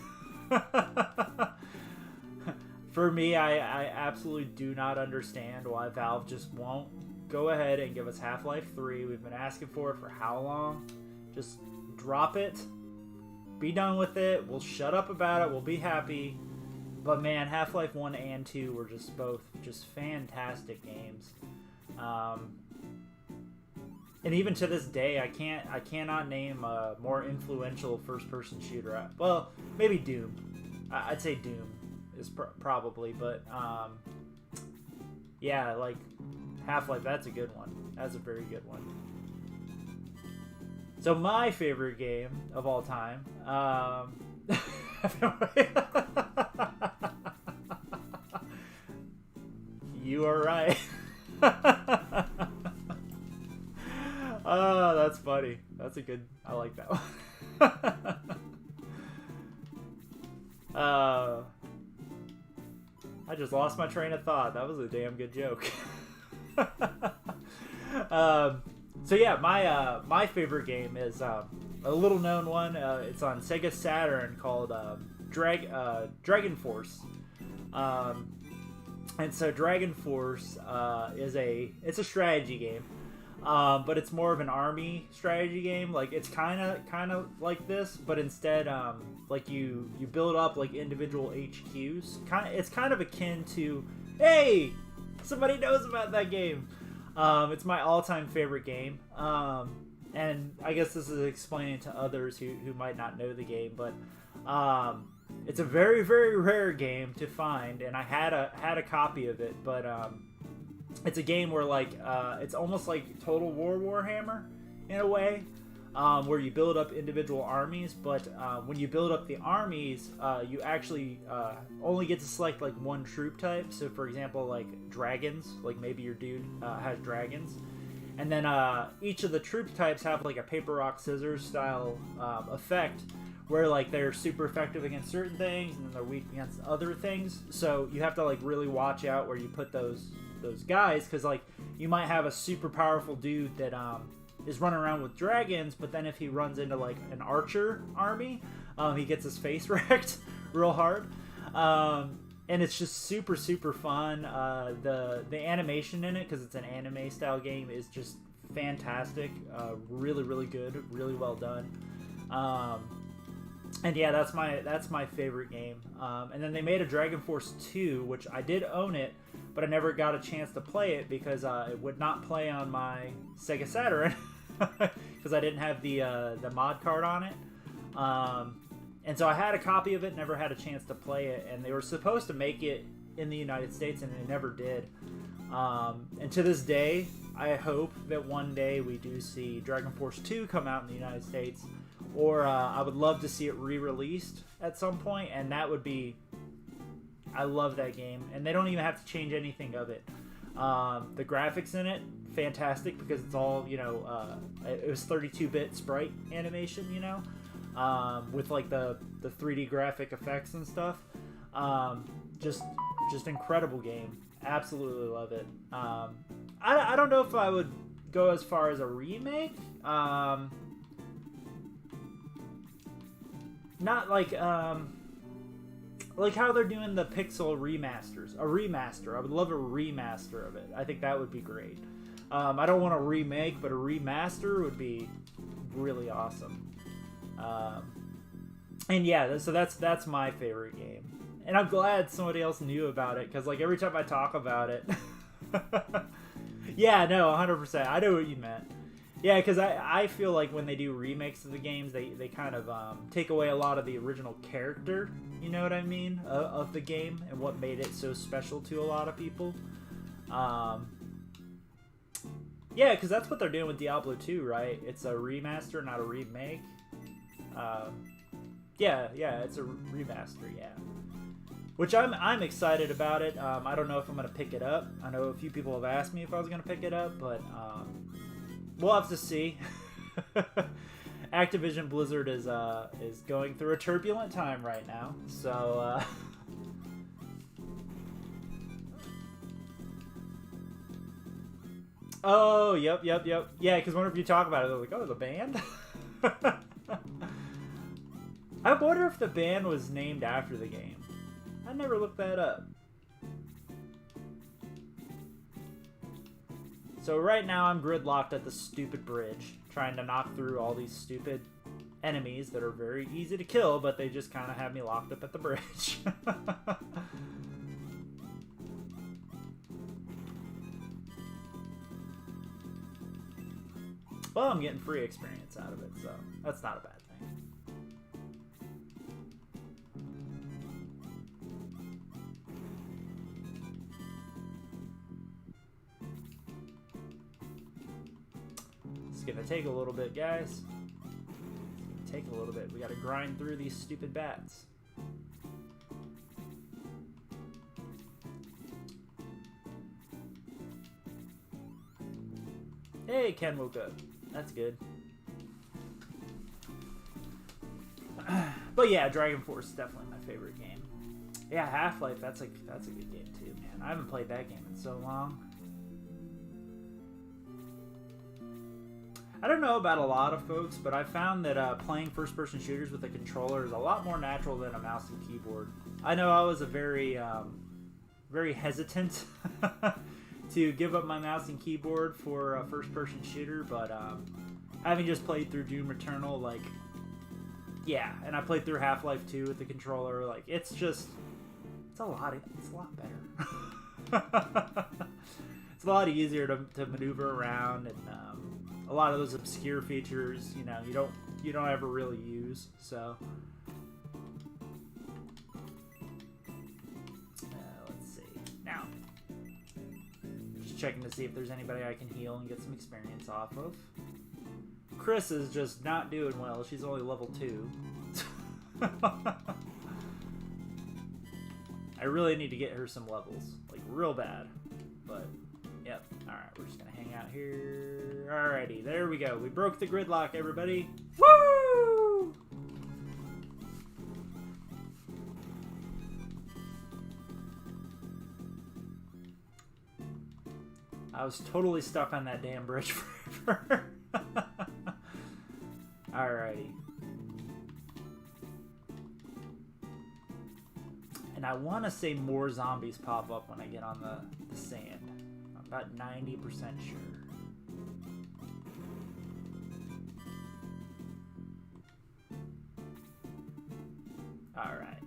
For me, I absolutely do not understand why Valve just won't go ahead and give us Half-Life 3. We've been asking for it for how long? Just drop it. Be done with it. We'll shut up about it. We'll be happy. But man, Half-Life 1 and 2 were just both just fantastic games. And even to this day, I cannot name a more influential first-person shooter. Well, maybe Doom. I'd say Doom is probably, but yeah, like Half-Life, that's a good one. That's a very good one. So my favorite game of all time, you are right. Oh, that's funny. That's a good... I like that one. I just lost my train of thought. That was a damn good joke. So yeah, my favorite game is a little known one. It's on Sega Saturn called Dragon Force. And so Dragon Force is a strategy game. But it's more of an army strategy game. Like it's kind of like this, but instead, like you build up like individual HQs. It's kind of akin to, hey, somebody knows about that game. It's my all-time favorite game. And I guess this is explaining to others who might not know the game, but it's a very, very rare game to find, and I had a copy of it, but it's a game where like it's almost like Total War Warhammer in a way, where you build up individual armies, but when you build up the armies, you actually only get to select like one troop type. So for example, like dragons, like maybe your dude has dragons, and then each of the troop types have like a paper rock scissors style effect, where like they're super effective against certain things and then they're weak against other things. So you have to like really watch out where you put those guys, because like you might have a super powerful dude that is running around with dragons, but then if he runs into like an archer army, he gets his face wrecked real hard. And it's just super fun. The animation in it, because it's an anime style game, is just fantastic. Really good, really well done. And yeah, that's my favorite game. And then they made a Dragon Force 2, which I did own it, but I never got a chance to play it because it would not play on my Sega Saturn because I didn't have the mod card on it. And so I had a copy of it, never had a chance to play it, and they were supposed to make it in the United States, and they never did. And to this day, I hope that one day we do see Dragon Force 2 come out in the United States, or I would love to see it re-released at some point, and that would be... I love that game, and they don't even have to change anything of it. The graphics in it, fantastic, because it's all, you know, it was 32-bit sprite animation, you know, with like the 3D graphic effects and stuff. Just incredible game. Absolutely love it. I don't know if I would go as far as a remake. Not like how they're doing the Pixel remasters. A remaster. I would love a remaster of it. I think that would be great. I don't want a remake, but a remaster would be really awesome. And yeah, so that's my favorite game. And I'm glad somebody else knew about it, because like every time I talk about it... Yeah, no, 100%. I know what you meant. Yeah, because I feel like when they do remakes of the games, they kind of take away a lot of the original character, you know what I mean, of the game, and what made it so special to a lot of people. Yeah, because that's what they're doing with Diablo 2, right? It's a remaster, not a remake. Yeah, it's a remaster, yeah. Which I'm excited about it. I don't know if I'm going to pick it up. I know a few people have asked me if I was going to pick it up, but we'll have to see. Activision Blizzard is going through a turbulent time right now, so... Oh, yep. Yeah, because whenever you talk about it, they're like, oh, the band? I wonder if the band was named after the game. I never looked that up. So right now I'm gridlocked at the stupid bridge, trying to knock through all these stupid enemies that are very easy to kill, but they just kind of have me locked up at the bridge. Well, I'm getting free experience out of it, so that's not a bad thing. It's gonna take a little bit, guys. It's gonna take a little bit. We gotta grind through these stupid bats. Hey, Ken woke up. That's good. But yeah, Dragon Force is definitely my favorite game. Yeah, Half-Life, that's a good game too, man. I haven't played that game in so long. I don't know about a lot of folks, but I found that playing first-person shooters with a controller is a lot more natural than a mouse and keyboard. I know I was a very hesitant to give up my mouse and keyboard for a first-person shooter, but having just played through Doom Eternal, like, yeah, and I played through Half-Life 2 with the controller, like, it's a lot better. It's a lot easier to maneuver around, and a lot of those obscure features, you know, you don't ever really use, so. Let's see. Now, just checking to see if there's anybody I can heal and get some experience off of. Chris is just not doing well. She's only level 2. I really need to get her some levels, like real bad. But, yep. Alright, we're just going to hang out here. Alrighty, there we go. We broke the gridlock, everybody. Woo! I was totally stuck on that damn bridge forever. Alrighty. And I want to say more zombies pop up when I get on the sand. I'm about 90% sure. Alright.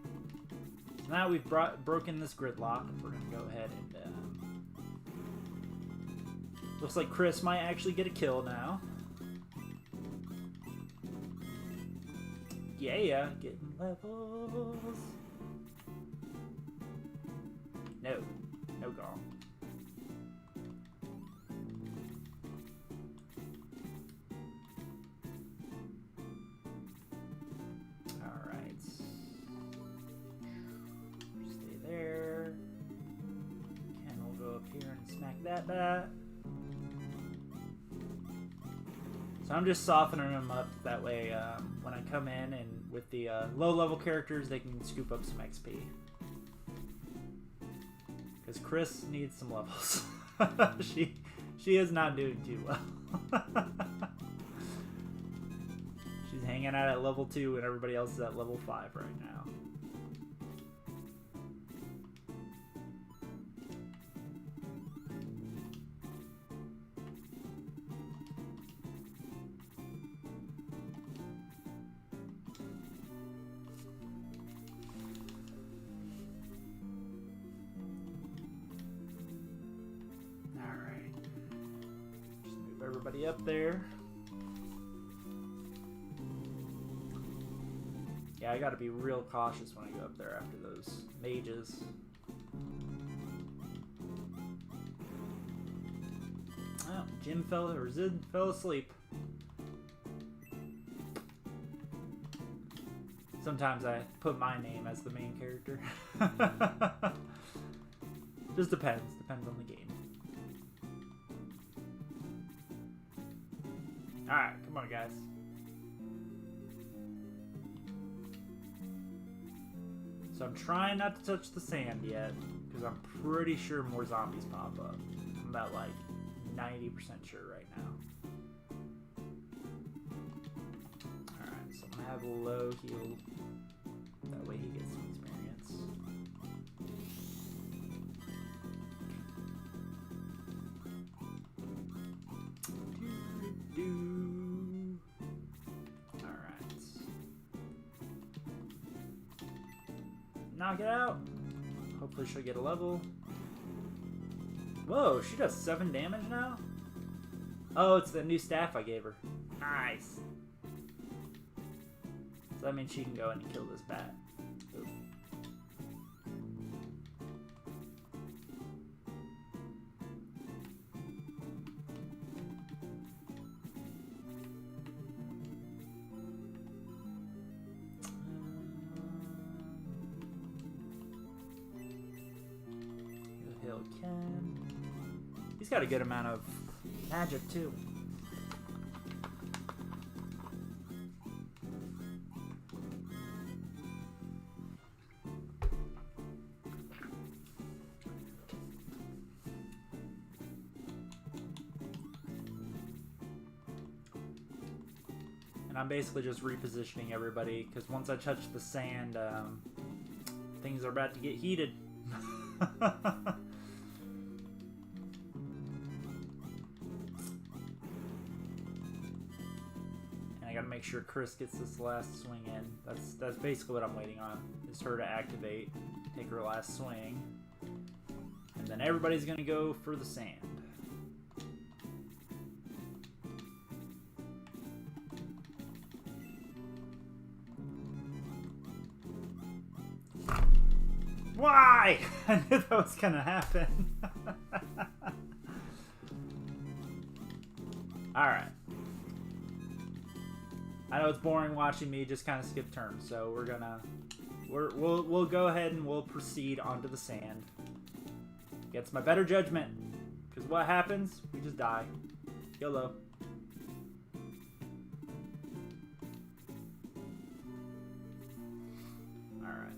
So now we've broken this gridlock. We're going to go ahead and... looks like Chris might actually get a kill now. Yeah, getting levels. No gone. Alright. Stay there. And we'll go up here and smack that bat. So I'm just softening them up, that way when I come in and with the low level characters, they can scoop up some XP. Because Chris needs some levels. She is not doing too well. She's hanging out at level 2 and everybody else is at level 5 right now. Everybody up there. Yeah, I gotta be real cautious when I go up there after those mages. Oh, Jim fell, or Zid fell asleep. Sometimes I put my name as the main character. Just depends on the game. Alright, come on, guys. So I'm trying not to touch the sand yet, because I'm pretty sure more zombies pop up. I'm about like 90% sure right now. Alright, so I'm gonna have a low heal. That way he gets some experience. Knock it out. Hopefully she'll get a level. Whoa, she does 7 damage now? Oh, it's the new staff I gave her. Nice. So that means she can go in and kill this bat. Ooh. Ken. He's got a good amount of magic too. And I'm basically just repositioning everybody because once I touch the sand, things are about to get heated. I gotta make sure Chris gets this last swing in. That's basically what I'm waiting on, is her to activate, take her last swing, and then everybody's gonna go for the sand. Why? I knew that was gonna happen. Alright. I know it's boring watching me just kind of skip turns, so we'll go ahead and we'll proceed onto the sand. Gets my better judgment, because what happens? We just die. YOLO. All right.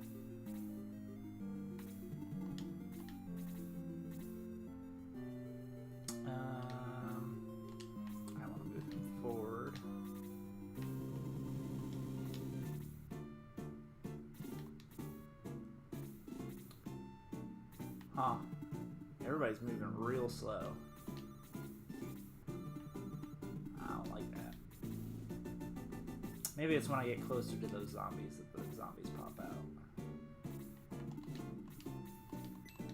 I want to move him forward. Huh. Everybody's moving real slow. I don't like that. Maybe it's when I get closer to those zombies that the zombies pop out.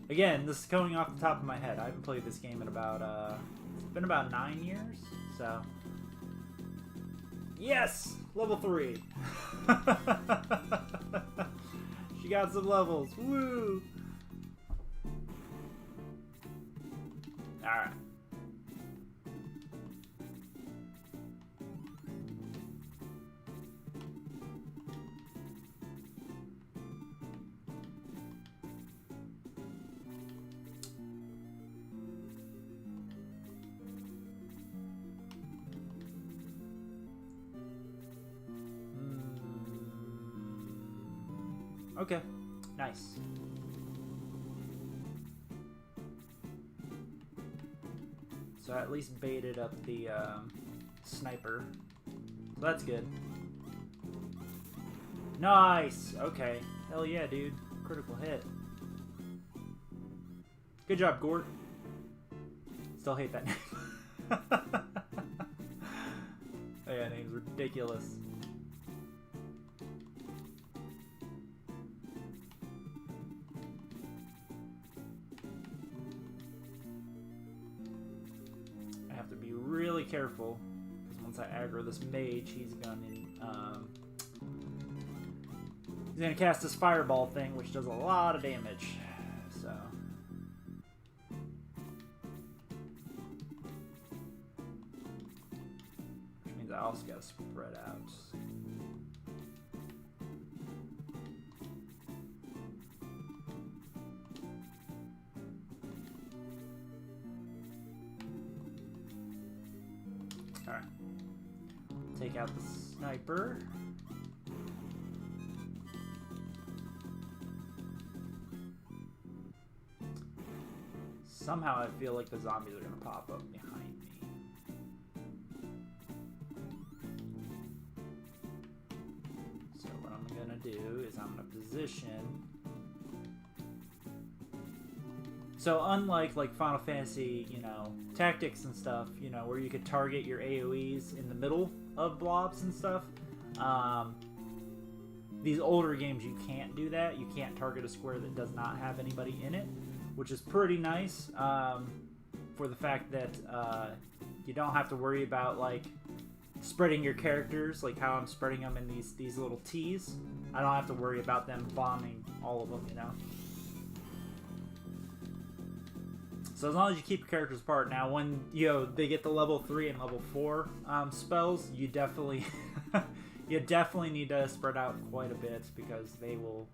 Again, this is going off the top of my head. I haven't played this game in about, it's been about 9 years, so. Yes! Level 3! She got some levels. Woo! Alright. Okay. Nice. So I at least baited up the sniper. So that's good. Nice! Okay. Hell yeah, dude. Critical hit. Good job, Gort. Still hate that name. Oh, yeah, name's ridiculous. I have to be really careful, because once I aggro this mage, he's gonna cast this fireball thing, which does a lot of damage. So which means I also gotta spread out. Alright. Take out the sniper. Somehow I feel like the zombies are going to pop up behind me. So what I'm going to do is I'm going to position. So unlike like Final Fantasy, you know, tactics and stuff, you know, where you could target your AoEs in the middle of blobs and stuff, these older games you can't do that. You can't target a square that does not have anybody in it, which is pretty nice for the fact that you don't have to worry about like spreading your characters, like how I'm spreading them in these little T's. I don't have to worry about them bombing all of them, you know. So as long as you keep your characters apart. Now, when they get the level 3 and level 4 spells, you definitely you definitely need to spread out quite a bit because they will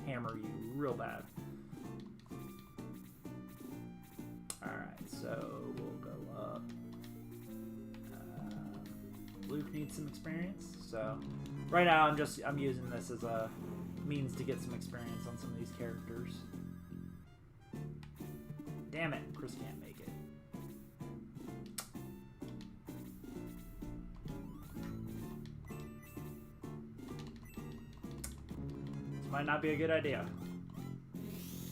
hammer you real bad. Alright, so we'll go up. Luke needs some experience, so right now I'm using this as a means to get some experience on some of these characters. Damn it, Chris can't make it. This might not be a good idea.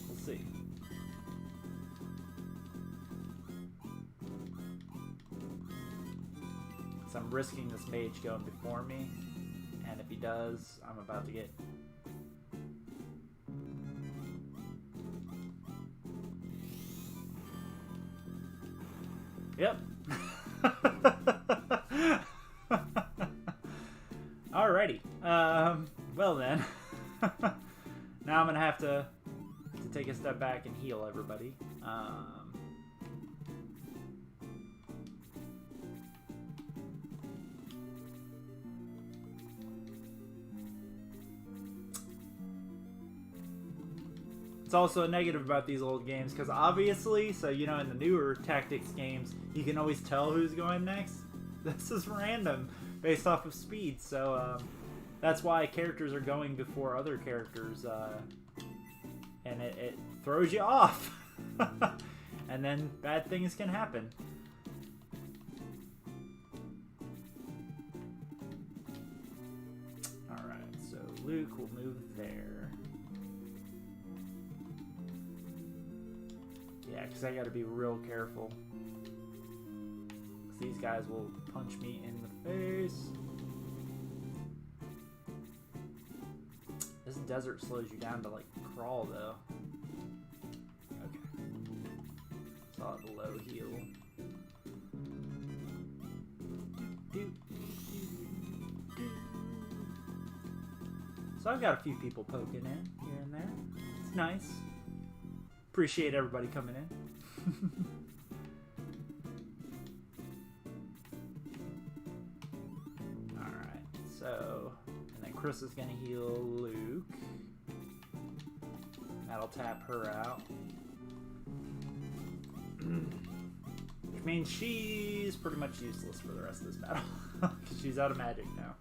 We'll see. So I'm risking this mage going before me, and if he does, I'm about to get... Yep. Alrighty. Well then. Now I'm gonna have to take a step back and heal everybody. It's also a negative about these old games because obviously, so you know, in the newer tactics games, you can always tell who's going next. This is random based off of speed, so that's why characters are going before other characters, and it throws you off. And then bad things can happen. Alright, so Luke will move there. Yeah, because I got to be real careful. These guys will punch me in the face. This desert slows you down to like crawl though. Okay. Saw the low heal. So I've got a few people poking in here and there. It's nice. Appreciate everybody coming in. Alright, so, and then Chris is going to heal Luke. That'll tap her out. Which means she's pretty much useless for the rest of this battle. Because she's out of magic now.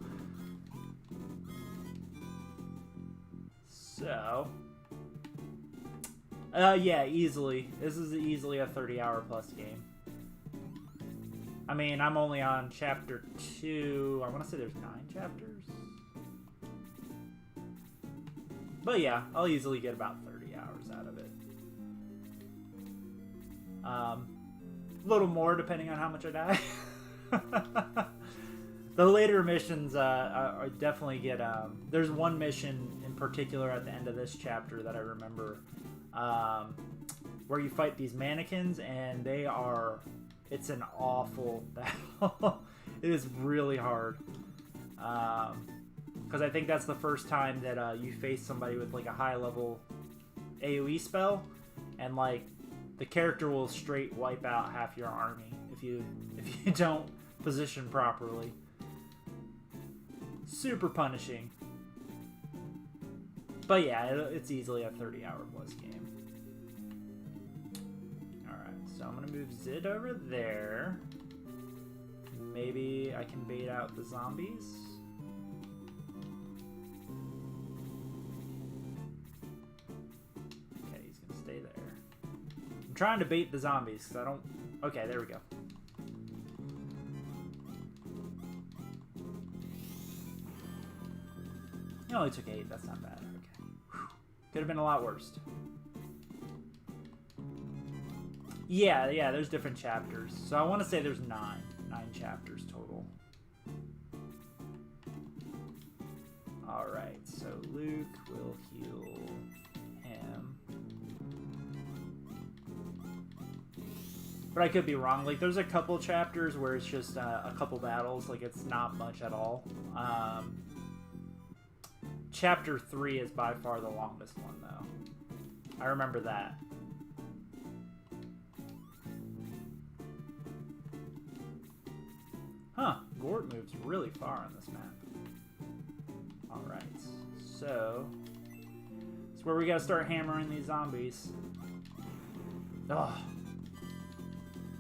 So... yeah, easily. This is easily a 30-hour plus game. I mean, I'm only on chapter 2. I want to say there's 9 chapters. But yeah, I'll easily get about 30 hours out of it. A little more depending on how much I die. The later missions I definitely get... there's one mission in particular at the end of this chapter that I remember, where you fight these mannequins, and they are... It's an awful battle. It is really hard. Because I think that's the first time that you face somebody with like a high level AoE spell, and like the character will straight wipe out half your army if you don't position properly. Super punishing. But yeah, it's easily a 30-hour plus game. Alright, so I'm gonna move Zid over there. Maybe I can bait out the zombies. Okay, he's gonna stay there. I'm trying to bait the zombies because I don't... Okay, there we go. It only took 8, that's not bad. Okay. Could have been a lot worse. Yeah, there's different chapters. So I want to say there's 9 chapters total. Alright, so Luke will heal him. But I could be wrong. Like, there's a couple chapters where it's just a couple battles. Like, it's not much at all. Chapter 3 is by far the longest one, though. I remember that. Huh. Gort moves really far on this map. Alright. So... it's where we gotta start hammering these zombies. Oh.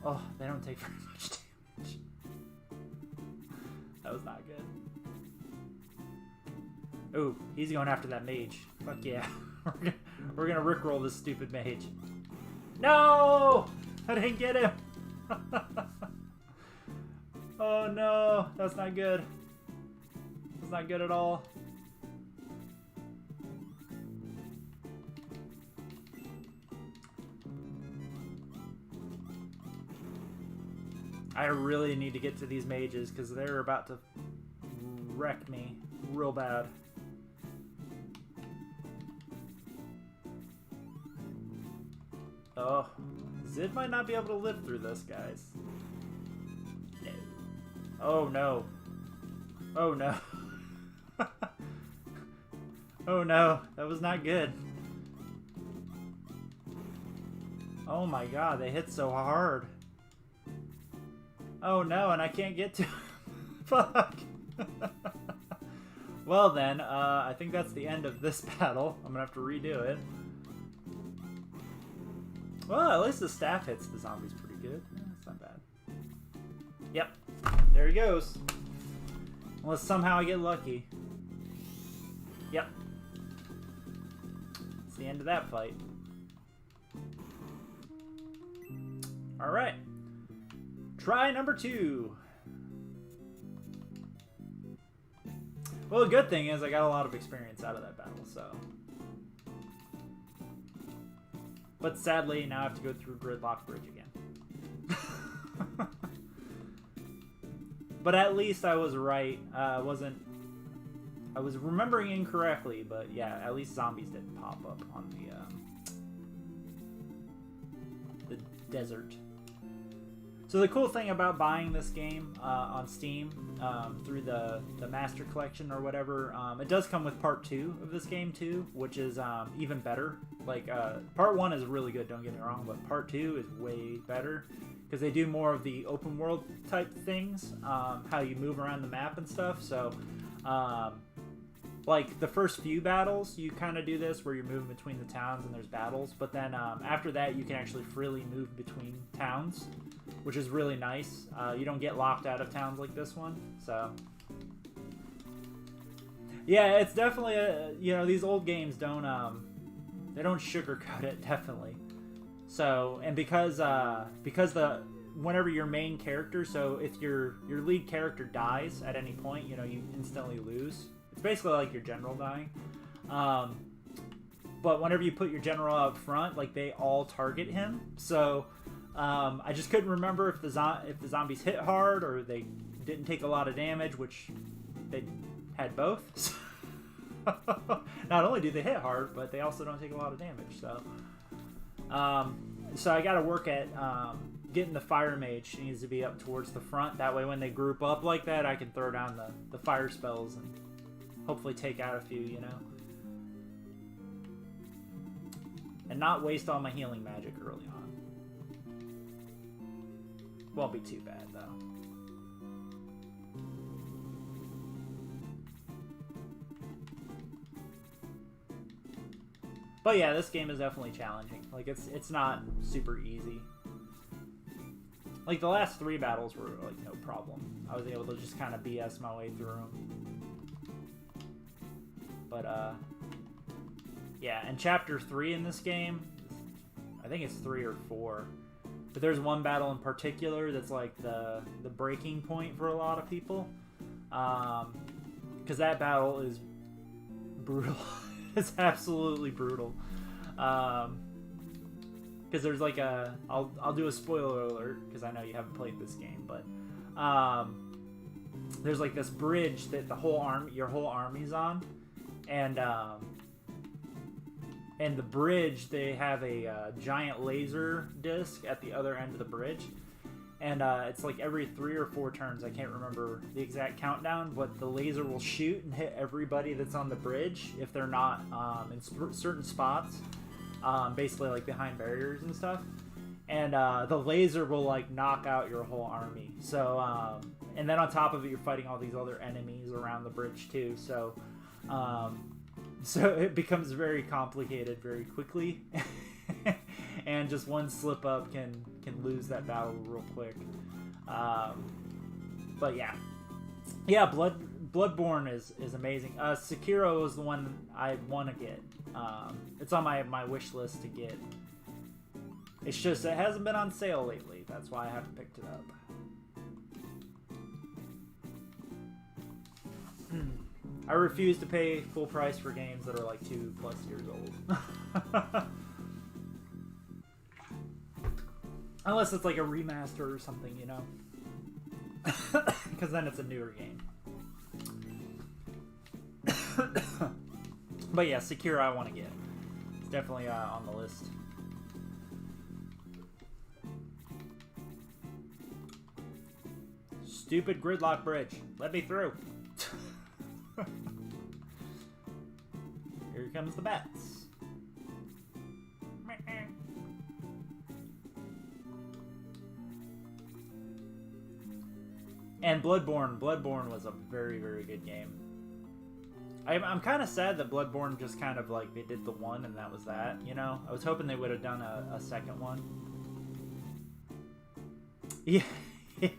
Oh, they don't take very much damage. That was not good. Ooh, he's going after that mage. Fuck yeah. We're gonna rickroll this stupid mage. No! I didn't get him! Oh no, that's not good. That's not good at all. I really need to get to these mages because they're about to wreck me real bad. Oh, Zid might not be able to live through this, guys. No. Oh no. Oh no. Oh no, that was not good. Oh my god, they hit so hard. Oh no, and I can't get to him. Fuck. Well then, I think that's the end of this battle. I'm gonna have to redo it. Well, at least the staff hits the zombies pretty good. Yeah, that's not bad. Yep. There he goes. Unless somehow I get lucky. Yep. It's the end of that fight. Alright. Try number 2. Well, the good thing is I got a lot of experience out of that battle, so... But sadly, now I have to go through Gridlock Bridge again. But at least I was right. I was remembering incorrectly, but yeah, at least zombies didn't pop up on the desert. So the cool thing about buying this game on Steam through the Master Collection or whatever, it does come with Part 2 of this game too, which is even better. Like, Part 1 is really good, don't get me wrong, but Part 2 is way better because they do more of the open world type things, how you move around the map and stuff. So, like, the first few battles, you kind of do this where you're moving between the towns and there's battles, but then after that, you can actually freely move between towns, which is really nice. You don't get locked out of towns like this one, so... Yeah, it's definitely, you know, these old games don't, they don't sugarcoat it, definitely. So, and because the whenever your main character, so if your lead character dies at any point, you know, you instantly lose. It's basically like your general dying. But whenever you put your general up front, like, they all target him. So I just couldn't remember if the zombies hit hard or they didn't take a lot of damage, which they had both. Not only do they hit hard, but they also don't take a lot of damage. So so I got to work at getting the fire mage. She needs to be up towards the front. That way when they group up like that, I can throw down the fire spells and hopefully take out a few, you know. And not waste all my healing magic early on. Won't be too bad, though. But yeah, this game is definitely challenging. Like, it's not super easy. Like, the last 3 battles were, like, no problem. I was able to just kind of BS my way through them. But, yeah, and Chapter 3 in this game, I think it's 3 or 4. But there's one battle in particular that's, like, the breaking point for a lot of people. Because that battle is brutal. It's absolutely brutal. Because there's like I'll do a spoiler alert because I know you haven't played this game, but there's like this bridge that your whole army's on, and the bridge, they have a giant laser disc at the other end of the bridge. And it's like every 3 or 4 turns, I can't remember the exact countdown, but the laser will shoot and hit everybody that's on the bridge if they're not in certain spots, basically like behind barriers and stuff. And the laser will like knock out your whole army. So, and then on top of it, you're fighting all these other enemies around the bridge too. So, so it becomes very complicated very quickly. And just one slip up can lose that battle real quick. But yeah, Bloodborne is amazing. Sekiro is the one I want to get. It's on my wish list to get. It's just it hasn't been on sale lately. That's why I haven't picked it up. I refuse to pay full price for games that are like 2+ years old. Unless it's like a remaster or something, you know? Because then it's a newer game. But yeah, Sekiro I want to get. It's definitely on the list. Stupid gridlock bridge. Let me through. Here comes the bats. And Bloodborne was a very, very good game. I'm kind of sad that Bloodborne just kind of like, they did the one and that was that, you know? I was hoping they would have done a second one. Yeah,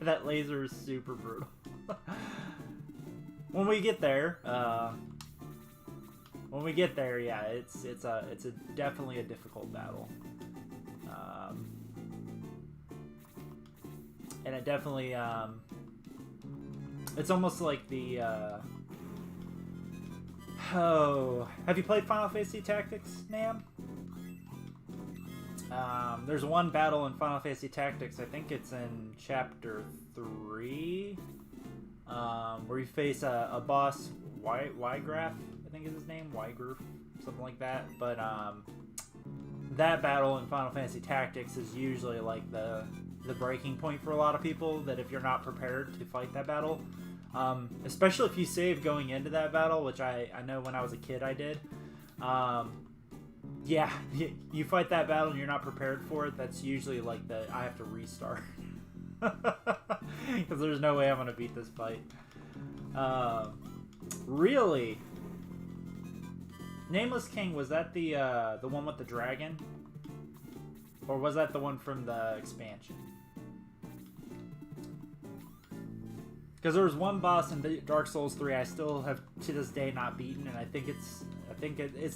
that laser is super brutal. When we get there, yeah, it's definitely a difficult battle. And it definitely, it's almost like the, have you played Final Fantasy Tactics, Nam? There's one battle in Final Fantasy Tactics, I think it's in Chapter 3, where you face a boss, Ygraf, I think is his name, Ygraf, something like that, but, that battle in Final Fantasy Tactics is usually like the breaking point for a lot of people, that if you're not prepared to fight that battle, especially if you save going into that battle, which I know when I was a kid I did, yeah, you fight that battle and you're not prepared for it, that's usually like I have to restart. Because there's no way I'm going to beat this fight. Really? Nameless King, was that the one with the dragon? Or was that the one from the expansion? Because there was one boss in Dark Souls 3 I still have to this day not beaten, and I think it's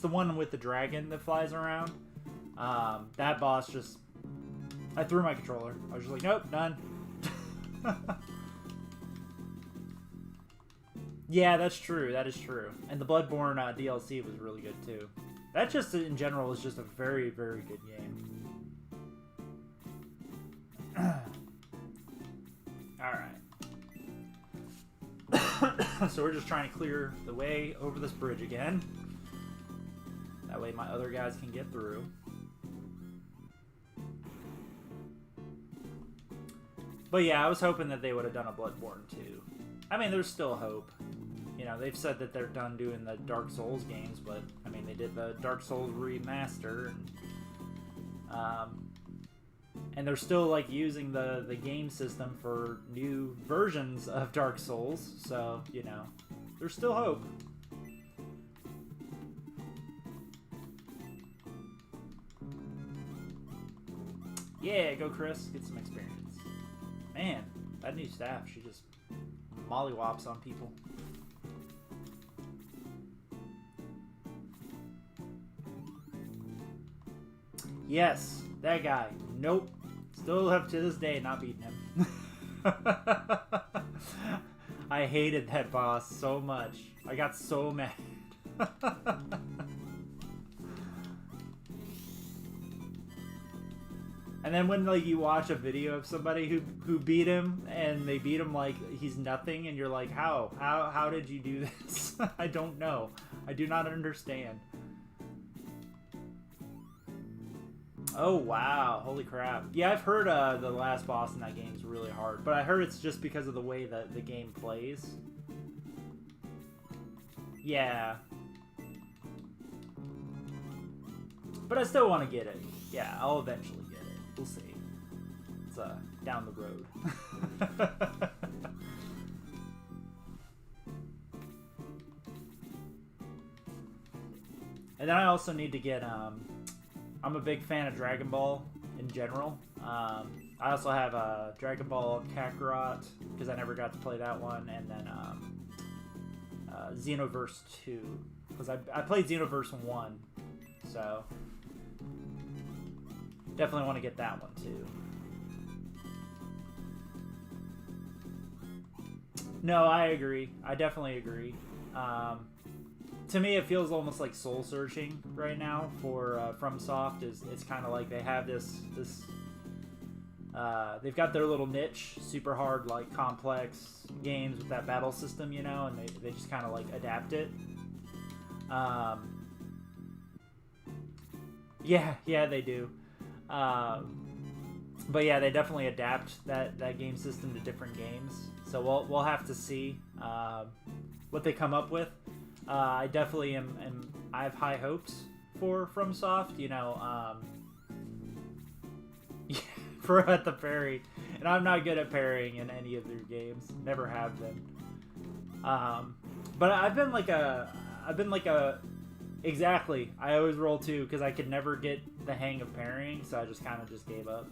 the one with the dragon that flies around. That boss just I threw my controller. I was just like, nope, done. Yeah, that's true. That is true. And the Bloodborne DLC was really good too. That just, in general, is just a very, very good game. Alright. So we're just trying to clear the way over this bridge again. That way my other guys can get through. But yeah, I was hoping that they would have done a Bloodborne too. I mean, there's still hope. You know, they've said that they're done doing the Dark Souls games, but I mean, they did the Dark Souls remaster, and they're still like using the game system for new versions of Dark Souls. So you know, there's still hope. Yeah, go Chris, get some experience. Man, that new staff, she just mollywops on people. Yes, that guy. Nope. Still have to this day not beaten him. I hated that boss so much. I got so mad. And then when like you watch a video of somebody who beat him and they beat him like he's nothing, and you're like, how did you do this? I don't know. I do not understand. Oh wow, holy crap. Yeah, I've heard the last boss in that game is really hard, but I heard it's just because of the way that the game plays. Yeah. But I still want to get it. Yeah, I'll eventually get it. We'll see. It's down the road. And then I also need to get I'm a big fan of Dragon Ball in general. I also have Dragon Ball Kakarot, because I never got to play that one, and then Xenoverse 2, because I played Xenoverse 1, so definitely want to get that one too. No, I agree. I definitely agree. To me, it feels almost like soul searching right now for FromSoft. It's kind of like they have this they've got their little niche, super hard, like complex games with that battle system, you know, and they just kind of like adapt it. Yeah, they do. But yeah, they definitely adapt that game system to different games. So we'll have to see what they come up with. I definitely I have high hopes for FromSoft, you know, for at the parry, and I'm not good at parrying in any of their games, never have been. But I've been like a exactly. I always roll 2 because I could never get the hang of parrying, so I just kind of just gave up.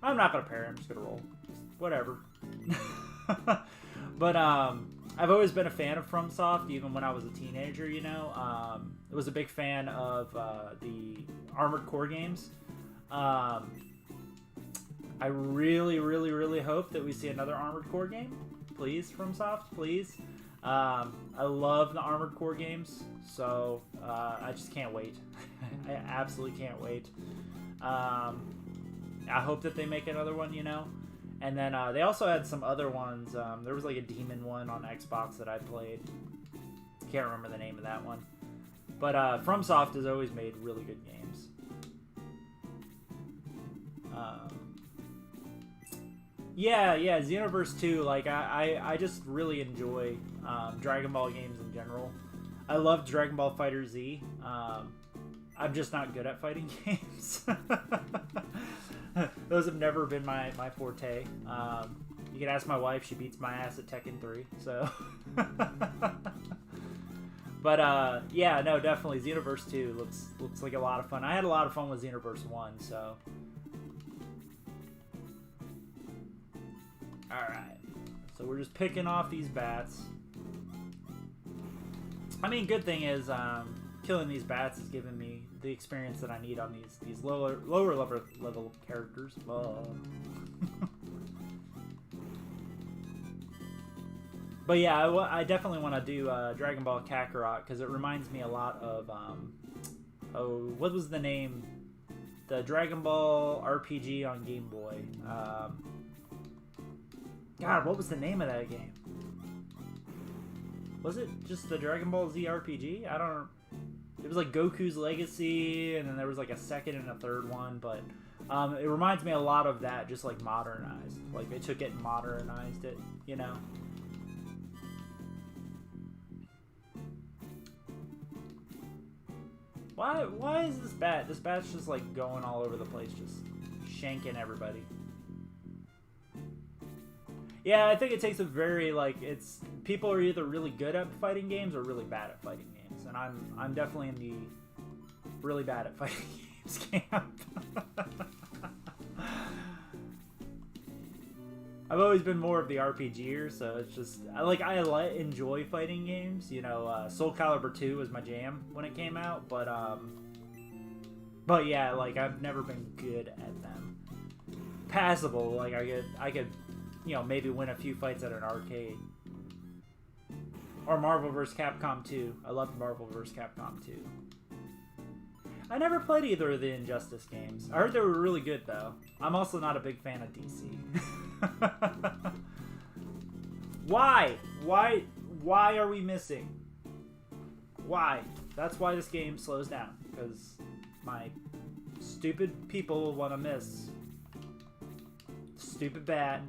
I'm not gonna parry. I'm just gonna roll, whatever. But I've always been a fan of FromSoft, even when I was a teenager, you know. I was a big fan of the Armored Core games. I really, really, really hope that we see another Armored Core game. Please, FromSoft, please. I love the Armored Core games, so I just can't wait. I absolutely can't wait. I hope that they make another one, you know. And then they also had some other ones. There was like a demon one on Xbox that I played. Can't remember the name of that one. But FromSoft has always made really good games. Yeah, Xenoverse 2. Like I just really enjoy Dragon Ball games in general. I love Dragon Ball FighterZ. I'm just not good at fighting games. Those have never been my forte. You can ask my wife; she beats my ass at Tekken 3. So, but yeah, no, definitely Xenoverse 2 looks like a lot of fun. I had a lot of fun with Xenoverse 1. So, all right. So we're just picking off these bats. I mean, good thing is killing these bats is giving me the experience that I need on these lower level characters. But yeah, I definitely want to do Dragon Ball Kakarot because it reminds me a lot of what was the name? The Dragon Ball RPG on Game Boy. God, what was the name of that game? Was it just the Dragon Ball Z RPG? I don't. It was like Goku's Legacy, and then there was like a second and a third one, but it reminds me a lot of that, just like modernized. Like they took it and modernized it, you know. Why is this bat? This bat's just like going all over the place, just shanking everybody. Yeah, I think it takes a very people are either really good at fighting games or really bad at fighting games, and I'm definitely in the really bad at fighting games camp. I've always been more of the RPGer, so it's just I enjoy fighting games. You know, Soul Calibur 2 was my jam when it came out, but yeah, like I've never been good at them. Passable, like I could, you know, maybe win a few fights at an arcade. Or Marvel vs. Capcom 2. I loved Marvel vs. Capcom 2. I never played either of the Injustice games. I heard they were really good, though. I'm also not a big fan of DC. Why? Why are we missing? Why? That's why this game slows down. Because my stupid people want to miss. Stupid bat.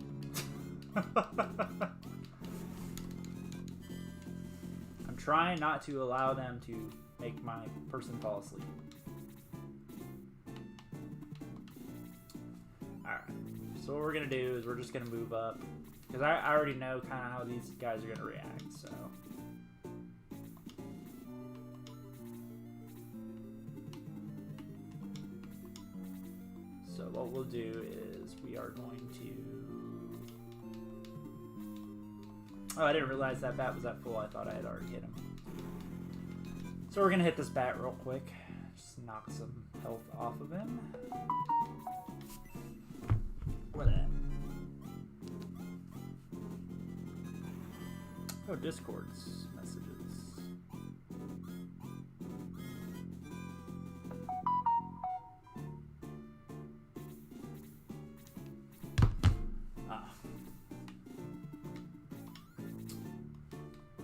I'm trying not to allow them to make my person fall asleep. Alright, so what we're going to do is we're just going to move up. Because I already know kind of how these guys are going to react, so... So what we'll do is we are going to... Oh, I didn't realize that bat was at full. I thought I had already hit him. So we're going to hit this bat real quick. Just knock some health off of him. Where that? Oh, Discord's messages.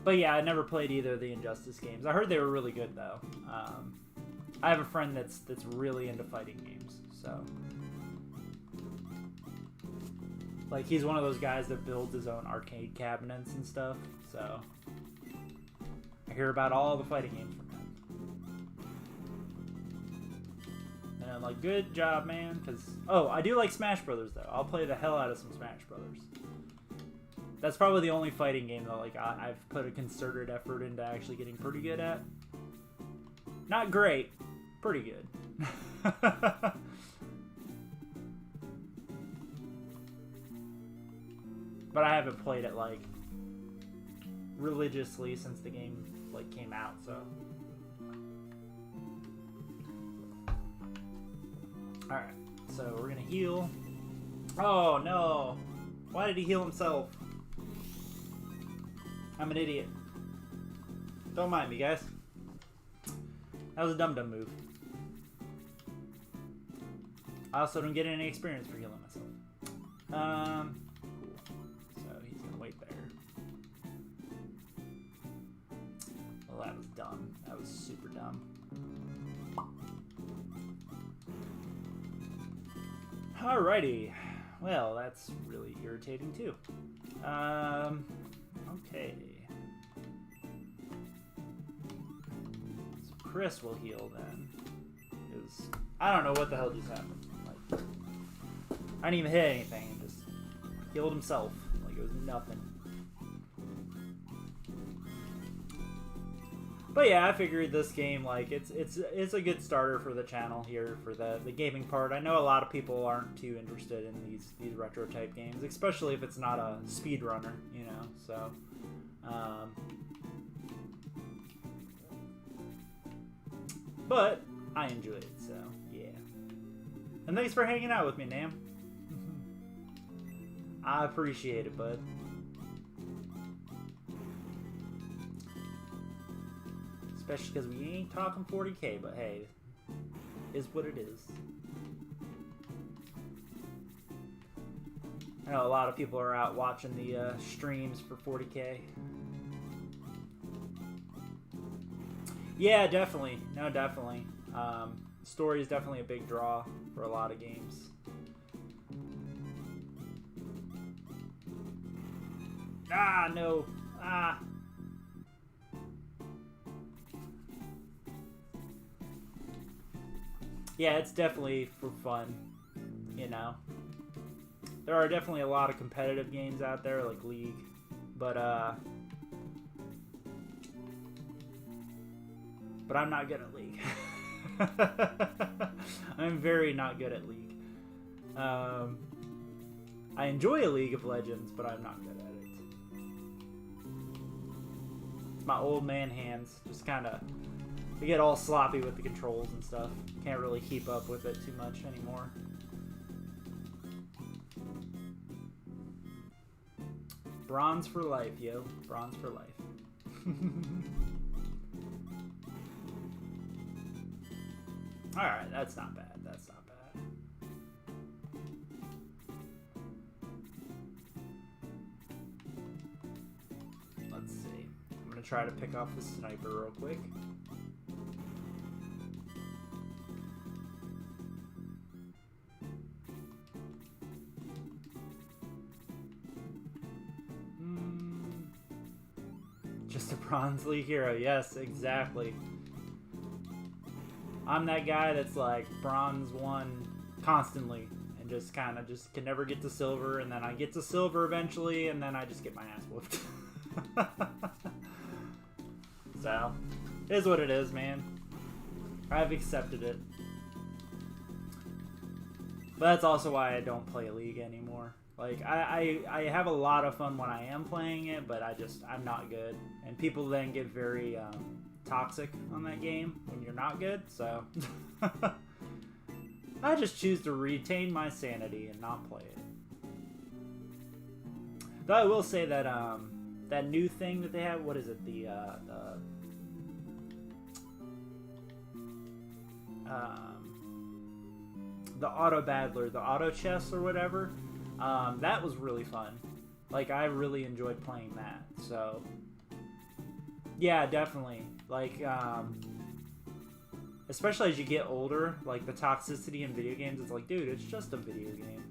But yeah, I never played either of the Injustice games. I heard they were really good, though. I have a friend that's really into fighting games, so... Like, he's one of those guys that builds his own arcade cabinets and stuff, so... I hear about all the fighting games from him. And I'm like, good job, man, because... Oh, I do like Smash Brothers, though. I'll play the hell out of some Smash Brothers. That's probably the only fighting game that like I've put a concerted effort into actually getting pretty good at. Not great, pretty good. But I haven't played it like religiously since the game like came out, so. All right, so we're gonna heal. Oh no! Why did he heal himself? I'm an idiot. Don't mind me, guys. That was a dum-dum move. I also don't get any experience for healing myself. Cool. So he's gonna wait there. Well, that was dumb. That was super dumb. Alrighty. Well, that's really irritating too. Okay. So Chris will heal then. Because I don't know what the hell just happened. Like, I didn't even hit anything. He just healed himself. Like it was nothing. But yeah, I figured this game, like, it's a good starter for the channel here for the gaming part. I know a lot of people aren't too interested in these retro type games, especially if it's not a speedrunner, you know. So, But I enjoyed it, so yeah. And thanks for hanging out with me, Nam. I appreciate it, bud. Especially because we ain't talking 40K, but hey, is what it is. I know a lot of people are out watching the streams for 40K. Yeah, definitely. No, definitely. Story is definitely a big draw for a lot of games. Ah, no. Ah. Yeah, it's definitely for fun, you know. There are definitely a lot of competitive games out there, like League, but I'm not good at League. I'm very not good at League. I enjoy a League of Legends, but I'm not good at it. It's my old man hands, just kind of, they get all sloppy with the controls and stuff. Can't really keep up with it too much anymore. Bronze for life, yo. Bronze for life. Alright, that's not bad. That's not bad. Let's see. I'm going to try to pick off the sniper real quick. Just a Bronze League hero. Yes, exactly. I'm that guy that's like Bronze 1 constantly and just kind of just can never get to Silver, and then I get to Silver eventually, and then I just get my ass whooped. So, it is what it is, man. I've accepted it. But that's also why I don't play League anymore. Like, I have a lot of fun when I am playing it, but I'm not good. And people then get very toxic on that game when you're not good, so I just choose to retain my sanity and not play it. Though I will say that that new thing that they have, what is it, the auto battler, the auto chess or whatever, that was really fun. Like, I really enjoyed playing that, so yeah, definitely. Like, especially as you get older, like, the toxicity in video games, it's like, dude, it's just a video game.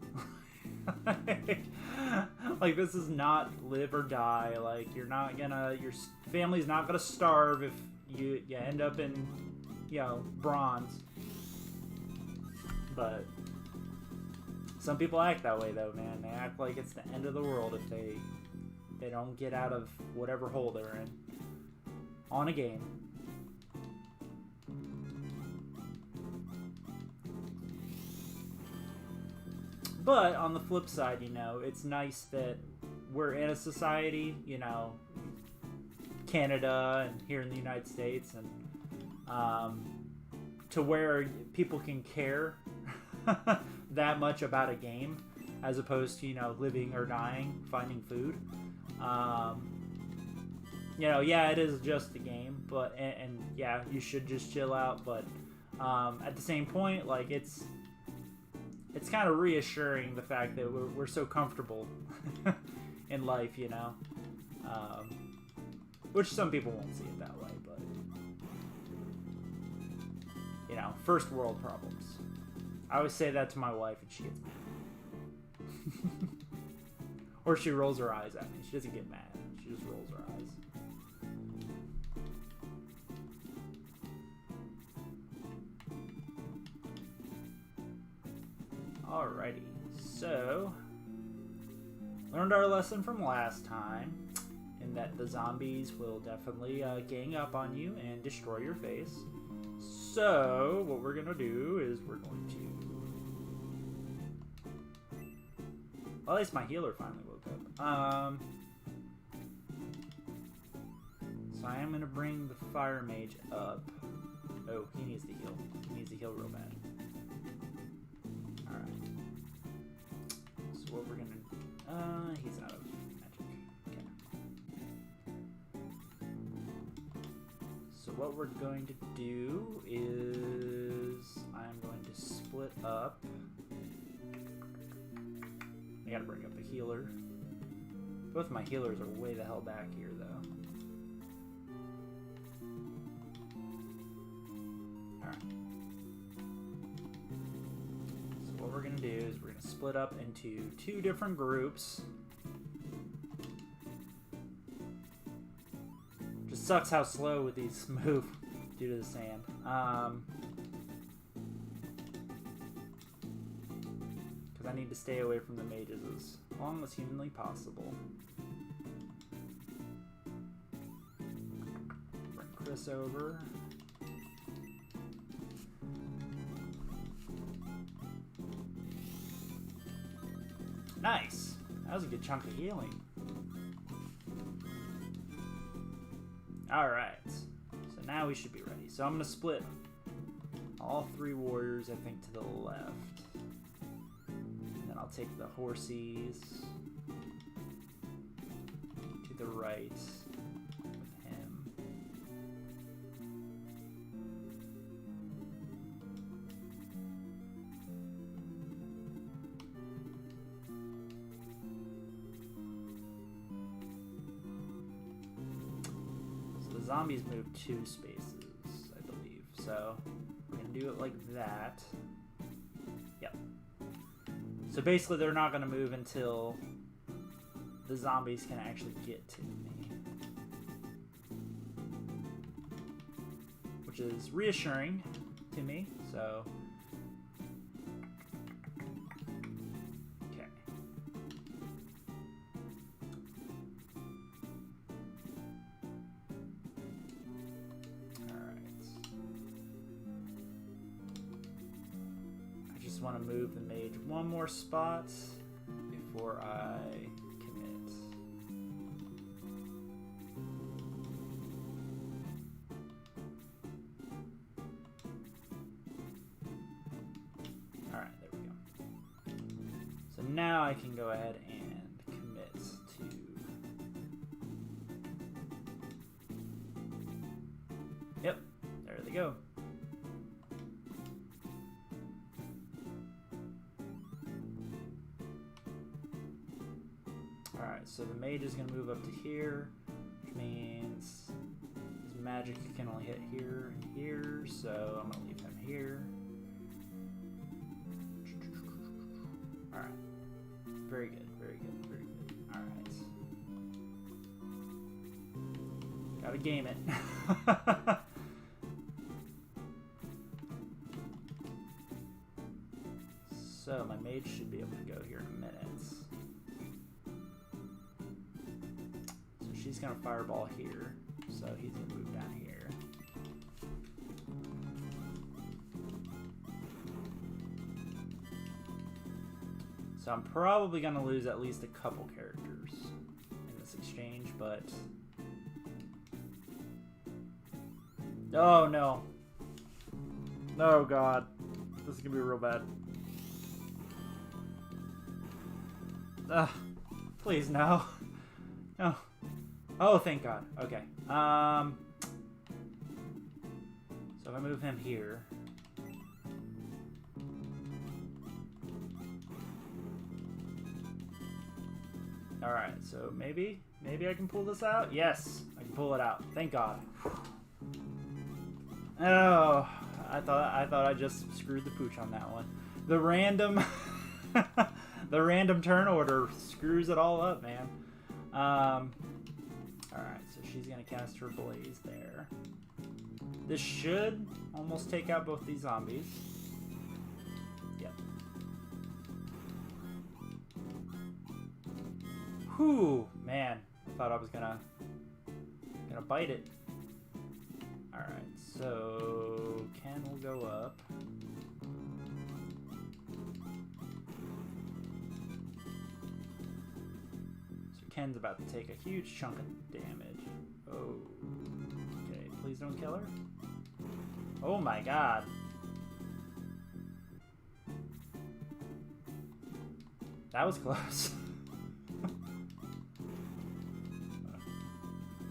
Like, this is not live or die. Like, you're not gonna, your family's not gonna starve if you end up in, you know, bronze. But some people act that way, though, man. They act like it's the end of the world if they don't get out of whatever hole they're in on a game. But on the flip side, you know, it's nice that we're in a society, you know, Canada and here in the United States, and to where people can care that much about a game, as opposed to, you know, living or dying, finding food. You know, yeah, it is just a game, but and yeah, you should just chill out. But at the same point, like, it's kind of reassuring, the fact that we're so comfortable in life, you know, which some people won't see it that way, but you know, first world problems. I always say that to my wife, and she gets mad. Or she rolls her eyes at me. She doesn't get mad. She just rolls her eyes. Alrighty, so learned our lesson from last time, in that the zombies will definitely gang up on you and destroy your face. So what we're gonna do is we're going to, well, at least my healer finally woke up. So I am gonna bring the fire mage up. Oh, he needs to heal. He needs to heal real bad. Alright. So what we're gonna... he's out of magic. Okay. So what we're going to do is... I'm going to split up. I gotta bring up a healer. Both my healers are way the hell back here, though. Alright. So what we're going to do is we're going to split up into 2 different groups. Just sucks how slow these move due to the sand. Because I need to stay away from the mages as long as humanly possible. Bring Chris over. Nice! That was a good chunk of healing. Alright. So now we should be ready. So I'm going to split all 3 warriors, I think, to the left. I'll take the horsies to the right with him. So the zombies move 2 spaces, I believe. So we're going to do it like that. Yep. So basically, they're not going to move until the zombies can actually get to me. Which is reassuring to me, so... Okay. Alright. I just want to move the mage 1 more spot before I commit. Alright, there we go. So now I can go ahead and commit to... Yep, there they go. Alright, so the mage is going to move up to here, which means his magic can only hit here and here, so I'm going to leave him here. Alright. Very good, very good, very good. Alright. Gotta game it. So, my mage should be able to go here in a minute. She's going to fireball here, so he's going to move down here. So I'm probably going to lose at least a couple characters in this exchange, but... Oh, no. Oh, God. This is going to be real bad. Ugh. Please, no. No. Oh, thank God. Okay. So if I move him here... Alright, so maybe I can pull this out? Yes, I can pull it out. Thank God. Oh, I thought I just screwed the pooch on that one. The random the random turn order screws it all up, man. Alright, so she's gonna cast her blaze there. This should almost take out both these zombies. Yep. Whew, man. I thought I was gonna bite it. Alright, so Ken will go up. So Ken's about to take a huge chunk of damage. Oh. Okay, please don't kill her. Oh my god. That was close.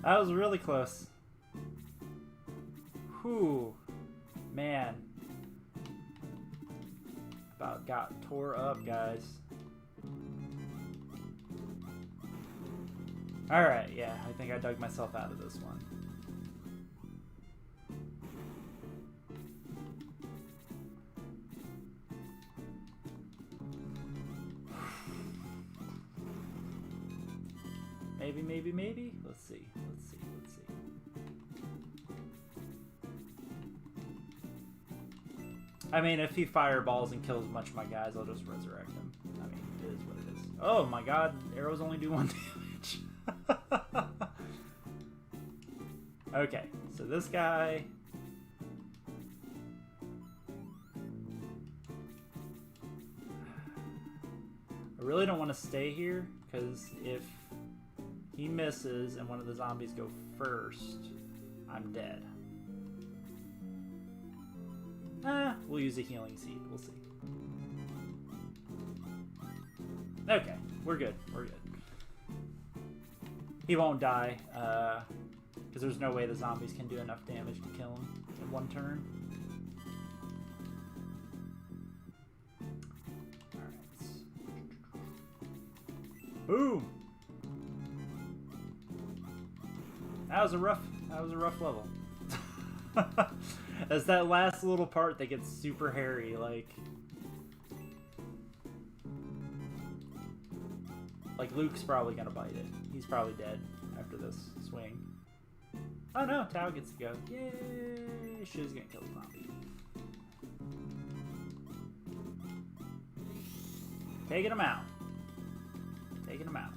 That was really close. Whew. Man. About got tore up, guys. Alright, yeah, I think I dug myself out of this one. Maybe? Let's see. I mean, if he fireballs and kills a bunch of my guys, I'll just resurrect him. I mean, it is what it is. Oh my god, arrows only do 1 damage. Okay, so this guy... I really don't want to stay here, because if he misses and one of the zombies go first, I'm dead. We'll use a healing seed. We'll see. Okay, we're good. We're good. He won't die, because there's no way the zombies can do enough damage to kill him in 1 turn. Alright. Boom! That was a rough level. That's that last little part that gets super hairy, like Luke's probably gonna bite it. He's probably dead after this swing. Oh no, Tao gets to go. Yay! She's gonna kill the zombie. Taking him out. Taking him out.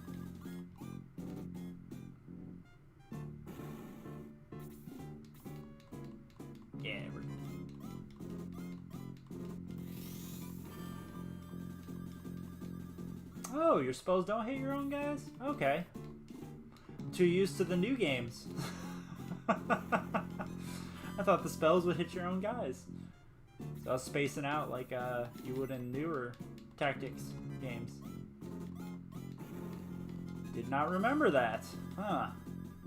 Yeah, we're good. Oh, your spells don't hit your own guys? Okay. I'm too used to the new games. I thought the spells would hit your own guys. So I was spacing out like you would in newer tactics games. Did not remember that. Huh.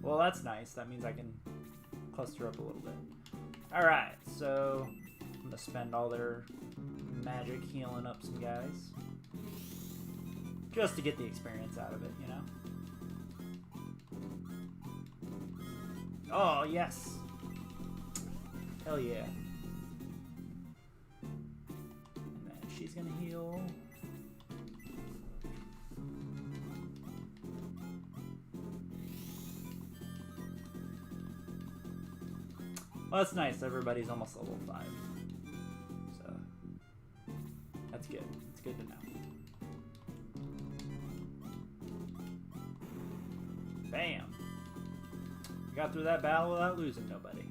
Well, that's nice. That means I can cluster up a little bit. Alright, so I'm going to spend all their magic healing up some guys. Just to get the experience out of it, you know? Oh, yes! Hell yeah. And then she's going to heal. Well, that's nice. Everybody's almost level 5. So, that's good. It's good to know. Bam! We got through that battle without losing nobody.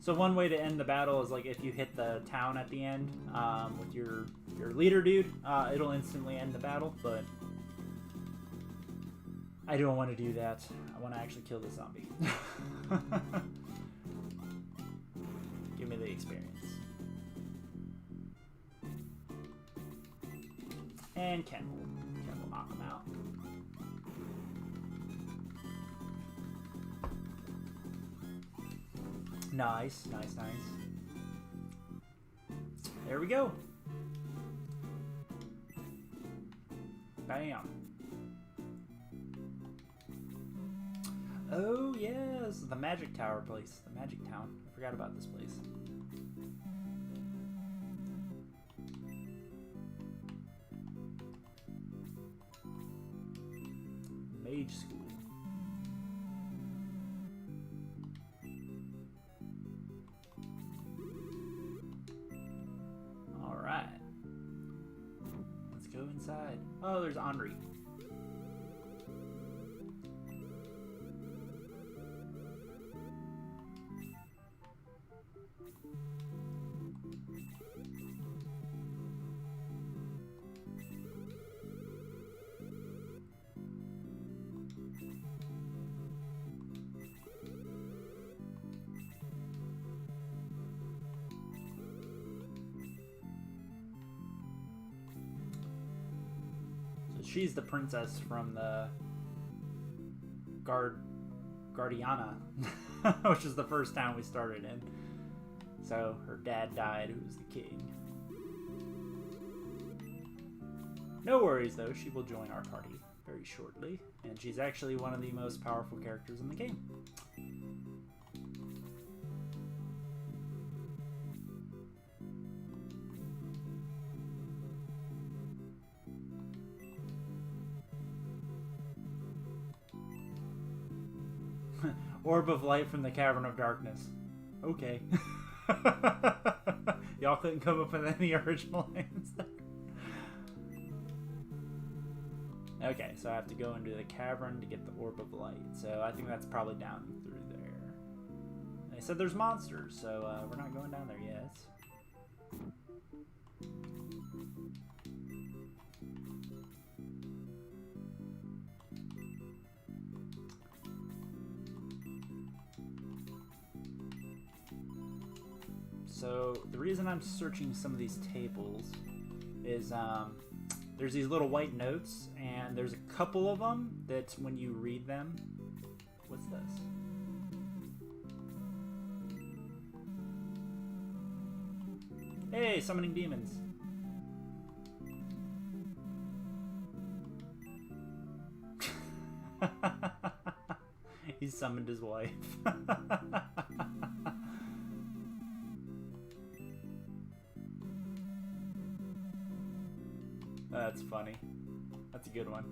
So one way to end the battle is like if you hit the town at the end with your leader dude, it'll instantly end the battle, but I don't want to do that. I want to actually kill the zombie. Give me the experience. And Ken will knock him out. Nice, nice, nice. There we go. Bam. Oh, yes, the magic tower place. The magic town. I forgot about this place. Mage school. Alright. Let's go inside. Oh, there's Henri. she's the princess from the Guardiana, which is the first town we started in. So her dad died, who was the king. No worries though, she will join our party very shortly, and she's actually one of the most powerful characters in the game. Orb of light from the cavern of darkness. Okay. Y'all couldn't come up with any original names there. Okay, so I have to go into the cavern to get the orb of light. So I think that's probably down through there. They said there's monsters, so we're not going down there yet. So the reason I'm searching some of these tables is there's these little white notes, and there's a couple of them that when you read them... What's this? Hey, summoning demons. He summoned his wife. That's funny. That's a good one.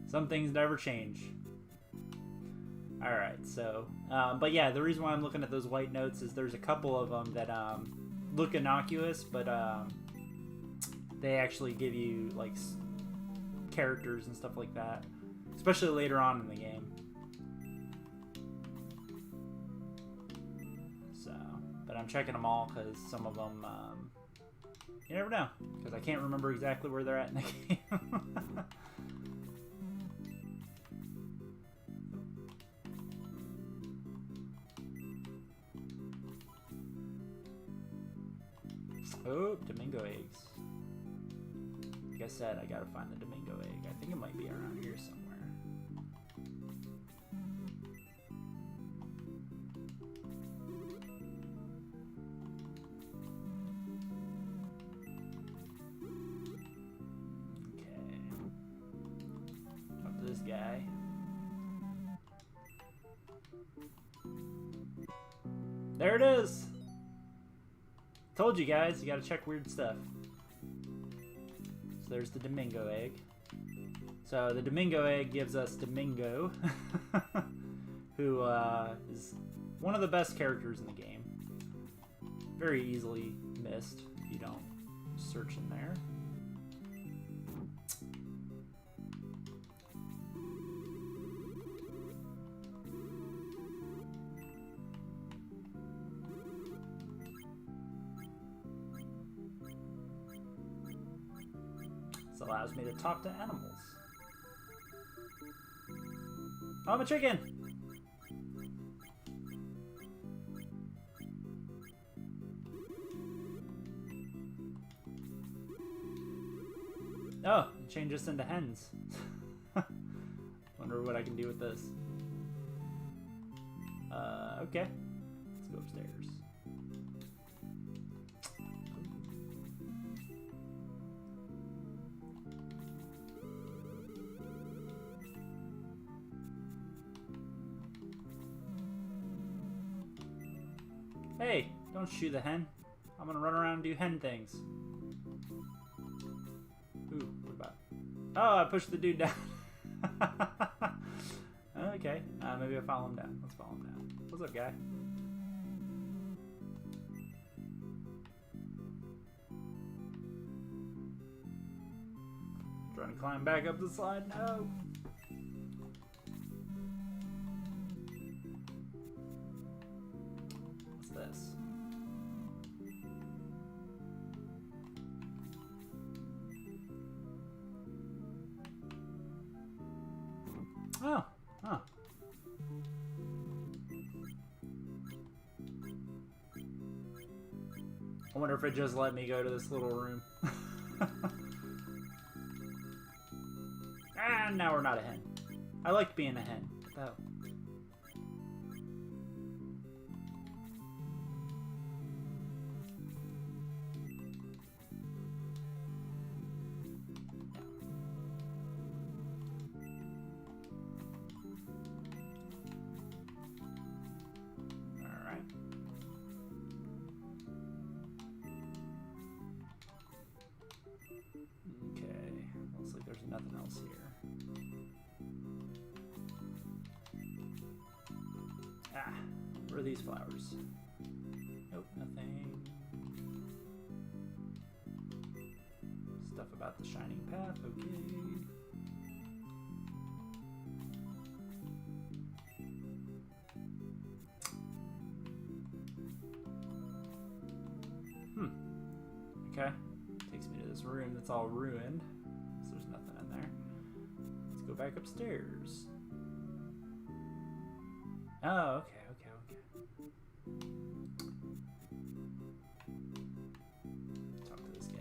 Some things never change. Alright, so... but yeah, the reason why I'm looking at those white notes is there's a couple of them that look innocuous, but they actually give you, like, characters and stuff like that. Especially later on in the game. So, but I'm checking them all because some of them... you never know, because I can't remember exactly where they're at in the game. Oh, Domingo eggs. Like I said, I gotta find the Domingo egg. I think it might be around here somewhere. Guy. There it is! Told you guys, you gotta check weird stuff. So there's the Domingo egg. So the Domingo egg gives us Domingo, who is one of the best characters in the game. Very easily missed if you don't search in there. This allows me to talk to animals. Oh, I'm a chicken! Oh, it changed us into hens. Wonder what I can do with this. Okay. Let's go upstairs. Hey, don't shoot the hen. I'm gonna run around and do hen things. Ooh, what about? Oh, I pushed the dude down. Okay, maybe I'll follow him down. Let's follow him down. What's up, guy? Trying to climb back up the slide? No. What's this? Oh, huh. I wonder if it just let me go to this little room. And now we're not a hen. I liked being a hen. What the hell? Nothing else here. Ah, where are these flowers? Nope, nothing. Stuff about the shining path, okay. Okay. Takes me to this room that's all ruined. Go back upstairs. Oh, okay. Talk to this guy.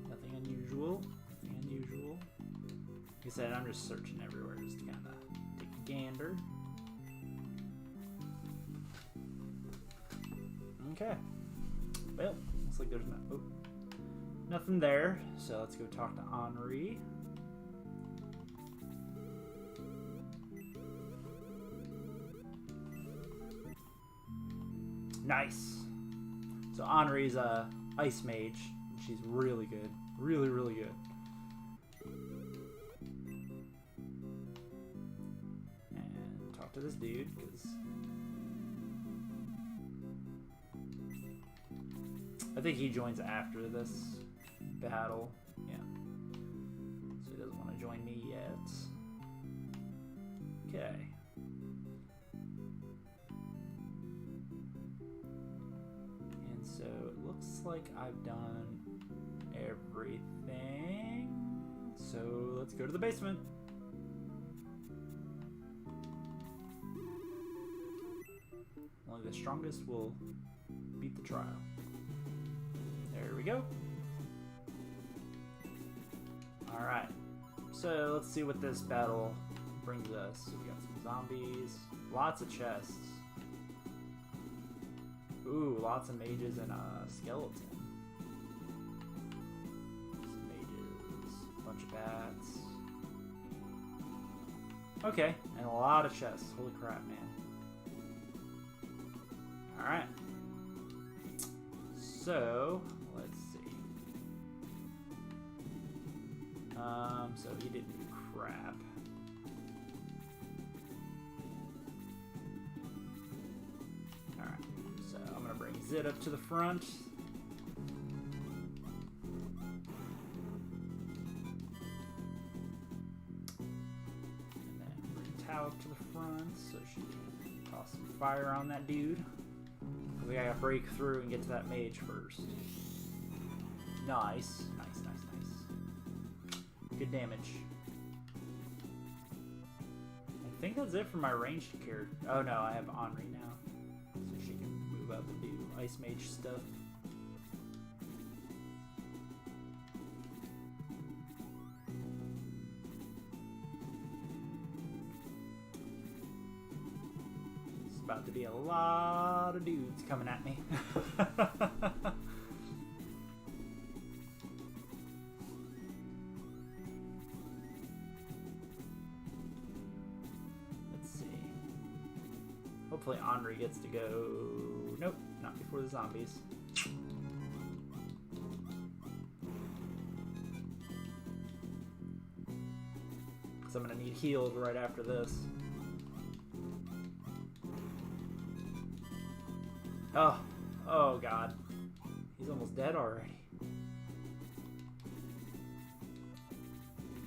Nothing unusual. Like I said, I'm just searching everywhere just to kind of take a gander. Okay. Well, looks like there's nothing there, so let's go talk to Henri. Nice. So Henri's a ice mage. She's really good, really good. And talk to this dude because I think he joins after this battle. Yeah. So he doesn't want to join me yet. Okay. And so it looks like I've done everything. So let's go to the basement. Only the strongest will beat the trial. There we go. Alright. So let's see what this battle brings us. So we got some zombies. Lots of chests. Ooh, lots of mages and a skeleton. Some mages. A bunch of bats. Okay. And a lot of chests. Holy crap, man. Alright. So let's see. So he didn't do crap. Alright, so I'm gonna bring Zid up to the front. And then bring Tao up to the front so she can toss some fire on that dude. We gotta break through and get to that mage first. Nice. Good damage. I think that's it for my ranged character. Oh no, I have Henri now. So she can move up and do ice mage stuff. It's about to be a lot of dudes coming at me. Hopefully Henri gets to go... Nope, not before the zombies. Because I'm going to need heals right after this. Oh god. He's almost dead already.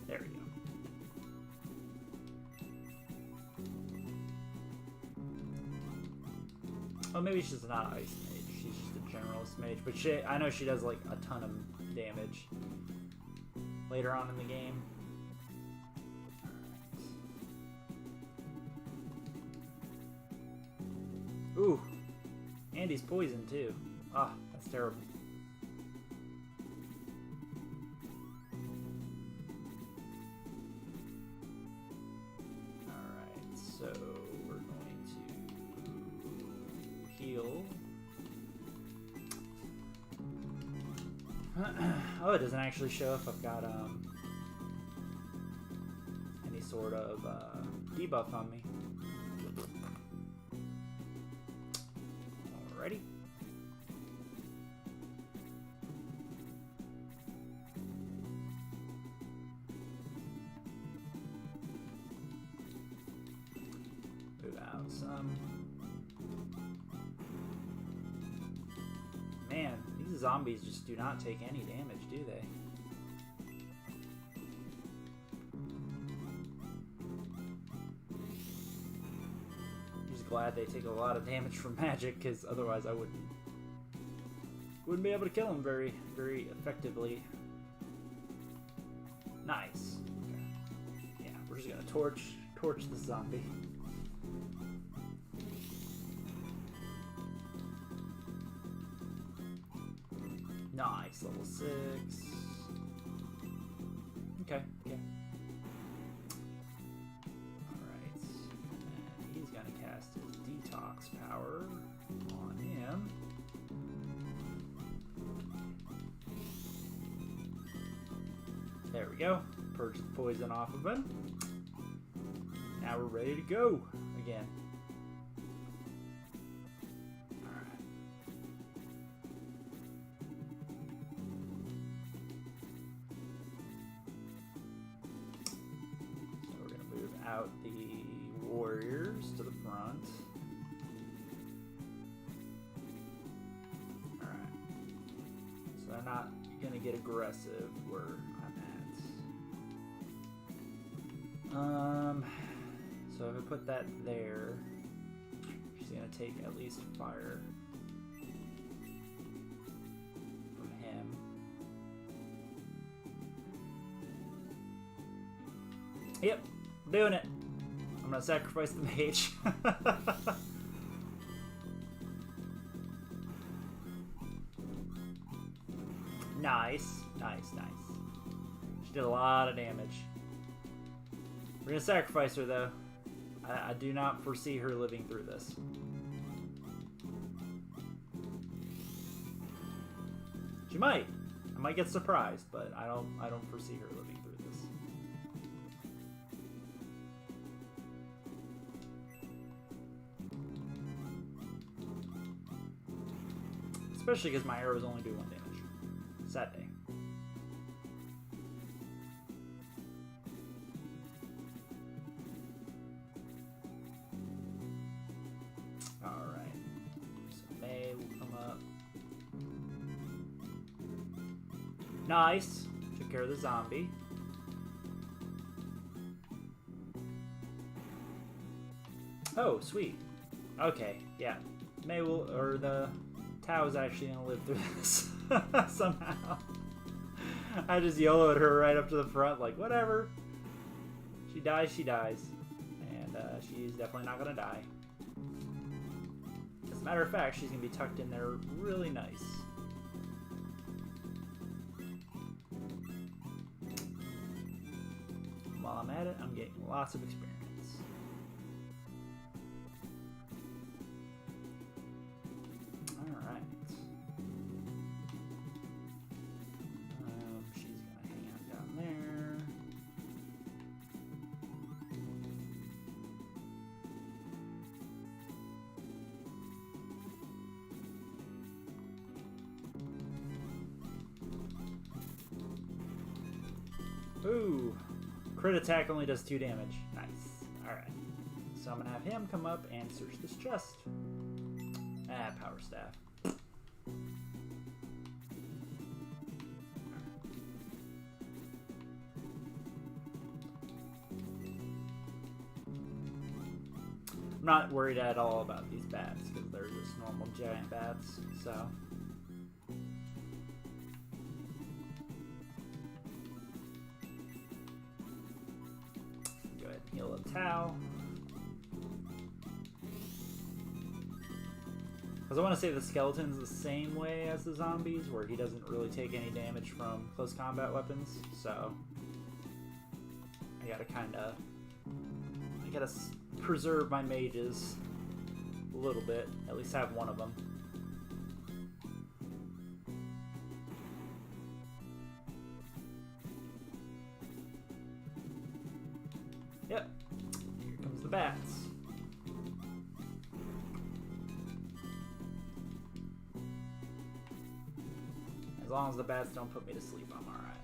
There we go. Oh, maybe she's not ice mage. She's just a generalist mage. But I know she does like a ton of damage later on in the game. Alright. Ooh. And he's poisoned too. Ah, that's terrible. Oh, it doesn't actually show if I've got any sort of debuff on me. Alrighty. Move out some. Man, these zombies just do not take any damage, do they? I'm just glad they take a lot of damage from magic, because otherwise I wouldn't be able to kill them very, very effectively. Nice. Okay. Yeah, we're just gonna torch the zombie. Nice, level 6. Okay, okay. Alright. And he's gonna cast his detox power on him. There we go. Purge the poison off of him. Now we're ready to go again. Out the warriors to the front. Alright. So they're not going to get aggressive where I'm at. So if I put that there, she's going to take at least fire from him. Yep. Doing it. I'm gonna sacrifice the mage. Nice, nice, nice. She did a lot of damage. We're gonna sacrifice her though. I do not foresee her living through this. She might. I might get surprised, but I don't foresee her living through this. Especially because my arrows only do 1 damage. Sad day. Alright. So May will come up. Nice. Took care of the zombie. Oh, sweet. Okay, yeah. May will, or the Tao is actually gonna live through this somehow. I just YOLO'd her right up to the front, like, whatever. She dies, she dies. And she's definitely not gonna die. As a matter of fact, she's gonna be tucked in there really nice. While I'm at it, I'm getting lots of experience. Ooh, crit attack only does 2 damage. Nice. Alright. So I'm gonna have him come up and search this chest. Ah, power staff. I'm not worried at all about these bats because they're just normal giant bats, so. Go ahead and heal a Tau. Because I want to say the skeleton's the same way as the zombies, where he doesn't really take any damage from close combat weapons, so I gotta preserve my mages a little bit, at least have one of them. Yep. Here comes the bats. As long as the bats don't put me to sleep, I'm alright.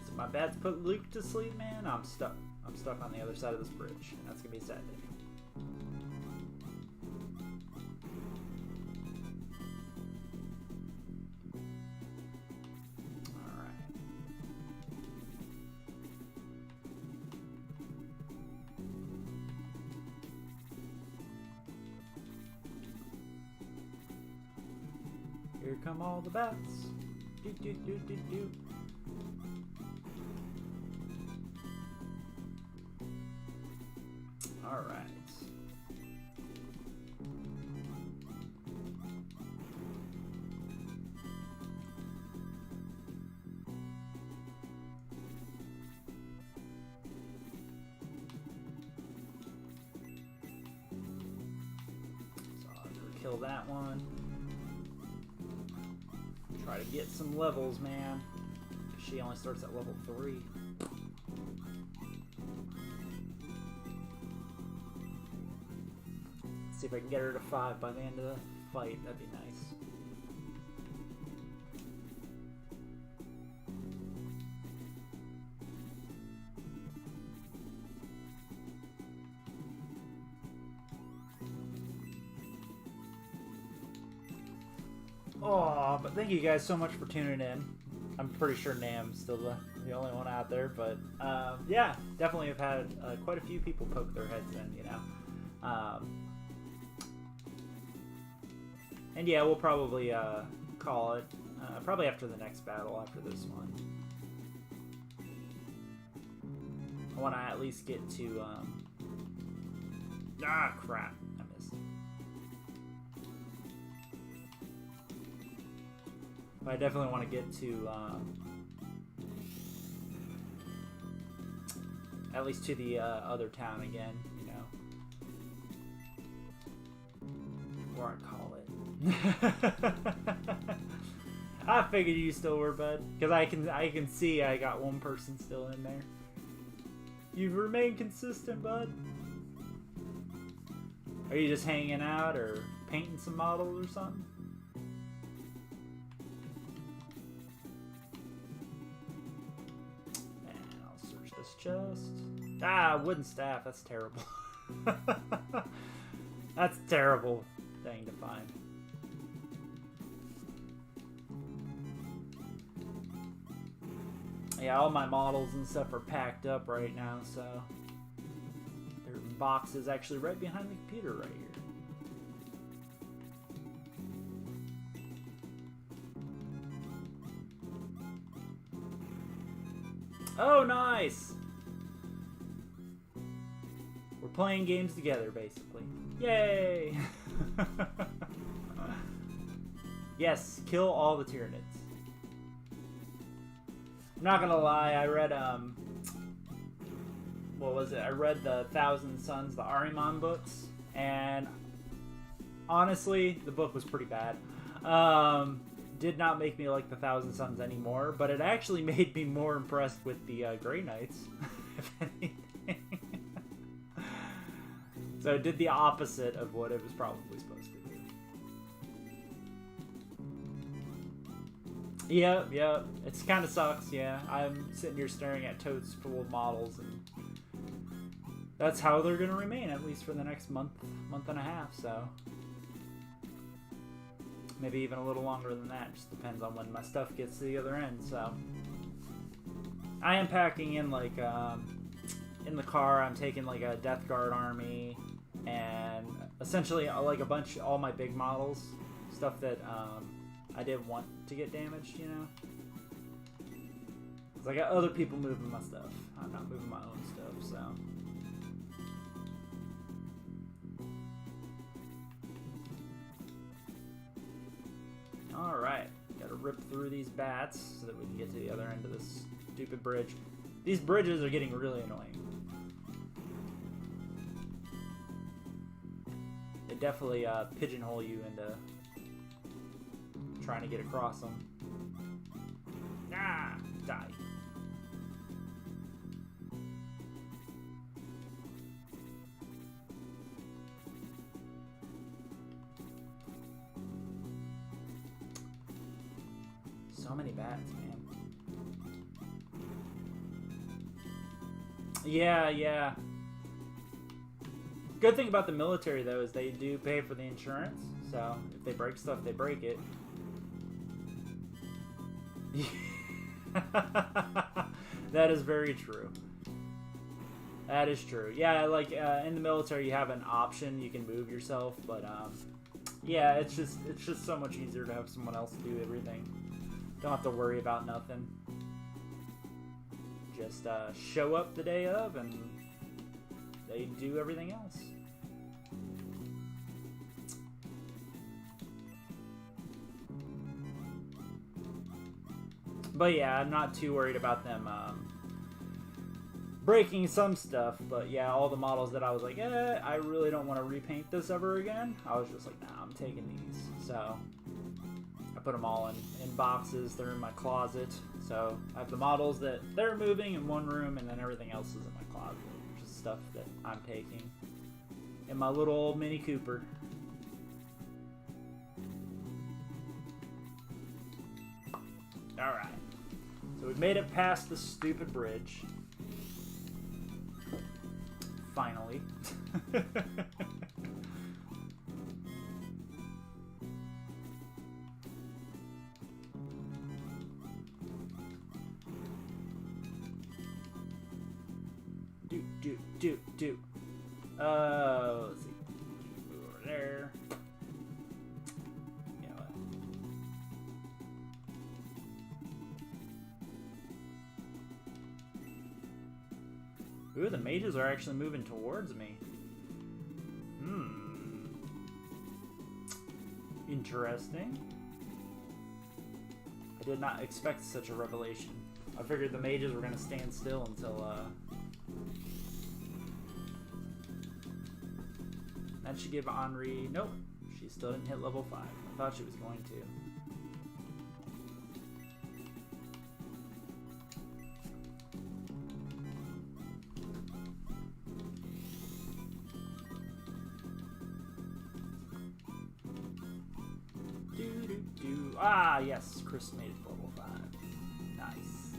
So my bats put Luke to sleep, man, I'm stuck. I'm stuck on the other side of this bridge, and that's gonna be a sad day. Here come all the bats. Do, do, do, do, do. All right. So I'll kill that one. Try to get some levels, man. She only starts at level 3. See if I can get her to 5 by the end of the fight. That'd be nice. Oh, but thank you guys so much for tuning in. I'm pretty sure Nam's still the only one out there, but yeah, definitely have had quite a few people poke their heads in, you know. And yeah, we'll probably call it probably after the next battle, after this one. I want to at least get to ah, crap, I missed. But I definitely want to get to at least to the other town again, you know, or I call it. I figured you still were, bud, because I can see I got one person still in there. You've remained consistent, bud. Are you just hanging out or painting some models or something? And I'll search this chest. Ah, wooden staff. That's terrible. That's a terrible thing to find. Yeah, all my models and stuff are packed up right now, so their box is actually right behind the computer right here. Oh, nice! We're playing games together, basically. Yay! Yes, kill all the Tyranids. I'm not gonna lie, I read, what was it? I read the Thousand Sons, the Ahriman books, and honestly, the book was pretty bad. Did not make me like the Thousand Sons anymore, but it actually made me more impressed with the Grey Knights, if anything. So it did the opposite of what it was probably supposed to do. Yep, yep. It kind of sucks, yeah. I'm sitting here staring at totes full of models, and that's how they're going to remain, at least for the next month and a half, so. Maybe even a little longer than that. Just depends on when my stuff gets to the other end, so. I am packing in, like, in the car, I'm taking, like, a Death Guard army, and essentially, like, a bunch, all my big models. Stuff that, I didn't want to get damaged, you know? Because I got other people moving my stuff. I'm not moving my own stuff, so. Alright. Gotta rip through these bats so that we can get to the other end of this stupid bridge. These bridges are getting really annoying. They definitely pigeonhole you into trying to get across them. Ah, die. So many bats, man. Yeah. Good thing about the military, though, is they do pay for the insurance. So, if they break stuff, they break it. That is very true. That is true. Yeah, like, in the military, you have an option. You can move yourself, but, yeah, it's just so much easier to have someone else do everything. Don't have to worry about nothing. Just, show up the day of, and they do everything else. But yeah, I'm not too worried about them breaking some stuff. But yeah, all the models that I was like, I really don't want to repaint this ever again. I was just like, nah, I'm taking these. So I put them all in boxes. They're in my closet. So I have the models that they're moving in one room, and then everything else is in my closet. Just stuff that I'm taking in my little old Mini Cooper. Alright. So we've made it past the stupid bridge. Finally. Do. Let's see. Over there. You know what? Ooh, the mages are actually moving towards me. Interesting. I did not expect such a revelation. I figured the mages were going to stand still until, That should give Henri... Nope. She still didn't hit level 5. I thought she was going to. Ah, yes. Chris made it to level 5. Nice.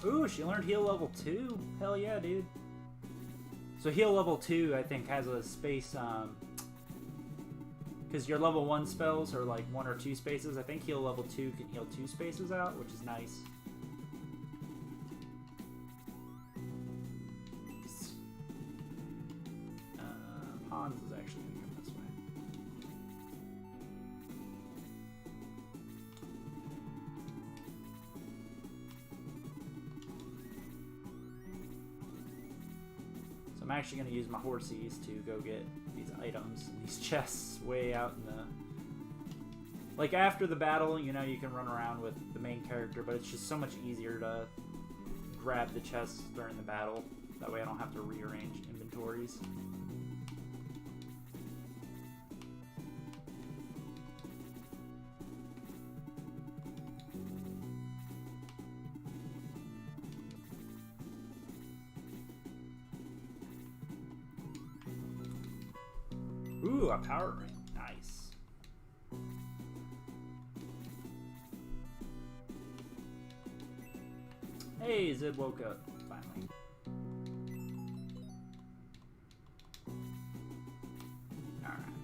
Ooh, she learned heal level 2. Hell yeah, dude. So heal level 2, I think, has a space, because your level 1 spells are like 1 or 2 spaces. I think heal level 2 can heal 2 spaces out, which is nice. Hans is actually going to come this way. I'm actually going to use my horsies to go get these items and these chests way out in the... Like, after the battle, you know, you can run around with the main character, but it's just so much easier to grab the chests during the battle. That way I don't have to rearrange inventories. Ooh, a power ring. Nice. Hey, Zib woke up, finally. Alright.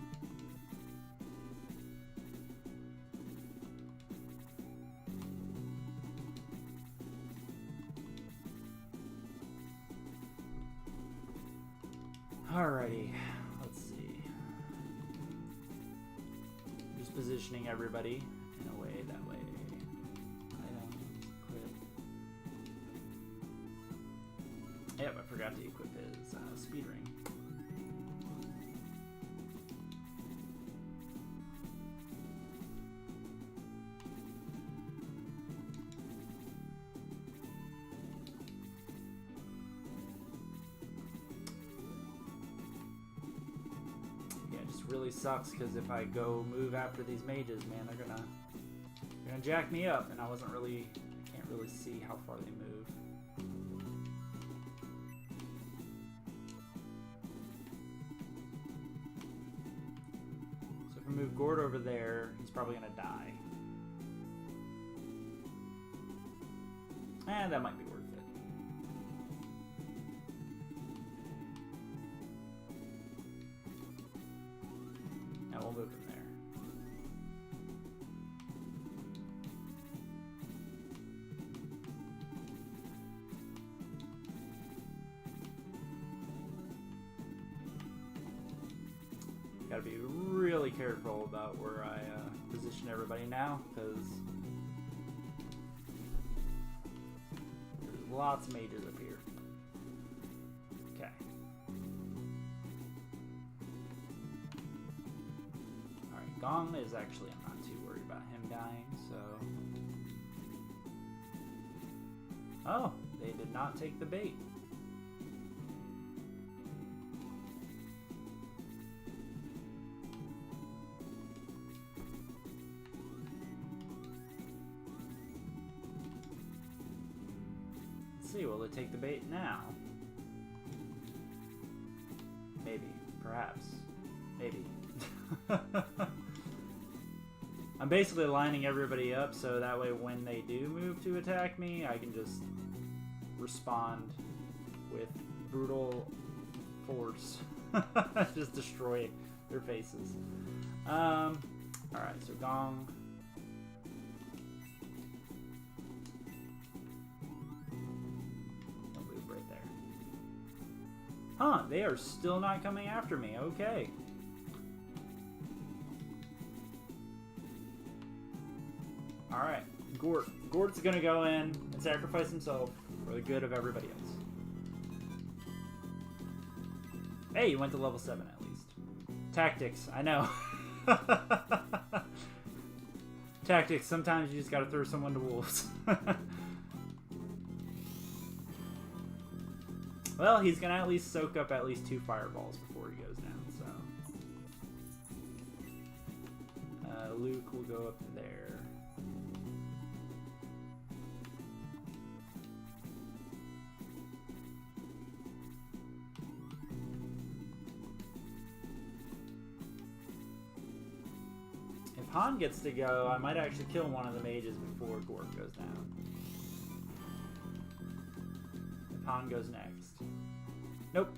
Alrighty. Positioning everybody in a way that way. Items, equip. Yep, I forgot to equip his speed ring. Yeah, just really sucks because if I go move after these mages, man, they're gonna jack me up, and I can't really see how far they move. So if I move Gord over there, he's probably gonna die. And that might be worth it. Now we'll move from there. Gotta be really careful about where I position everybody now, because there's lots of mages up here. Okay. Alright, Gong is actually, I'm not too worried about him dying, so... Oh, they did not take the bait. See, will they take the bait now? Maybe. Perhaps. Maybe. I'm basically lining everybody up so that way when they do move to attack me, I can just respond with brutal force. Just destroy their faces. Alright, so Gong. Huh, they are still not coming after me. Okay. Alright. Gord's gonna go in and sacrifice himself for the good of everybody else. Hey, you went to level 7 at least. Tactics, I know. Tactics, sometimes you just gotta throw someone to wolves. Well, he's gonna at least soak up at least 2 fireballs before he goes down, so... Luke will go up there. If Han gets to go, I might actually kill one of the mages before Gord goes down. If Han goes next. Nope.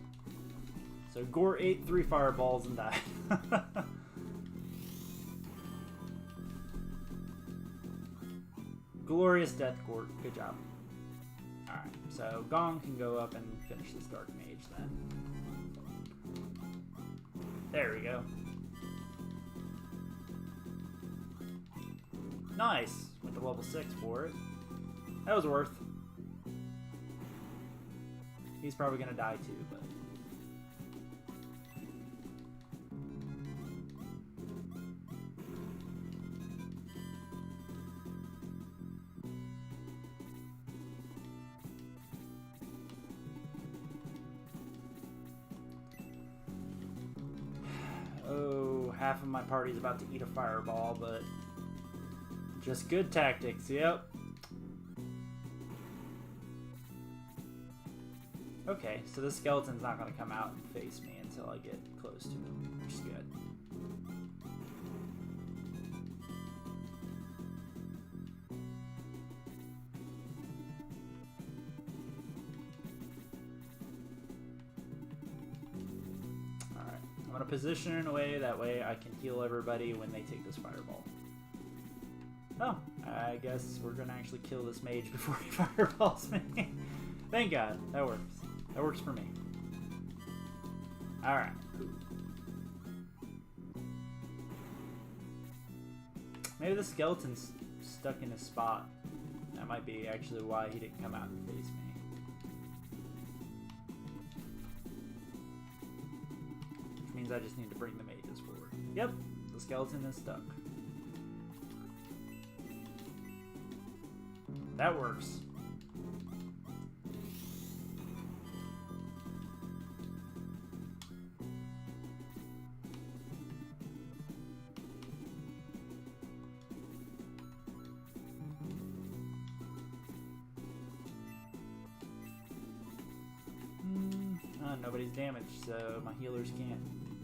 So Gore ate 3 fireballs and died. Glorious death, Gore. Good job. Alright, so Gong can go up and finish this Dark Mage then. There we go. Nice! Went to level 6 for it. That was worth. He's probably gonna die too, but... Oh, half of my party's about to eat a fireball, but... Just good tactics, yep. Okay, so the skeleton's not going to come out and face me until I get close to him, which is good. Alright, I'm going to position in a way that way I can heal everybody when they take this fireball. Oh, I guess we're going to actually kill this mage before he fireballs me. Thank God, that works. That works for me. Alright. Maybe the skeleton's stuck in a spot. That might be actually why he didn't come out and face me. Which means I just need to bring the mages forward. Yep, the skeleton is stuck. That works. nobody's damaged, so my healers can't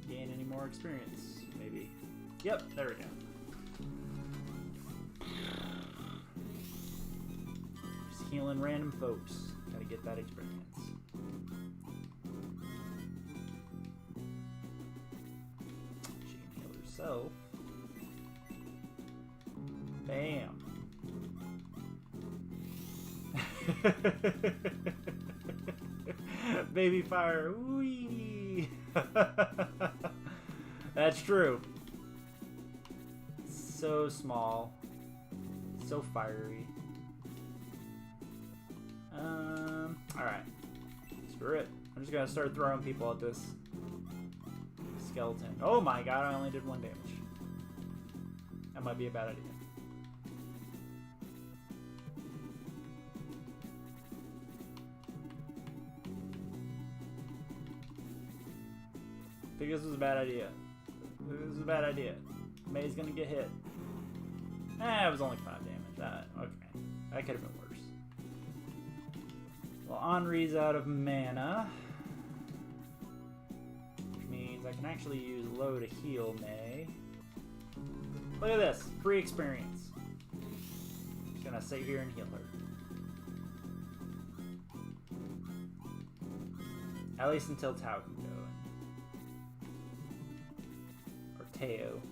gain any more experience. Maybe. Yep, there we go. Just healing random folks. Gotta get that experience. She can heal herself. Bam. Baby fire. Whee! That's true. So small. So fiery. Alright. Screw it. I'm just gonna start throwing people at this skeleton. Oh my god, I only did 1 damage. That might be a bad idea. I think this was a bad idea. This is a bad idea. May's gonna get hit. It was only 5 damage. Okay. That could have been worse. Well, Henri's out of mana. Which means I can actually use low to heal May. Look at this. Free experience. Just gonna sit here and heal her. At least until Tao can go. Teo.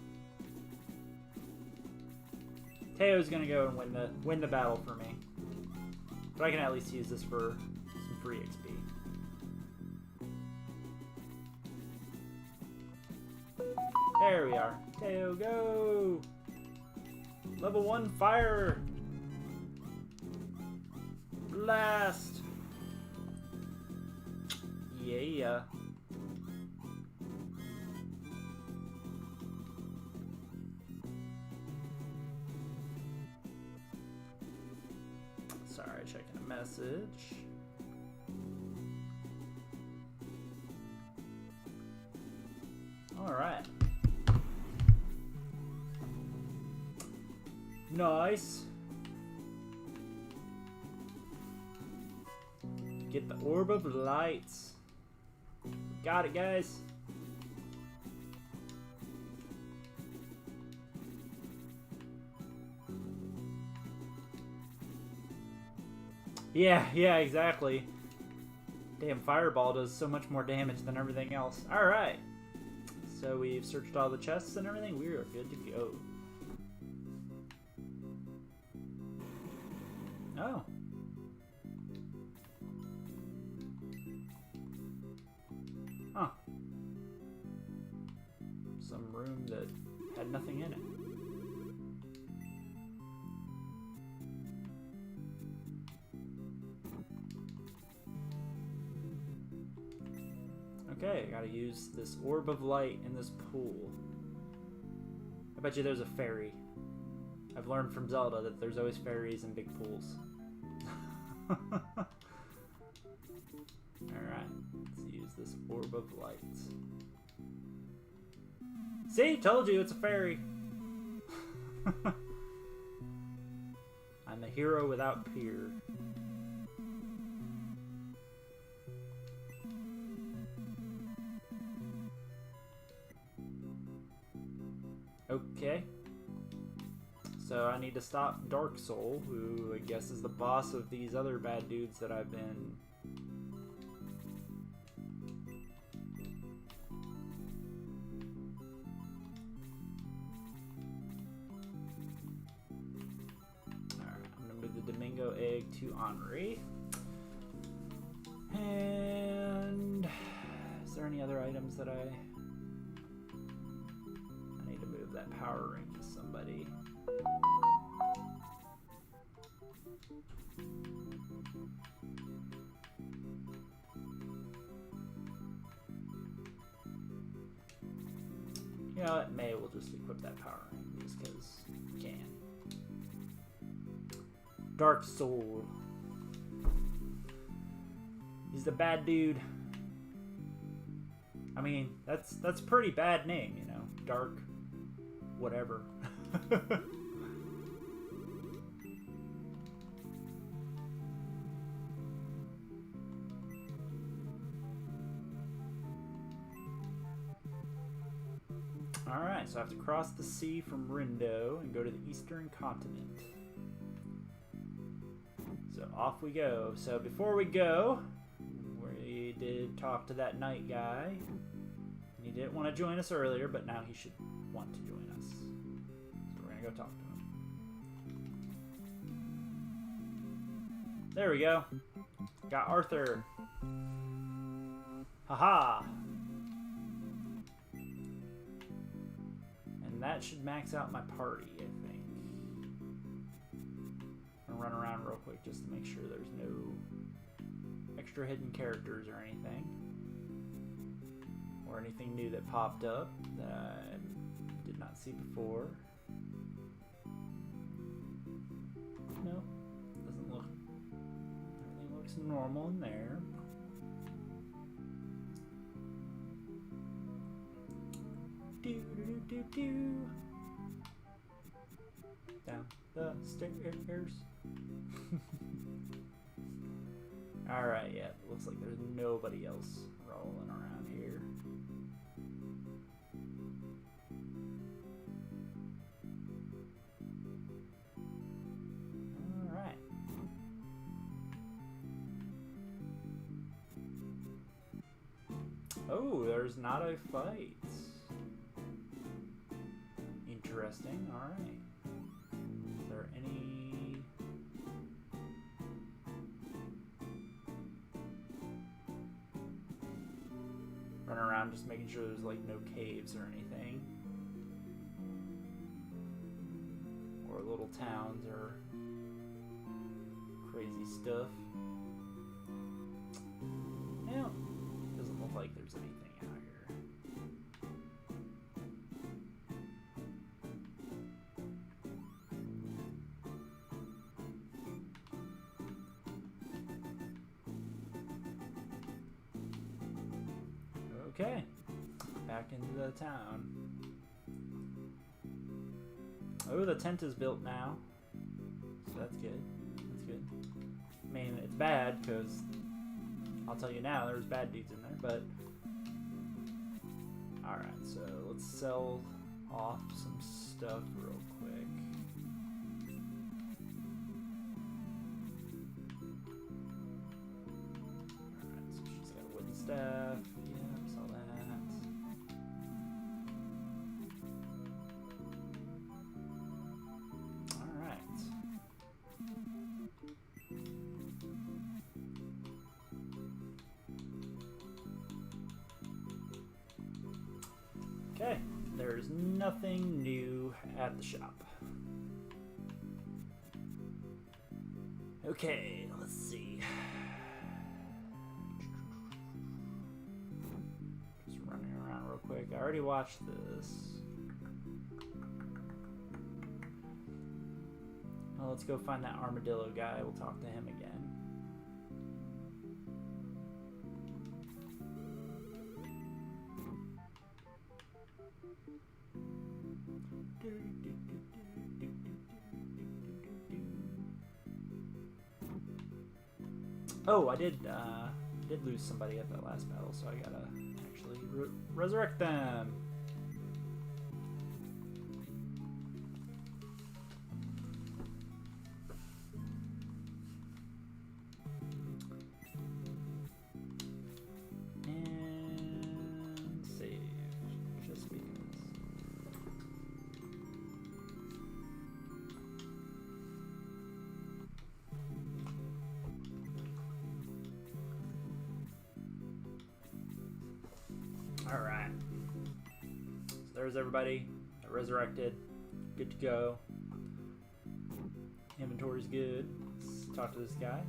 Teo's gonna go and win the battle for me. But I can at least use this for some free XP. There we are. Teo, go! Level 1 fire! Blast! Yeah. Sorry, checking a message. Alright. Nice. Get the orb of lights. Got it, guys. Yeah, exactly. Damn, Fireball does so much more damage than everything else. Alright. So we've searched all the chests and everything. We are good to go. Oh. Huh. Some room that had nothing in it. Okay, I gotta use this orb of light in this pool. I bet you there's a fairy. I've learned from Zelda that there's always fairies in big pools. Alright, let's use this orb of light. See? Told you it's a fairy! I'm a hero without peer. Okay. So I need to stop Dark Soul, who I guess is the boss of these other bad dudes that I've been... Alright, I'm gonna move the Domingo egg to Henri. And... is there any other items that I need to move that power ring to somebody? You know what? May will just equip that power ring just because we can. Dark Soul. He's the bad dude. I mean, that's a pretty bad name, you know. Dark whatever. Alright, so I have to cross the sea from Rindo and go to the eastern continent. So off we go. So before we go, we did talk to that knight guy. He didn't want to join us earlier, but now he should want to join us. So we're going to go talk to him. There we go. Got Arthur. Haha. And that should max out my party, I think. I'm going to run around real quick just to make sure there's no extra hidden characters or anything. Or anything new that popped up that I did not see before. No, doesn't look. Everything looks normal in there. Do do do do. Down the stairs. All right, yeah. Looks like there's nobody else rolling around here. Oh, there's not a fight. Interesting. Alright. Is there any... Run around just making sure there's like no caves or anything. Or little towns or crazy stuff. Yeah. Doesn't look like there's anything out here. Okay, back into the town. Oh, the tent is built now, so that's good. That's good. I mean, it's bad because I'll tell you now, there's bad dudes in there, but alright, so let's sell off some stuff real quick. Alright, so she's got a wooden staff. Yeah, sell that. Alright. Okay, there's nothing new at the shop. Okay, let's see. Just running around real quick. I already watched this. Well, let's go find that armadillo guy. We'll talk to him again. Oh, I did lose somebody at that last battle, so I gotta actually resurrect them. And save, just because. Alright. So there's everybody. Resurrected. Good to go. Inventory's good. Let's talk to this guy.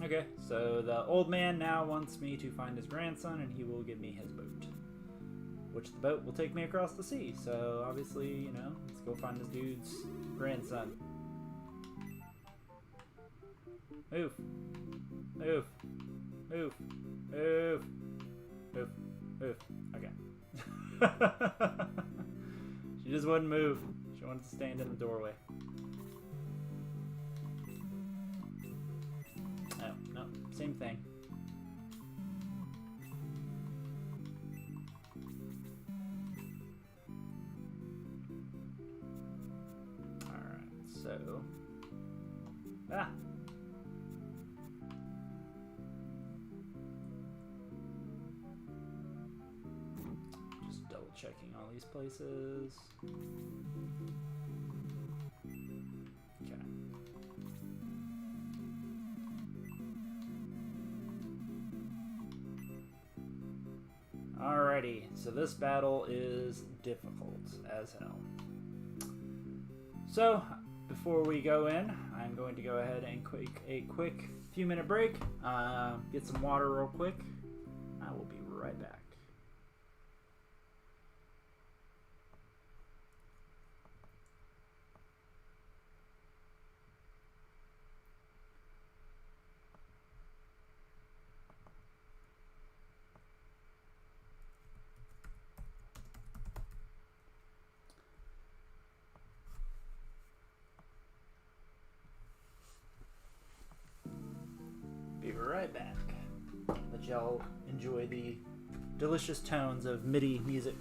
Okay, so the old man now wants me to find his grandson and he will give me his boat. Which the boat will take me across the sea. So obviously, you know, let's go find this dude's grandson. Move. Move. Move. Move. Move. Move. Okay. She just wouldn't move. She wanted to stand in the doorway. Oh, no. same thing. Alright, so... Ah! Just double checking all these places. Okay. Alrighty, so this battle is difficult as hell. So, before we go in, I'm going to go ahead and take a quick few-minute break, get some water real quick. I will be right back. Be right back. Let y'all enjoy the delicious tones of MIDI music.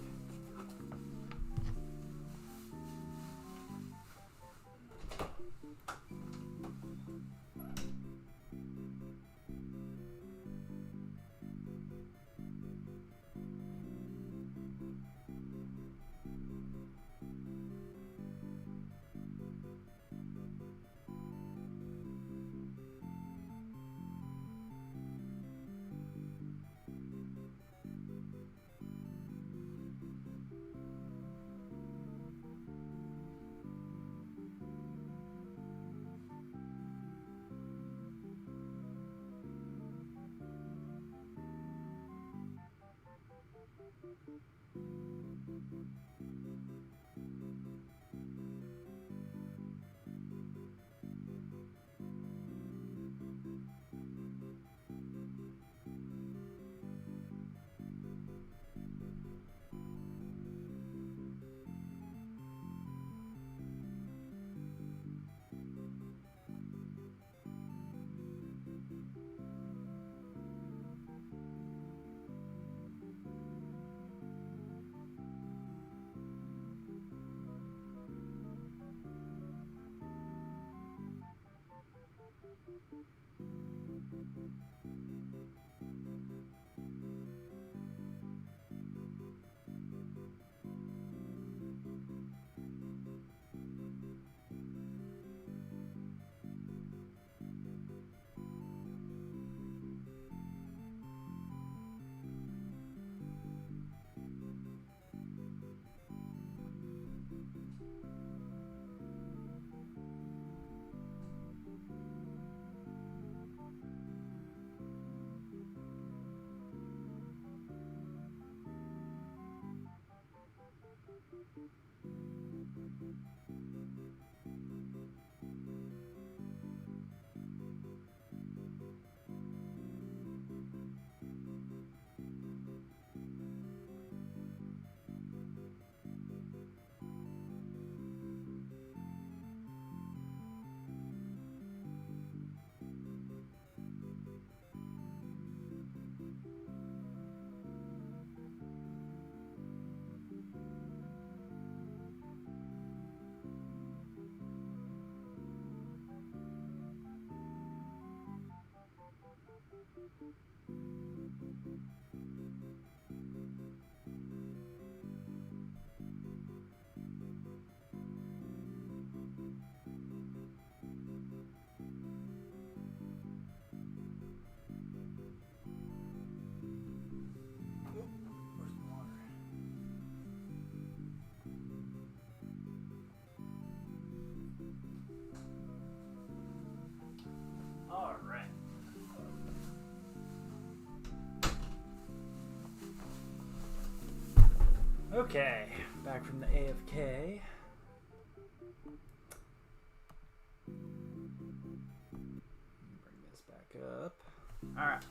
All right. Okay, back from the AFK. Bring this back up. All right.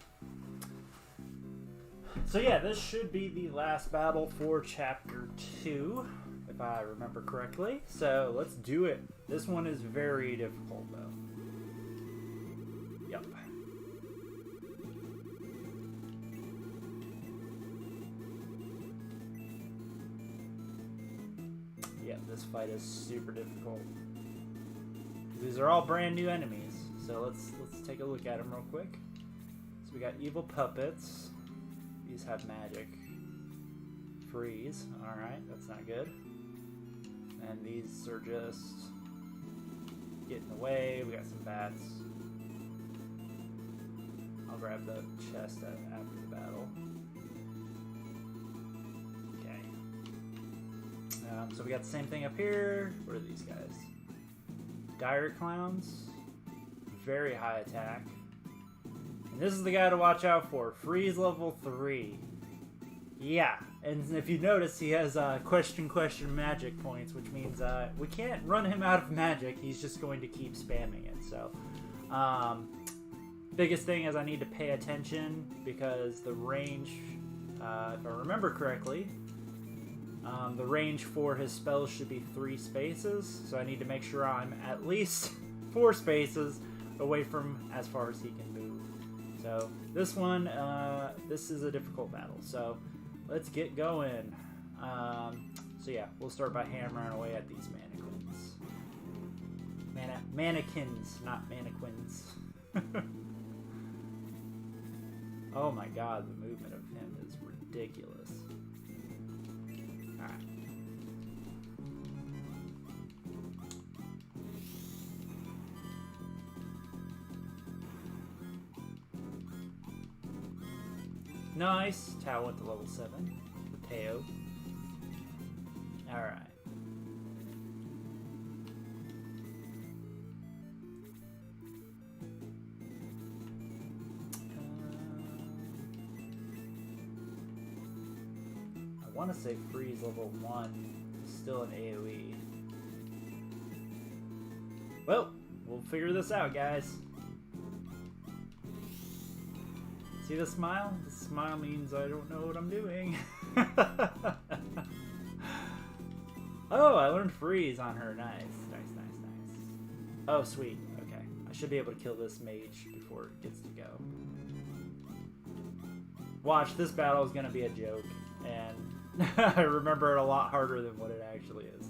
So yeah, this should be the last battle for Chapter 2, if I remember correctly. So let's do it. This one is very difficult, though. Yep. yeah, this fight is super difficult. These are all brand new enemies. So let's take a look at them real quick. So we got evil puppets. These have magic. Freeze. Alright, that's not good. And these are just getting away. We got some bats. I'll grab the chest after the battle. Okay. So we got the same thing up here. What are these guys? Dire clowns. Very high attack. And this is the guy to watch out for. Freeze level 3. Yeah. And if you notice, he has question magic points, which means we can't run him out of magic. He's just going to keep spamming it. So, biggest thing is I need to pay attention because the range, if I remember correctly, the range for his spells should be 3 spaces. So I need to make sure I'm at least 4 spaces away from as far as he can move. So this one, this is a difficult battle. So let's get going. So yeah, we'll start by hammering away at these mannequins. Mannequins, not mannequins. Oh my god, the movement of him is ridiculous. Alright. Nice. Tao went to level 7. Tao. Alright. I want to say freeze level 1 is still an AoE. Well, we'll figure this out, guys. See the smile? The smile means I don't know what I'm doing. Oh, I learned freeze on her. Nice. Oh, sweet. Okay. I should be able to kill this mage before it gets to go. Watch, this battle is going to be a joke. And I remember it a lot harder than what it actually is.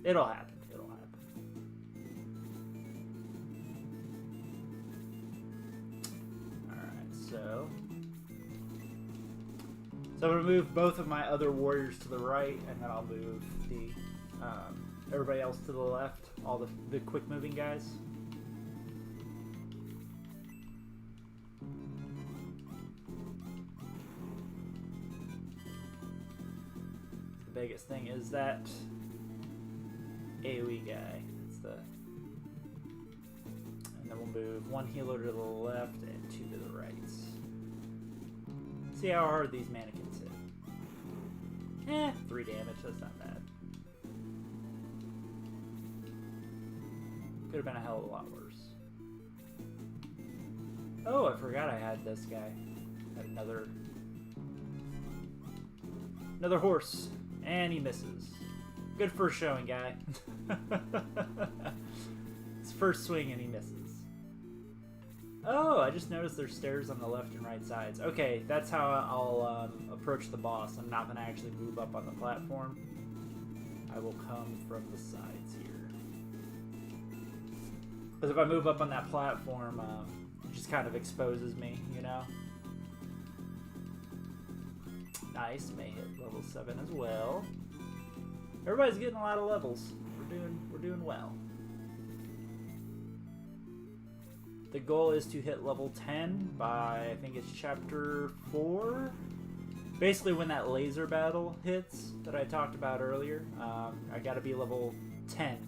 It'll happen. So I'm going to move both of my other warriors to the right, and then I'll move the everybody else to the left, all the quick moving guys. The biggest thing is that AoE guy. And then we'll move 1 healer to the left and 2 to the right. See how hard these mannequins hit. 3 damage, that's not bad. Could have been a hell of a lot worse. Oh, I forgot I had this guy. Had another horse. And he misses. Good first showing, guy. His first swing and he misses. Oh, I just noticed there's stairs on the left and right sides. Okay, that's how I'll approach the boss. I'm not going to actually move up on the platform. I will come from the sides here. Because if I move up on that platform, it just kind of exposes me, you know? Nice, may hit level 7 as well. Everybody's getting a lot of levels. We're doing well. The goal is to hit level 10 by, I think it's chapter 4. Basically when that laser battle hits that I talked about earlier, I gotta be level 10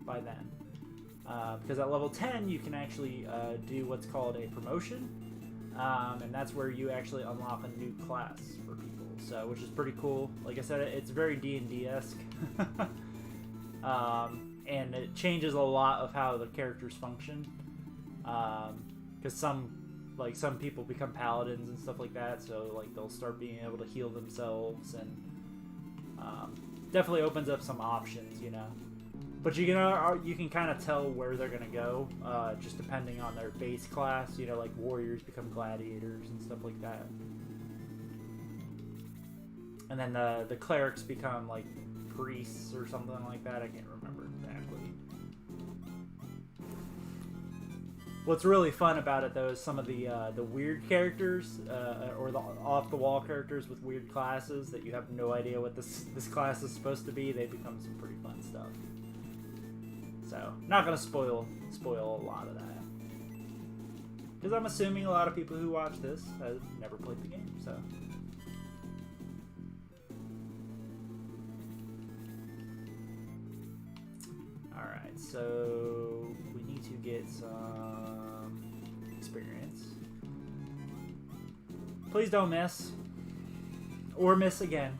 by then. Because at level 10 you can actually do what's called a promotion, and that's where you actually unlock a new class for people, so which is pretty cool. Like I said, it's very D&D-esque. And it changes a lot of how the characters function. Because some people become paladins and stuff like that, so like they'll start being able to heal themselves, and definitely opens up some options, you know. But you can kind of tell where they're gonna go, just depending on their base class. You know, like warriors become gladiators and stuff like that. And then the clerics become like priests or something like that. I can't remember exactly. What's really fun about it though is some of the weird characters or the off the wall characters with weird classes that you have no idea what this class is supposed to be. They become some pretty fun stuff. So not gonna spoil a lot of that because I'm assuming a lot of people who watch this have never played the game. So. Alright, so we need to get some experience. Please don't miss. Or miss again.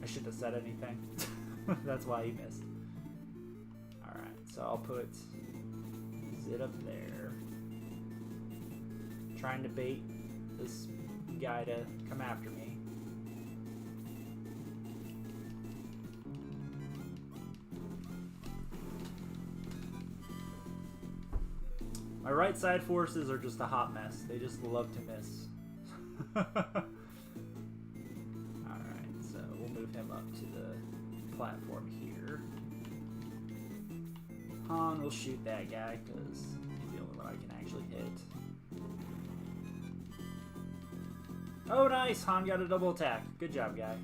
I shouldn't have said anything. That's why he missed. Alright, so I'll put Zit up there. Trying to bait this guy to come after me. My right side forces are just a hot mess. They just love to miss. Alright, so we'll move him up to the platform here. Han will shoot that guy because he's the only one I can actually hit. Oh, nice! Han got a double attack. Good job, guy.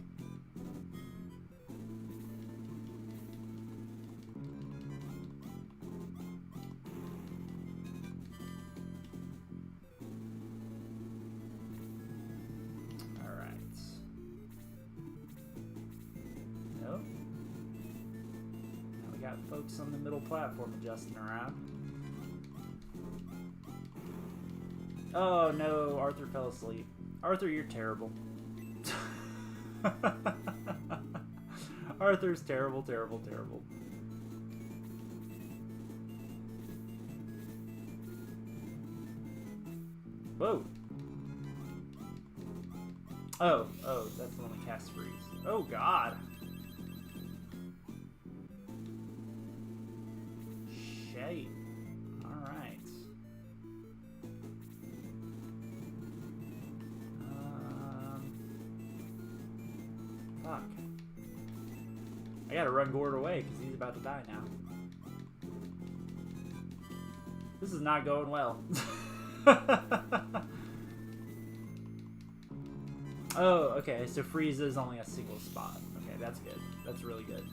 Folks on the middle platform adjusting around. Oh no, Arthur fell asleep. Arthur, you're terrible. Arthur's terrible, terrible, terrible. Whoa. Oh, that's the one that casts freeze. Oh god. Alright. Fuck. I gotta run Gord away because he's about to die now. This is not going well. Oh, okay, so freeze is only a single spot. Okay, that's good. That's really good.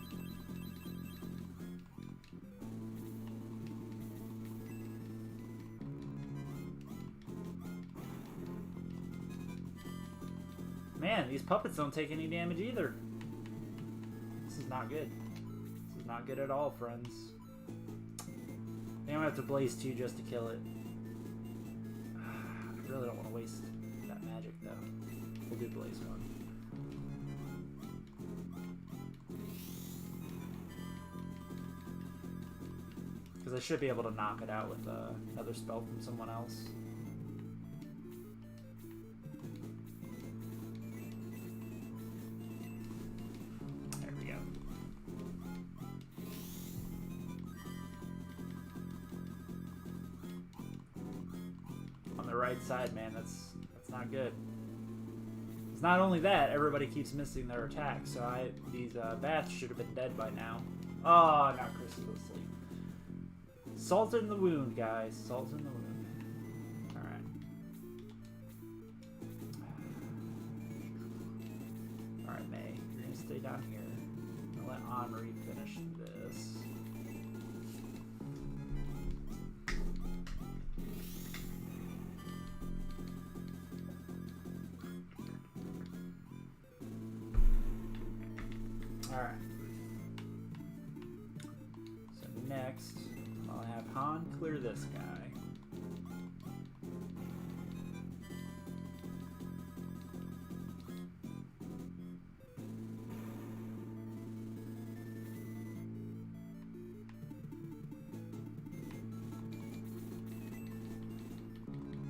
Man, these puppets don't take any damage either. This is not good. This is not good at all, friends. I think I'm gonna have to blaze 2 just to kill it. I really don't want to waste that magic though. We'll do blaze 1. Because I should be able to knock it out with another spell from someone else. Right side, man, that's not good. It's not only that, everybody keeps missing their attacks, so these bats should have been dead by now. Oh, now Chris is asleep. Salt in the wound, guys. Salt in the wound. Alright. Alright, May. You're gonna stay down here. I'm gonna let Henri finish this. Alright. So next, I'll have Han clear this guy.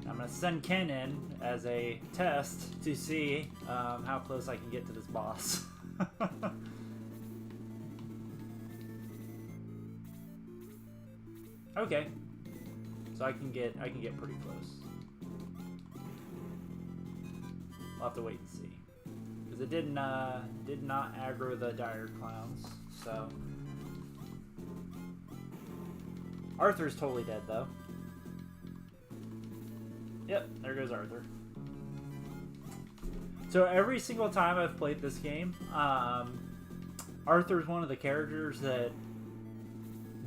I'm going to send Ken in as a test to see how close I can get to this boss. Okay, so I can get pretty close. I'll have to wait and see. because it did not aggro the dire clowns. So Arthur's totally dead though. Yep, there goes Arthur. So every single time I've played this game, Arthur's one of the characters that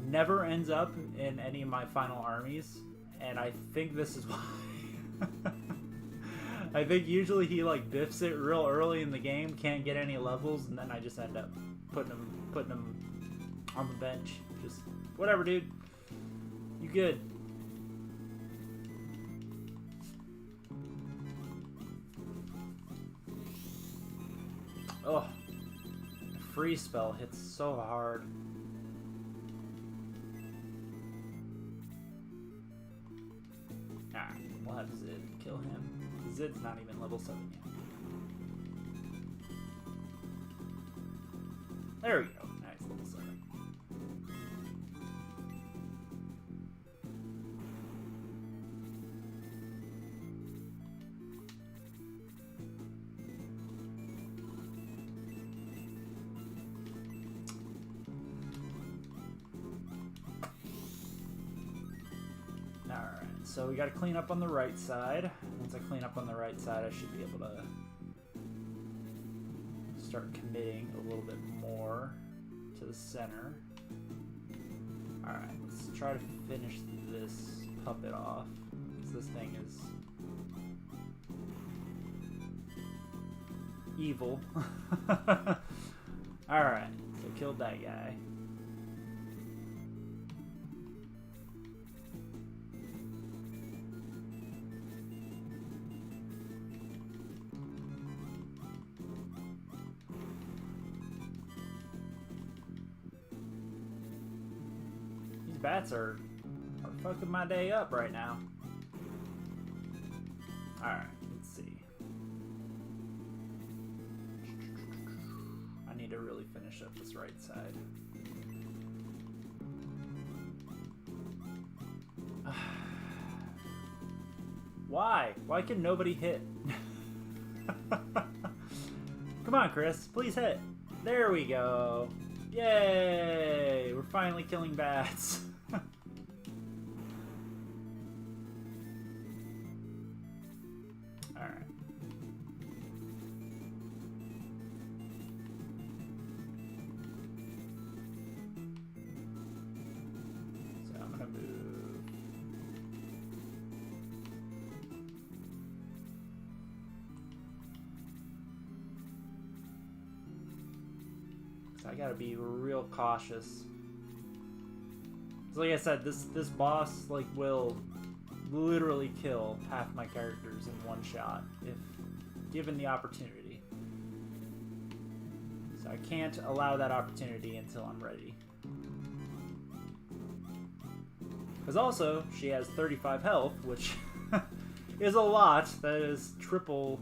never ends up in any of my final armies, and I think this is why. I think usually he like biffs it real early in the game, can't get any levels, and then I just end up putting him on the bench. Just whatever, dude. You good? Oh, free spell hits so hard. Ah, we'll have Zid kill him. Zid's not even level 7 yet. There we go. Nice, level 7. Alright, so we gotta clean up on the right side. Once I clean up on the right side, I should be able to start committing a little bit more to the center. Alright, let's try to finish this puppet off, because this thing is evil. Alright, so killed that guy. Bats are fucking my day up right now. Alright, let's see. I need to really finish up this right side. Why? Why can nobody hit? Come on, Chris. Please hit. There we go. Yay! We're finally killing bats. Alright. So I'm gonna move. So I gotta be real cautious. So like I said, this boss like will literally kill half my characters in one shot if given the opportunity. So I can't allow that opportunity until I'm ready. Because also, she has 35 health, which is a lot. That is triple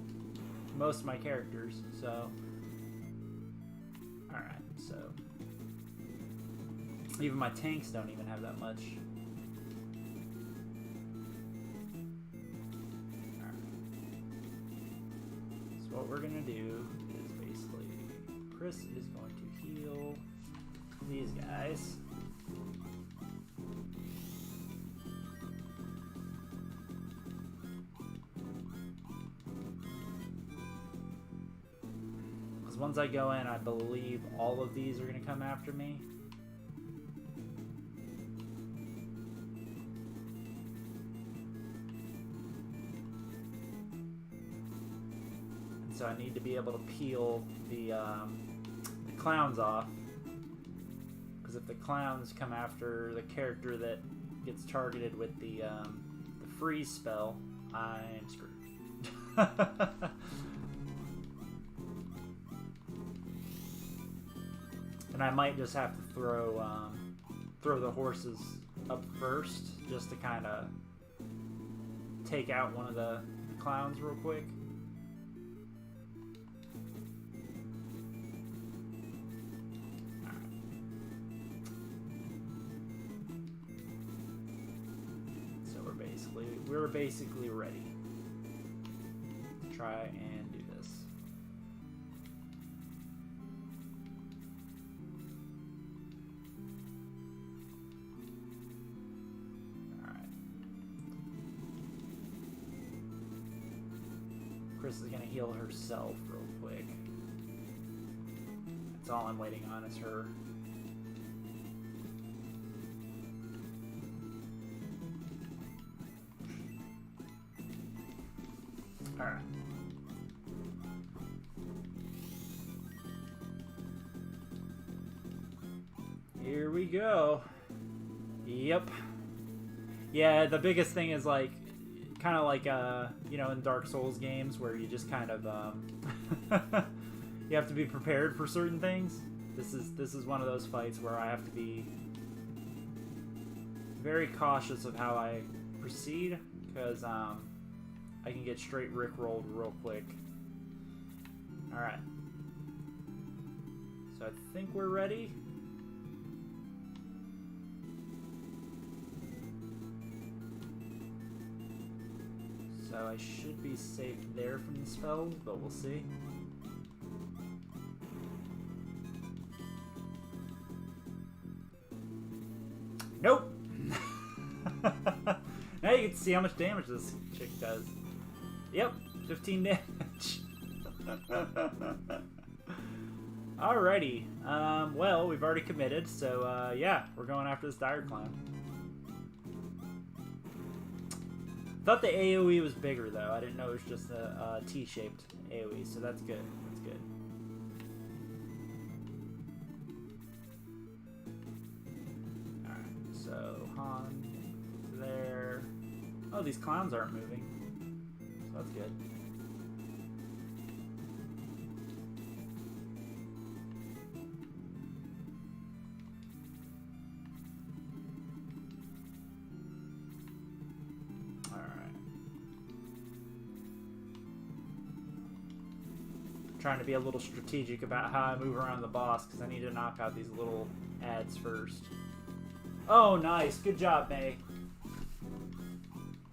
most of my characters, so... Alright, so... Even my tanks don't even have that much. So what we're gonna do is basically Chris is going to heal these guys. Because once I go in, I believe all of these are gonna come after me. So I need to be able to peel the clowns off, because if the clowns come after the character that gets targeted with the freeze spell, I'm screwed. And I might just have to throw the horses up first, just to kind of take out one of the clowns real quick. We're basically ready to try and do this. Mistress is going to heal herself real quick. That's all I'm waiting on is her. Alright. Here we go. Yep. Yeah, the biggest thing is like, kind of like, you know, in Dark Souls games where you just kind of, you have to be prepared for certain things. This is one of those fights where I have to be very cautious of how I proceed, because, I can get straight rickrolled real quick. Alright. So I think we're ready. So I should be safe there from the spells, but we'll see. Nope! Now you can see how much damage this chick does. Yep, 15 damage. Alrighty. Well, we've already committed, so yeah, we're going after this dire clown. Thought the AoE was bigger though. I didn't know it was just a T-shaped AoE, so that's good. That's good. Alright, so Han there. Oh, these clowns aren't moving. So that's good. Trying to be a little strategic about how I move around the boss, because I need to knock out these little ads first. Oh, nice. Good job, May.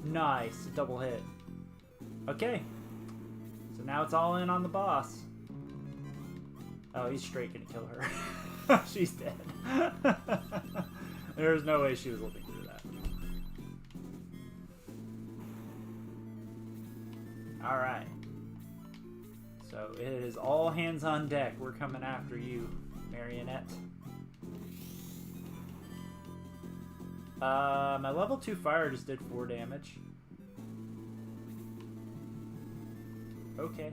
Nice. Double hit. Okay. So now it's all in on the boss. Oh, he's straight gonna kill her. She's dead. There's no way she was looking through that. Alright. So it is all hands on deck. We're coming after you, Marionette. My level 2 fire just did 4 damage. Okay.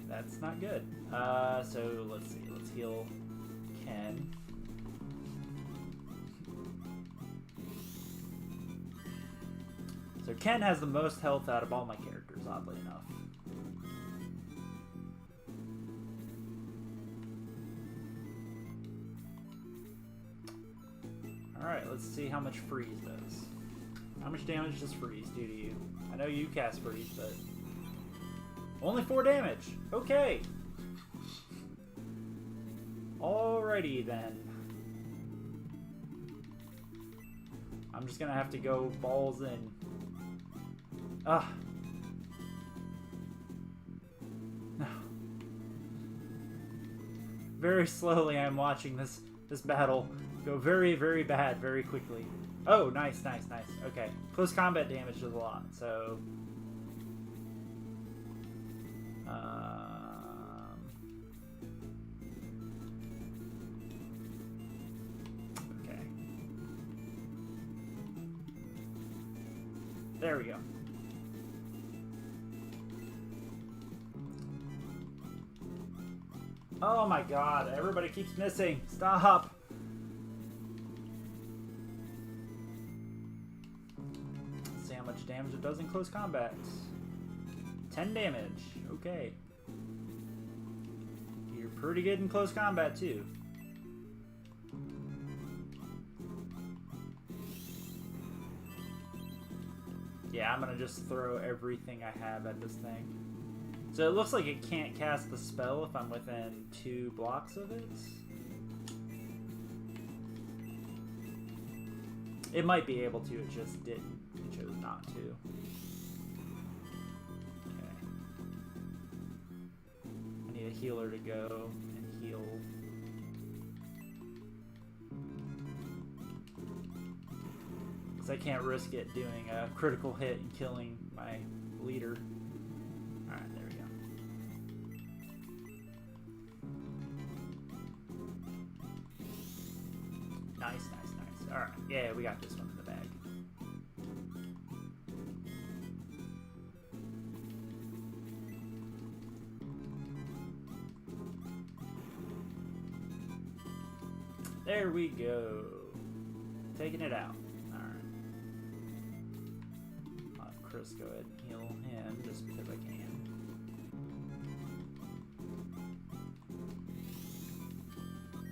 That's not good. So let's see. Let's heal Ken. So Ken has the most health out of all my characters, oddly enough. Alright, let's see how much freeze does. How much damage does freeze do to you? I know you cast freeze, but... only 4 damage! Okay! Alrighty then. I'm just gonna have to go balls in. Ah. No. Very slowly I'm watching this battle go very, very bad very quickly. Oh, nice, nice, nice. Okay. Close combat damage does a lot, so... okay. There we go. Oh my god, everybody keeps missing. Stop! Let's see how much damage it does in close combat. 10 damage. Okay. You're pretty good in close combat, too. Yeah, I'm gonna just throw everything I have at this thing. So it looks like it can't cast the spell if I'm within 2 blocks of it. It might be able to, it just didn't. It chose not to. Okay. I need a healer to go and heal. Because I can't risk it doing a critical hit and killing my leader. Alright, there we go. Nice, nice, nice. Alright, yeah, we got this one in the bag. There we go. Taking it out. Alright. I'll have Chris go ahead and heal him just because I can.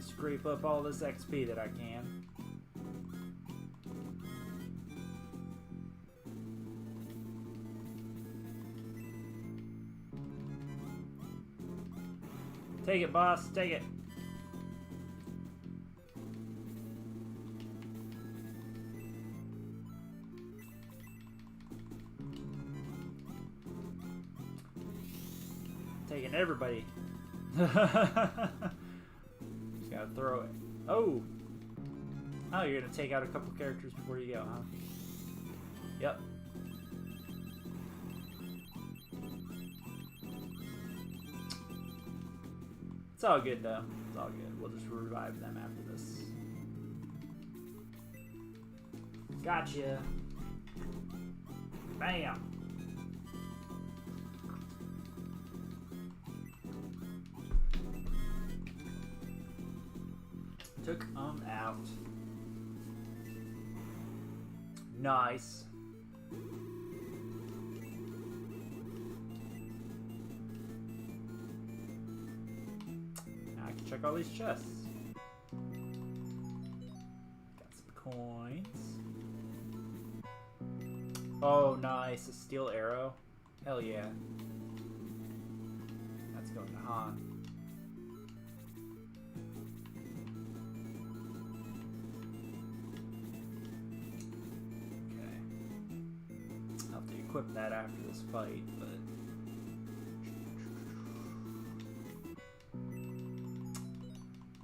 Scrape up all this XP that I can. Take it, boss. Take it. Taking everybody. Just gotta throw it. Oh! Oh, you're gonna take out a couple characters before you go, huh? Yep. It's all good, though. It's all good. We'll just revive them after this. Gotcha. Bam! Took them out. Nice. Now I can check all these chests. Got some coins. Oh, nice. A steel arrow. Hell yeah. That's going to Han. Equip that after this fight, but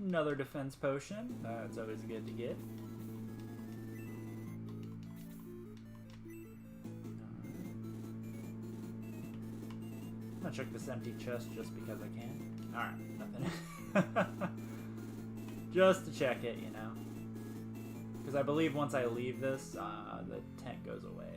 another defense potion. That's always good to get. I'm gonna check this empty chest just because I can. Alright, nothing. Just to check it, you know. Because I believe once I leave this, the tent goes away.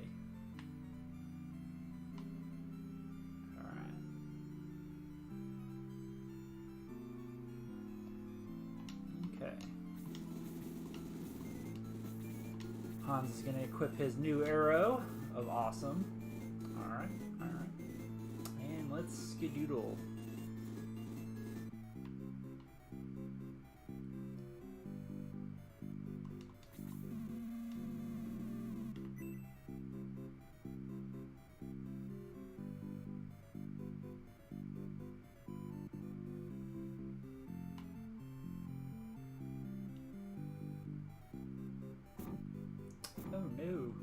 Hans is going to equip his new arrow of awesome. Alright, alright. And let's skedoodle. Oh no.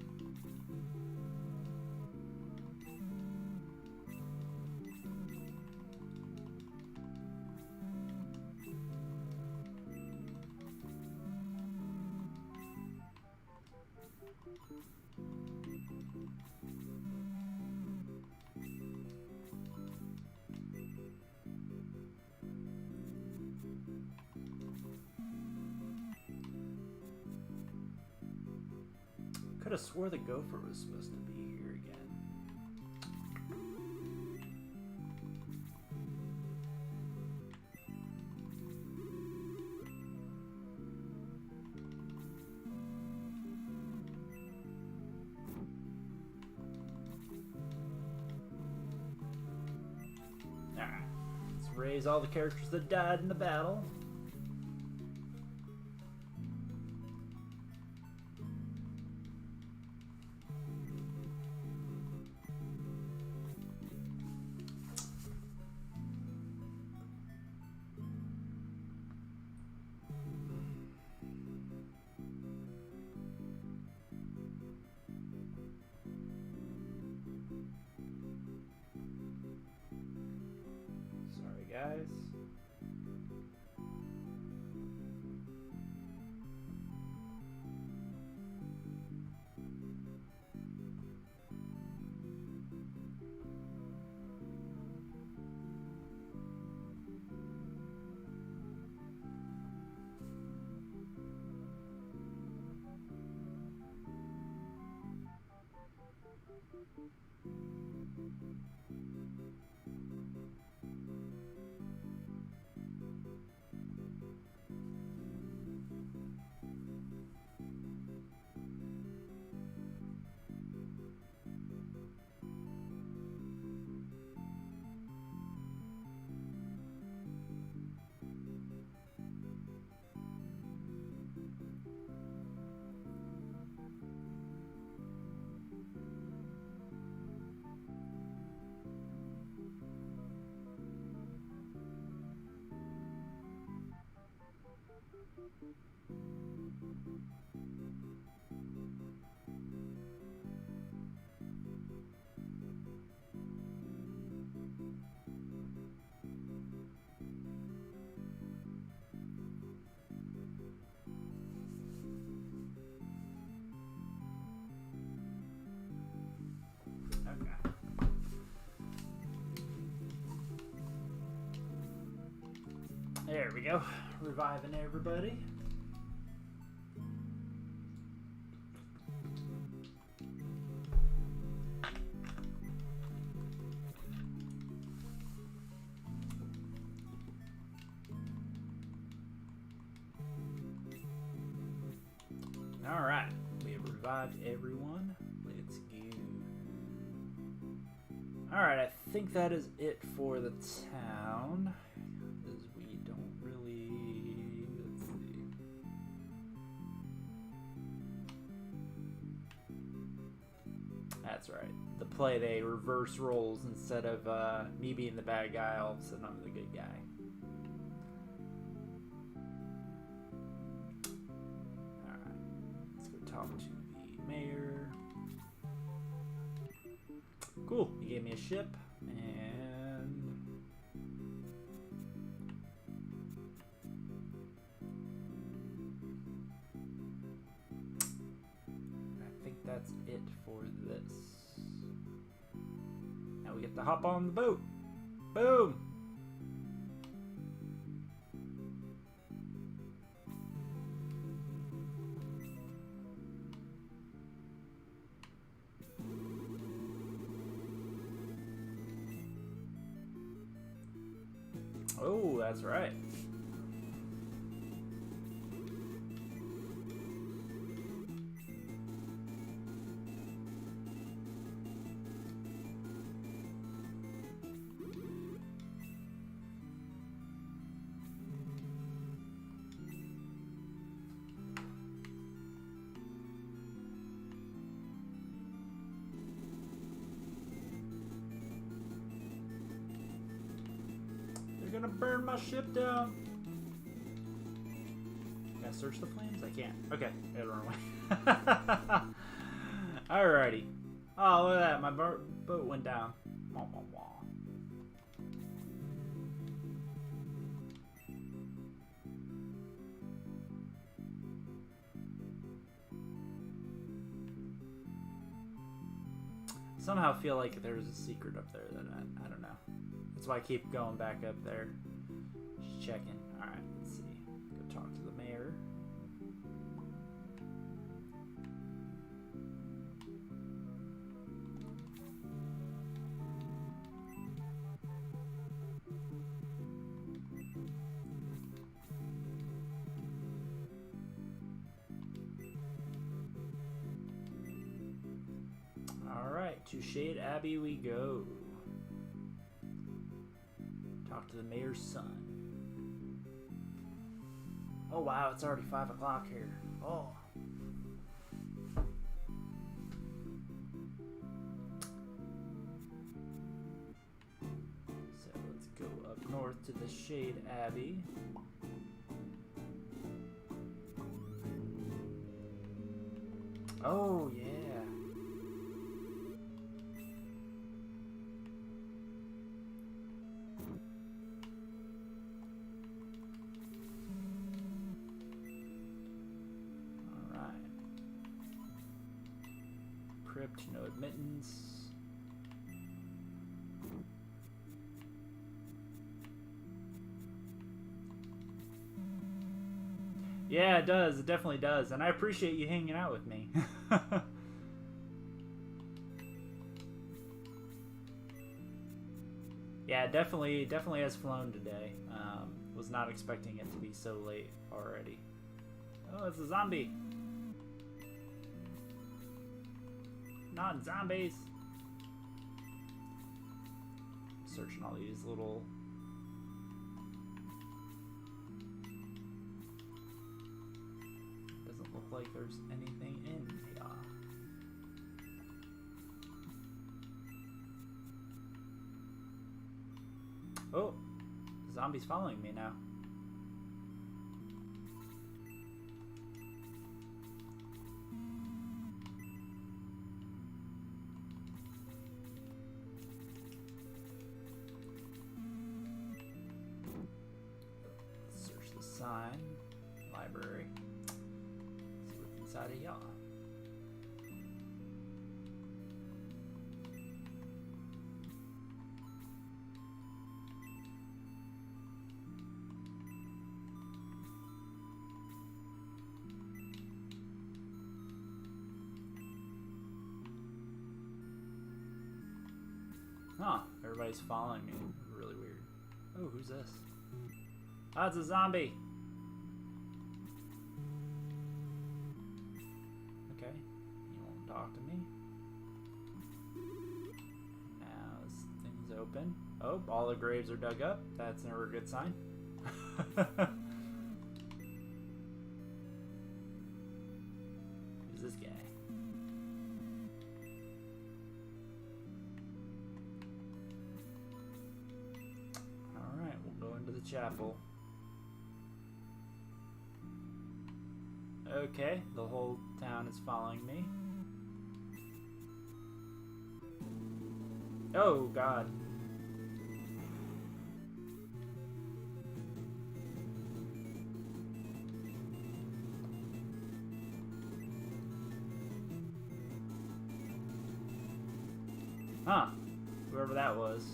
Could have swore the gopher was supposed to be here again. Alright, let's raise all the characters that died in the battle. Guys. Okay. There we go. Reviving everybody. All right. We have revived everyone. Let's go. All right. I think that is it for the town. Because we don't really... Let's see. That's right. The play, they reverse roles instead of me being the bad guy. All of a sudden, I'm the good guy. Talk to the mayor. Cool. He gave me a ship, and I think that's it for this. Now we get to hop on the boat. Boom! Oh, that's right. Gonna burn my ship down. Can I search the flames? I can't. Okay, it'll run away. Alrighty. Oh, look at that. My boat went down. Wah, wah, wah. Somehow feel like there's a secret up there that I don't know. That's why I keep going back up there. Just checking. Alright, let's see. Go talk to the mayor. Alright, to Shade Abbey we go. Talk to the mayor's son. Oh wow, it's already 5 o'clock here. Oh. So let's go up north to the Shade Abbey. Oh yeah. Crypt, no admittance. Yeah, it does. It definitely does. And I appreciate you hanging out with me. Yeah, definitely has flown today. Was not expecting it to be so late already. Oh, it's a zombie. Not zombies. Searching all these little... Doesn't look like there's anything in here. Oh, the zombie's following me now. Search the sign. Library. See what's inside of y'all. Huh, everybody's following me. Really weird. Oh, who's this? Ah, it's a zombie! Okay, you won't talk to me. Now this thing's open. Oh, all the graves are dug up. That's never a good sign. Who's this guy? Chapel. Okay, the whole town is following me. Oh, God. Huh. Whoever that was.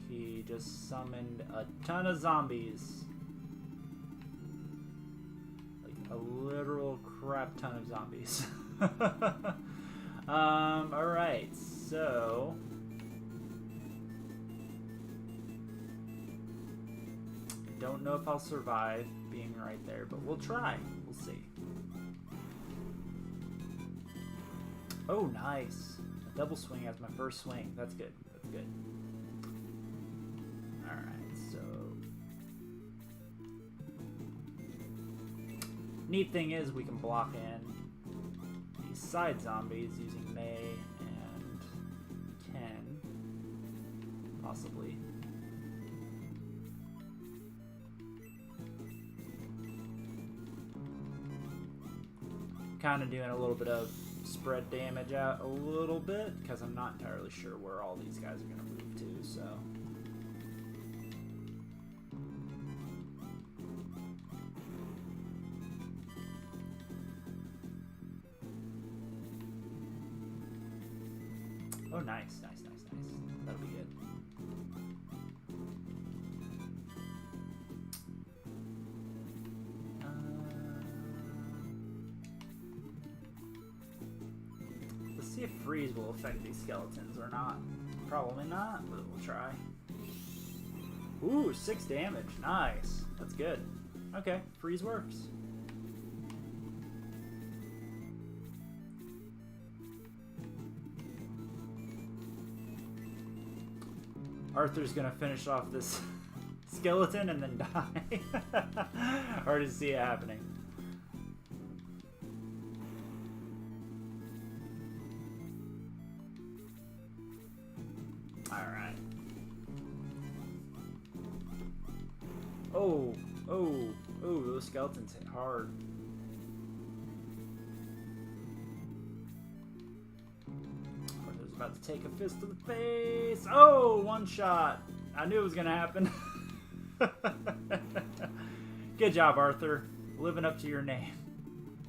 He just summoned a ton of zombies. Like a literal crap ton of zombies. Alright, so... I don't know if I'll survive being right there, but we'll try. We'll see. Oh, nice. A double swing as my first swing. That's good. That's good. Neat thing is we can block in these side zombies using May and Ken, possibly. Kind of doing a little bit of spread damage out a little bit because I'm not entirely sure where all these guys are going to move to, so... Oh, nice, nice, nice, nice. That'll be good. Let's see if freeze will affect these skeletons or not. Probably not, but we'll try. Ooh, 6 damage. Nice. That's good. Okay, freeze works. Arthur's gonna finish off this skeleton and then die. I already see it happening. Alright. Oh, oh, oh, those skeletons hit hard. About to take a fist to the face. Oh, one shot. I knew it was gonna happen. Good job, Arthur. Living up to your name.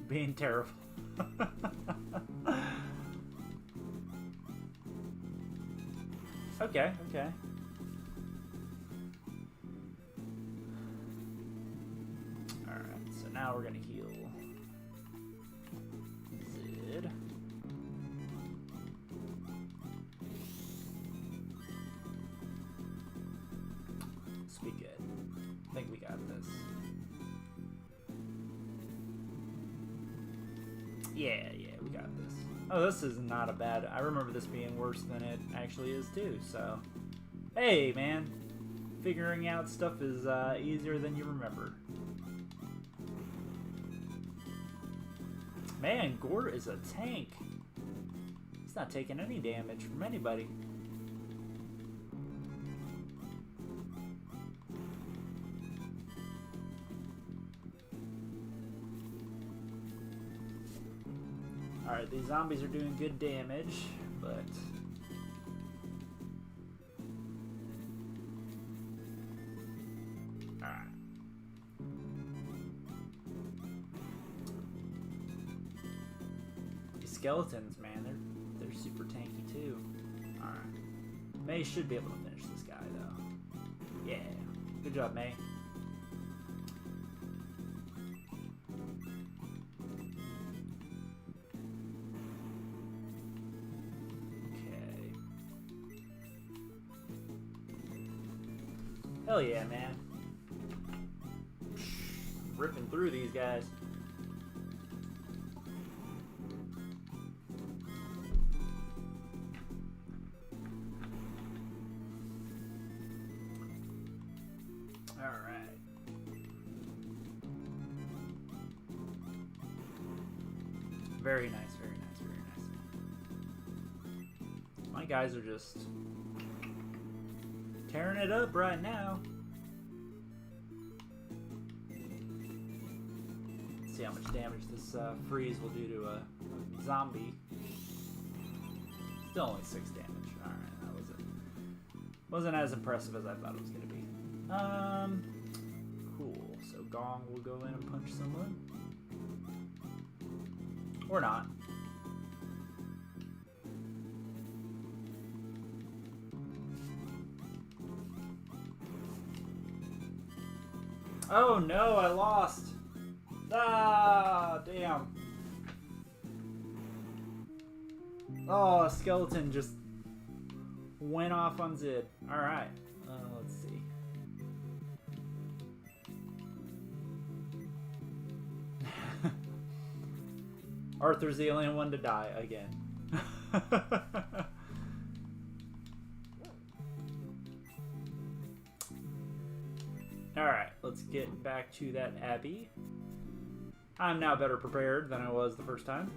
Being terrible. Okay, okay. Alright, so now we're gonna heal Zid. Yeah, we got this. Oh, this is not a bad... I remember this being worse than it actually is, too, so... Hey, man. Figuring out stuff is easier than you remember. Man, Gort is a tank. He's not taking any damage from anybody. Alright, these zombies are doing good damage, but... Alright. These skeletons, man, they're super tanky too. Alright. May should be able to finish this guy, though. Yeah. Good job, May. Hell yeah, man. Ripping through these guys. Alright. Very nice, very nice, very nice. My guys are just... tearing it up right now. Let's see how much damage this freeze will do to a zombie. Still only 6 damage. Alright, that wasn't as impressive as I thought it was going to be. Cool. So Gong will go in and punch someone. Or not. Oh no, I lost! Ah, damn. Oh, a skeleton just went off on Zid. Alright, let's see. Arthur's the only one to die again. Alright, let's get back to that abbey. I'm now better prepared than I was the first time.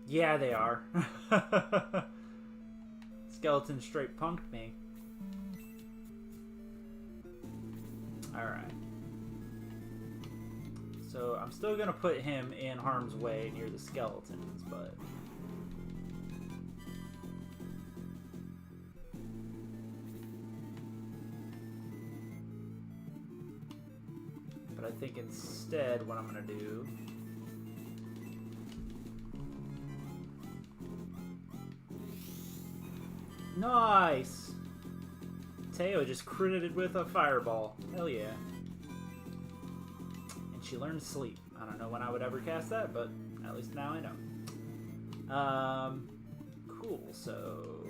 Yeah, they are. Skeleton straight punked me. Alright. So I'm still going to put him in harm's way near the skeletons, but... I think instead what I'm going to do... Nice! Teo just critted with a fireball. Hell yeah. And she learned to sleep. I don't know when I would ever cast that, but at least now I know. Cool, so...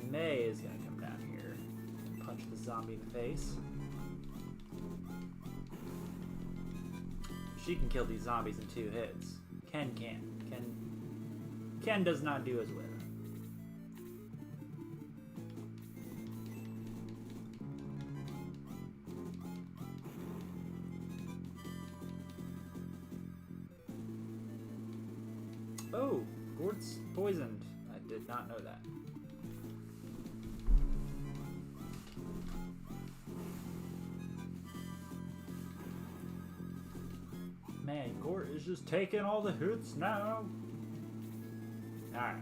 May is going to come down here and punch the zombie in the face. She can kill these zombies in 2 hits. Ken can't. Ken does not do as well. Oh, Gord's poisoned. I did not know that. Man, Gort is just taking all the hits now. Alright.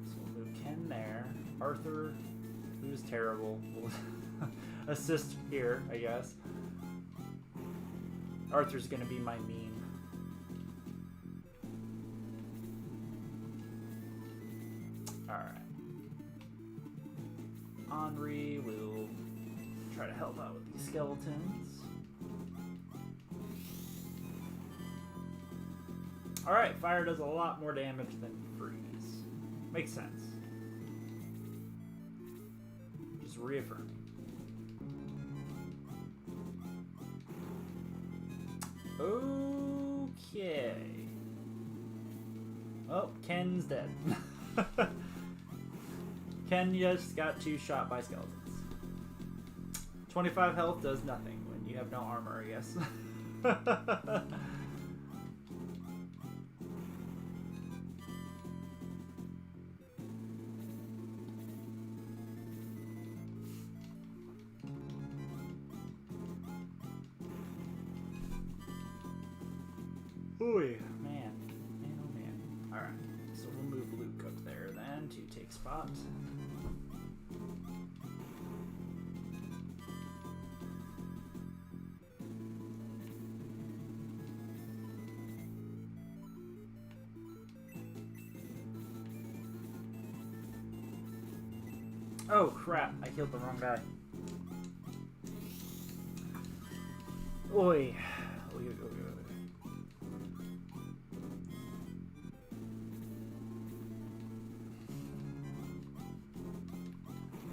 So we'll move Ken there. Arthur, who's terrible, will assist here, I guess. Arthur's gonna be my meme. Alright. Henri will try to help out with these skeletons. Alright, fire does a lot more damage than freeze. Makes sense. Just reaffirming. Okay. Oh, Ken's dead. Ken just got 2 shot by skeletons. 25 health does nothing when you have no armor, I guess. Ooh, man. Man, oh man. Alright, so we'll move Luke up there then to take spot. Oh crap, I killed the wrong guy. Oi.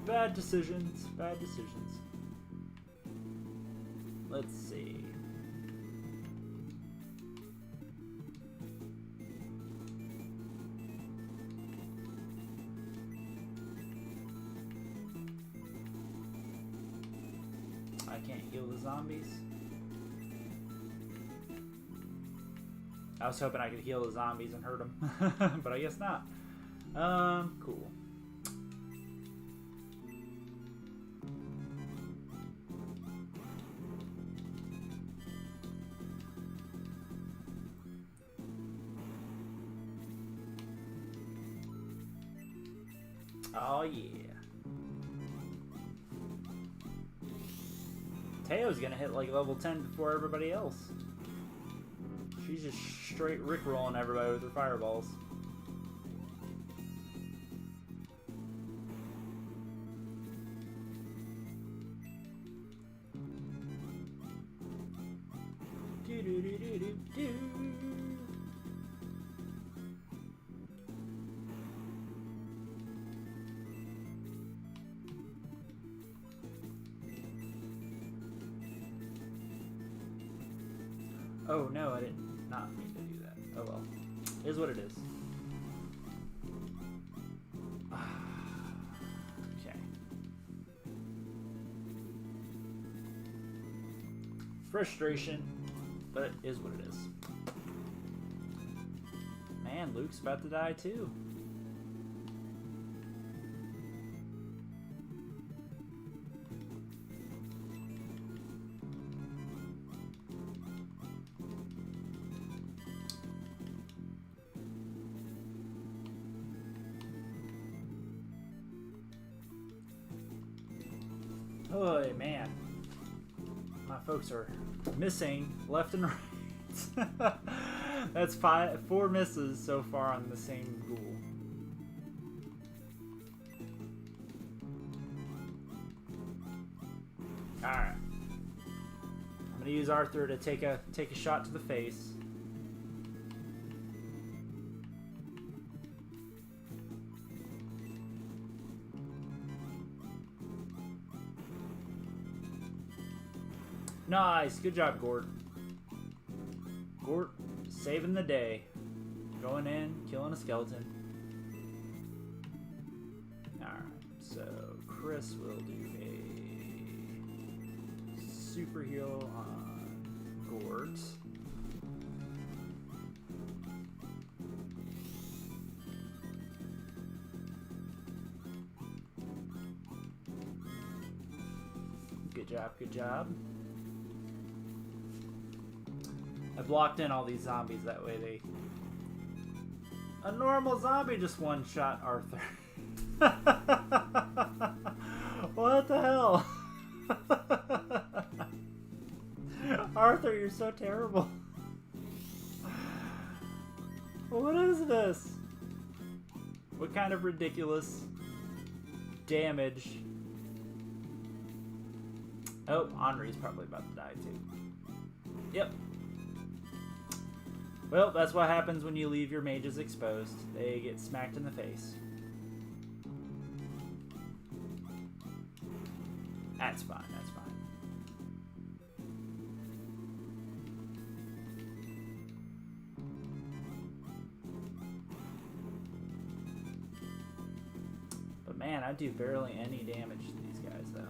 Bad decisions, bad decisions. Let's see. I can't heal the zombies. I was hoping I could heal the zombies and hurt them, but I guess not. Cool. Oh yeah. Teo's gonna hit like level 10 before everybody else. She's just straight rickrolling everybody with her fireballs. Do do do do do do. Oh no, I did not mean to do that. Oh well. It is what it is. Okay. Frustration, but it is what it is. Man, Luke's about to die too. Oh man, my folks are missing left and right. That's 4 misses so far on the same ghoul. All right, I'm gonna use Arthur to take a shot to the face. Nice, good job, Gort. Gort saving the day. Going in, killing a skeleton. Alright, so Chris will do a super heal on Gort. Good job, good job. I blocked in all these zombies, that way they... A normal zombie just one-shot Arthur. What the hell? Arthur, you're so terrible. What is this? What kind of ridiculous damage? Oh, Henri's probably about to die too. Yep. Well, that's what happens when you leave your mages exposed. They get smacked in the face. That's fine, that's fine. But man, I do barely any damage to these guys, though.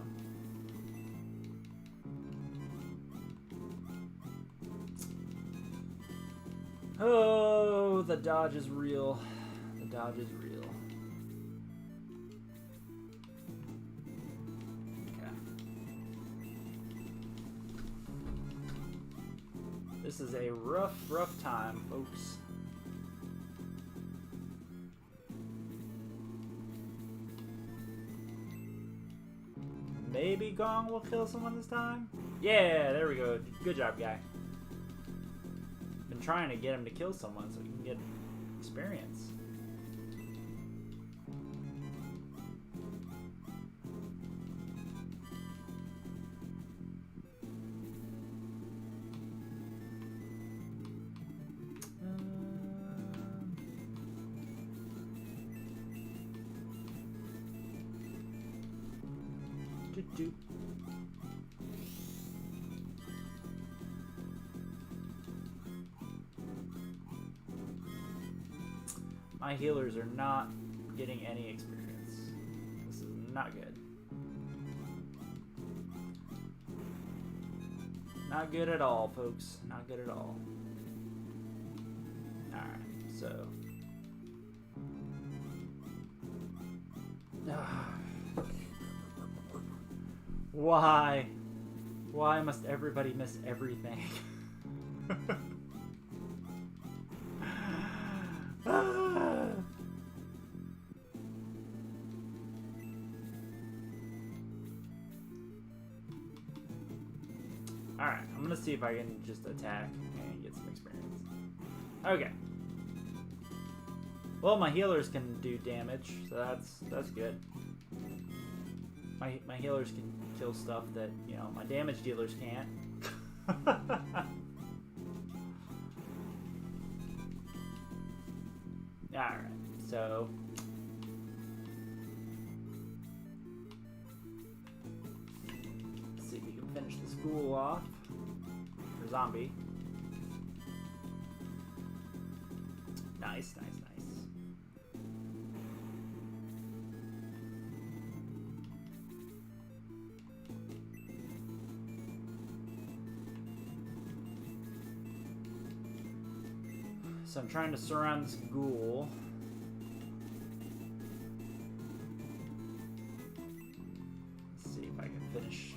Oh, the dodge is real. The dodge is real. This is a rough, rough time, folks. Maybe Gong will kill someone this time? Yeah, there we go. Good job, guy. Been trying to get him to kill someone so he can get experience. My healers are not getting any experience. This is not good. Not good at all, folks. Not good at all. Alright, so... Why? Why must everybody miss everything? Alright, I'm gonna see if I can just attack and get some experience. Okay. Well, my healers can do damage, so that's good. My healers can kill stuff that, you know, my damage dealers can't. Alright, so... let's see if we can finish this ghoul off. Or zombie. Nice, nice, nice. So I'm trying to surround this ghoul. Let's see if I can finish.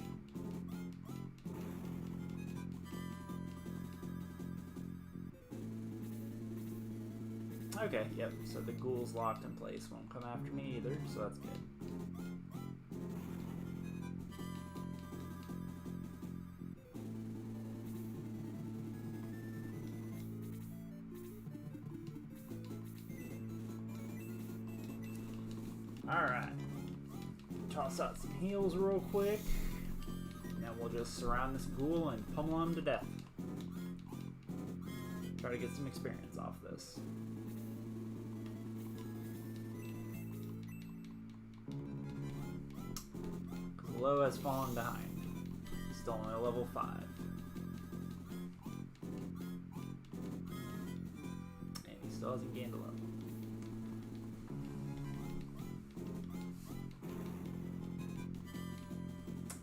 Okay, yep, so the ghoul's locked in place. Won't come after me either, so that's good. Alright. Toss out some heals real quick. And then we'll just surround this ghoul and pummel him to death. Try to get some experience off this. Because Lo has fallen behind. He's still only level 5. And he still hasn't gained a level.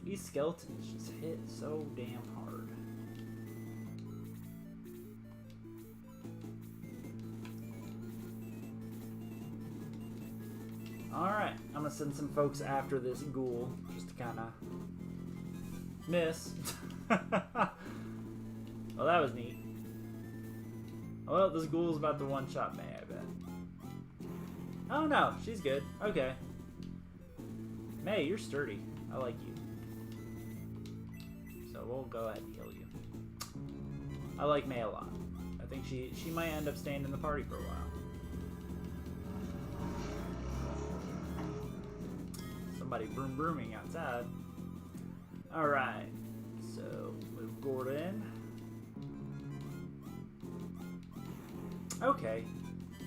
These skeletons just hit so damn hard. Alright, I'm gonna send some folks after this ghoul, just to kinda miss. Well, that was neat. Well, this ghoul's about to one-shot me, I bet. Oh no, she's good. Okay. May, you're sturdy. I like you. So we'll go ahead and heal you. I like May a lot. I think she might end up staying in the party for a while. Somebody brooming outside. Alright. So move Gordon. Okay.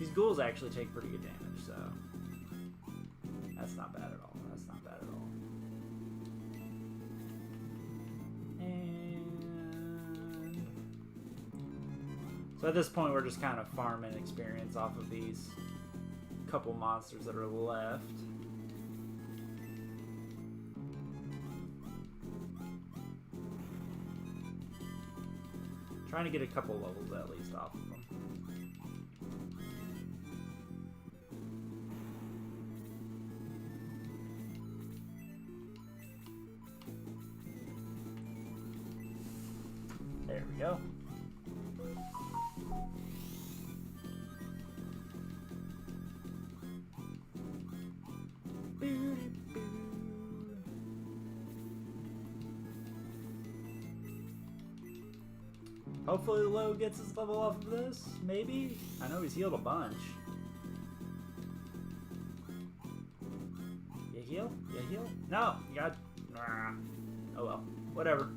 These ghouls actually take pretty good damage, so... that's not bad at all. That's not bad at all. So at this point, we're just kind of farming experience off of these couple monsters that are left. Trying to get a couple levels at least off of them. There we go. Hopefully Lo gets his level off of this, maybe? I know he's healed a bunch. You heal? You heal? No! You got... Oh well. Whatever.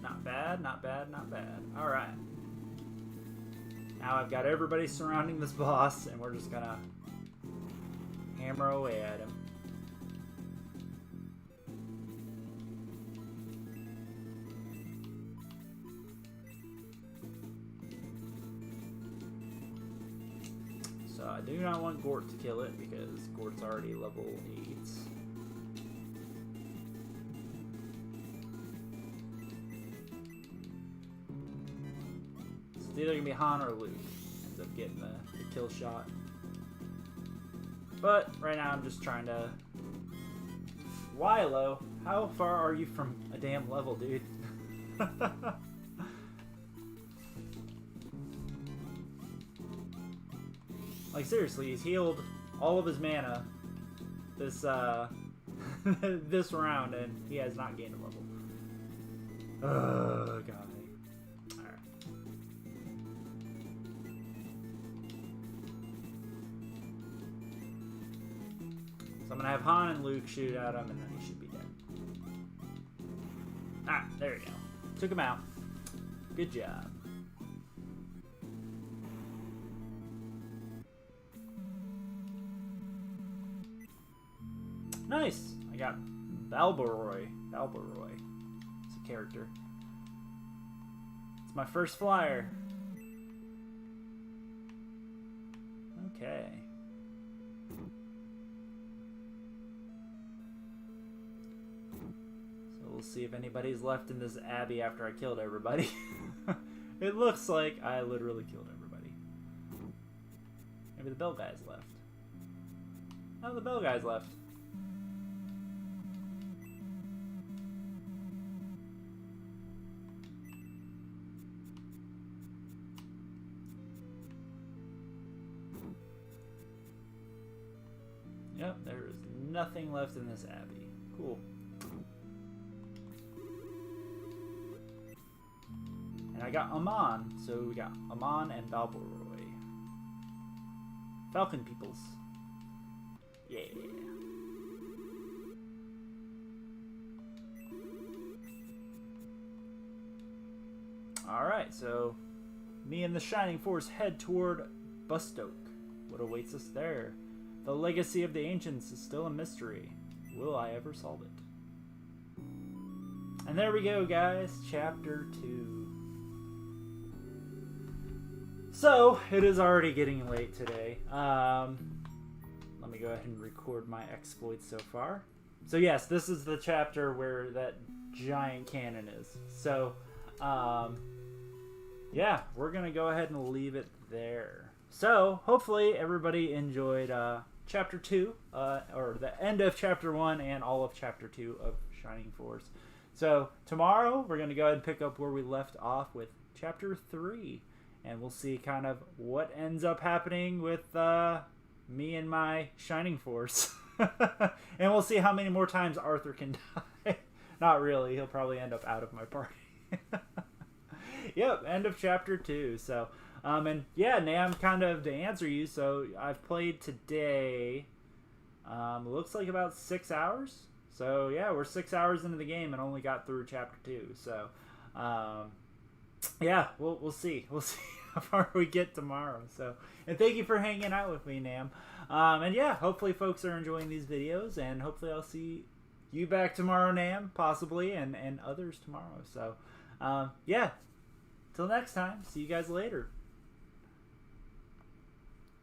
Not bad, not bad, not bad. Alright. Now I've got everybody surrounding this boss, and we're just gonna hammer away at him. So I do not want Gort to kill it, because Gort's already level 8. It's either gonna be Han or Luke ends up getting the kill shot. But right now I'm just trying to... Wilo, how far are you from a damn level, dude? Like seriously, he's healed all of his mana this this round, and he has not gained a level. God. So I'm gonna have Han and Luke shoot at him, and then he should be dead. Ah, there we go. Took him out. Good job. Nice! I got Balboroy. Balboroy. It's a character. It's my first flyer. Okay. We'll see if anybody's left in this abbey after I killed everybody. It looks like I literally killed everybody. Maybe the bell guy's left. Oh, the bell guy's left. Yep, there is nothing left in this abbey. Cool. And I got Amon, so we got Amon and Balboroy. Falcon peoples. Yeah. Alright, so me and the Shining Force head toward Bustoke. What awaits us there? The legacy of the ancients is still a mystery. Will I ever solve it? And there we go, guys. Chapter 2. So, it is already getting late today. Let me go ahead and record my exploits so far. So yes, this is the chapter where that giant cannon is. So, yeah, we're going to go ahead and leave it there. So, hopefully everybody enjoyed Chapter 2, or the end of Chapter 1 and all of Chapter 2 of Shining Force. So, tomorrow we're going to go ahead and pick up where we left off with Chapter 3. And we'll see kind of what ends up happening with me and my Shining Force. And we'll see how many more times Arthur can die. Not really. He'll probably end up out of my party. Yep, end of Chapter 2. So, and yeah, Nam, kind of to answer you, so I've played today Looks like about 6 hours. So yeah, we're 6 hours into the game and only got through chapter 2. So yeah, we'll see. We'll see how far we get tomorrow. So, and thank you for hanging out with me, Nam. And yeah, hopefully folks are enjoying these videos, and hopefully I'll see you back tomorrow, Nam, possibly, and others tomorrow. So yeah, till next time, see you guys later.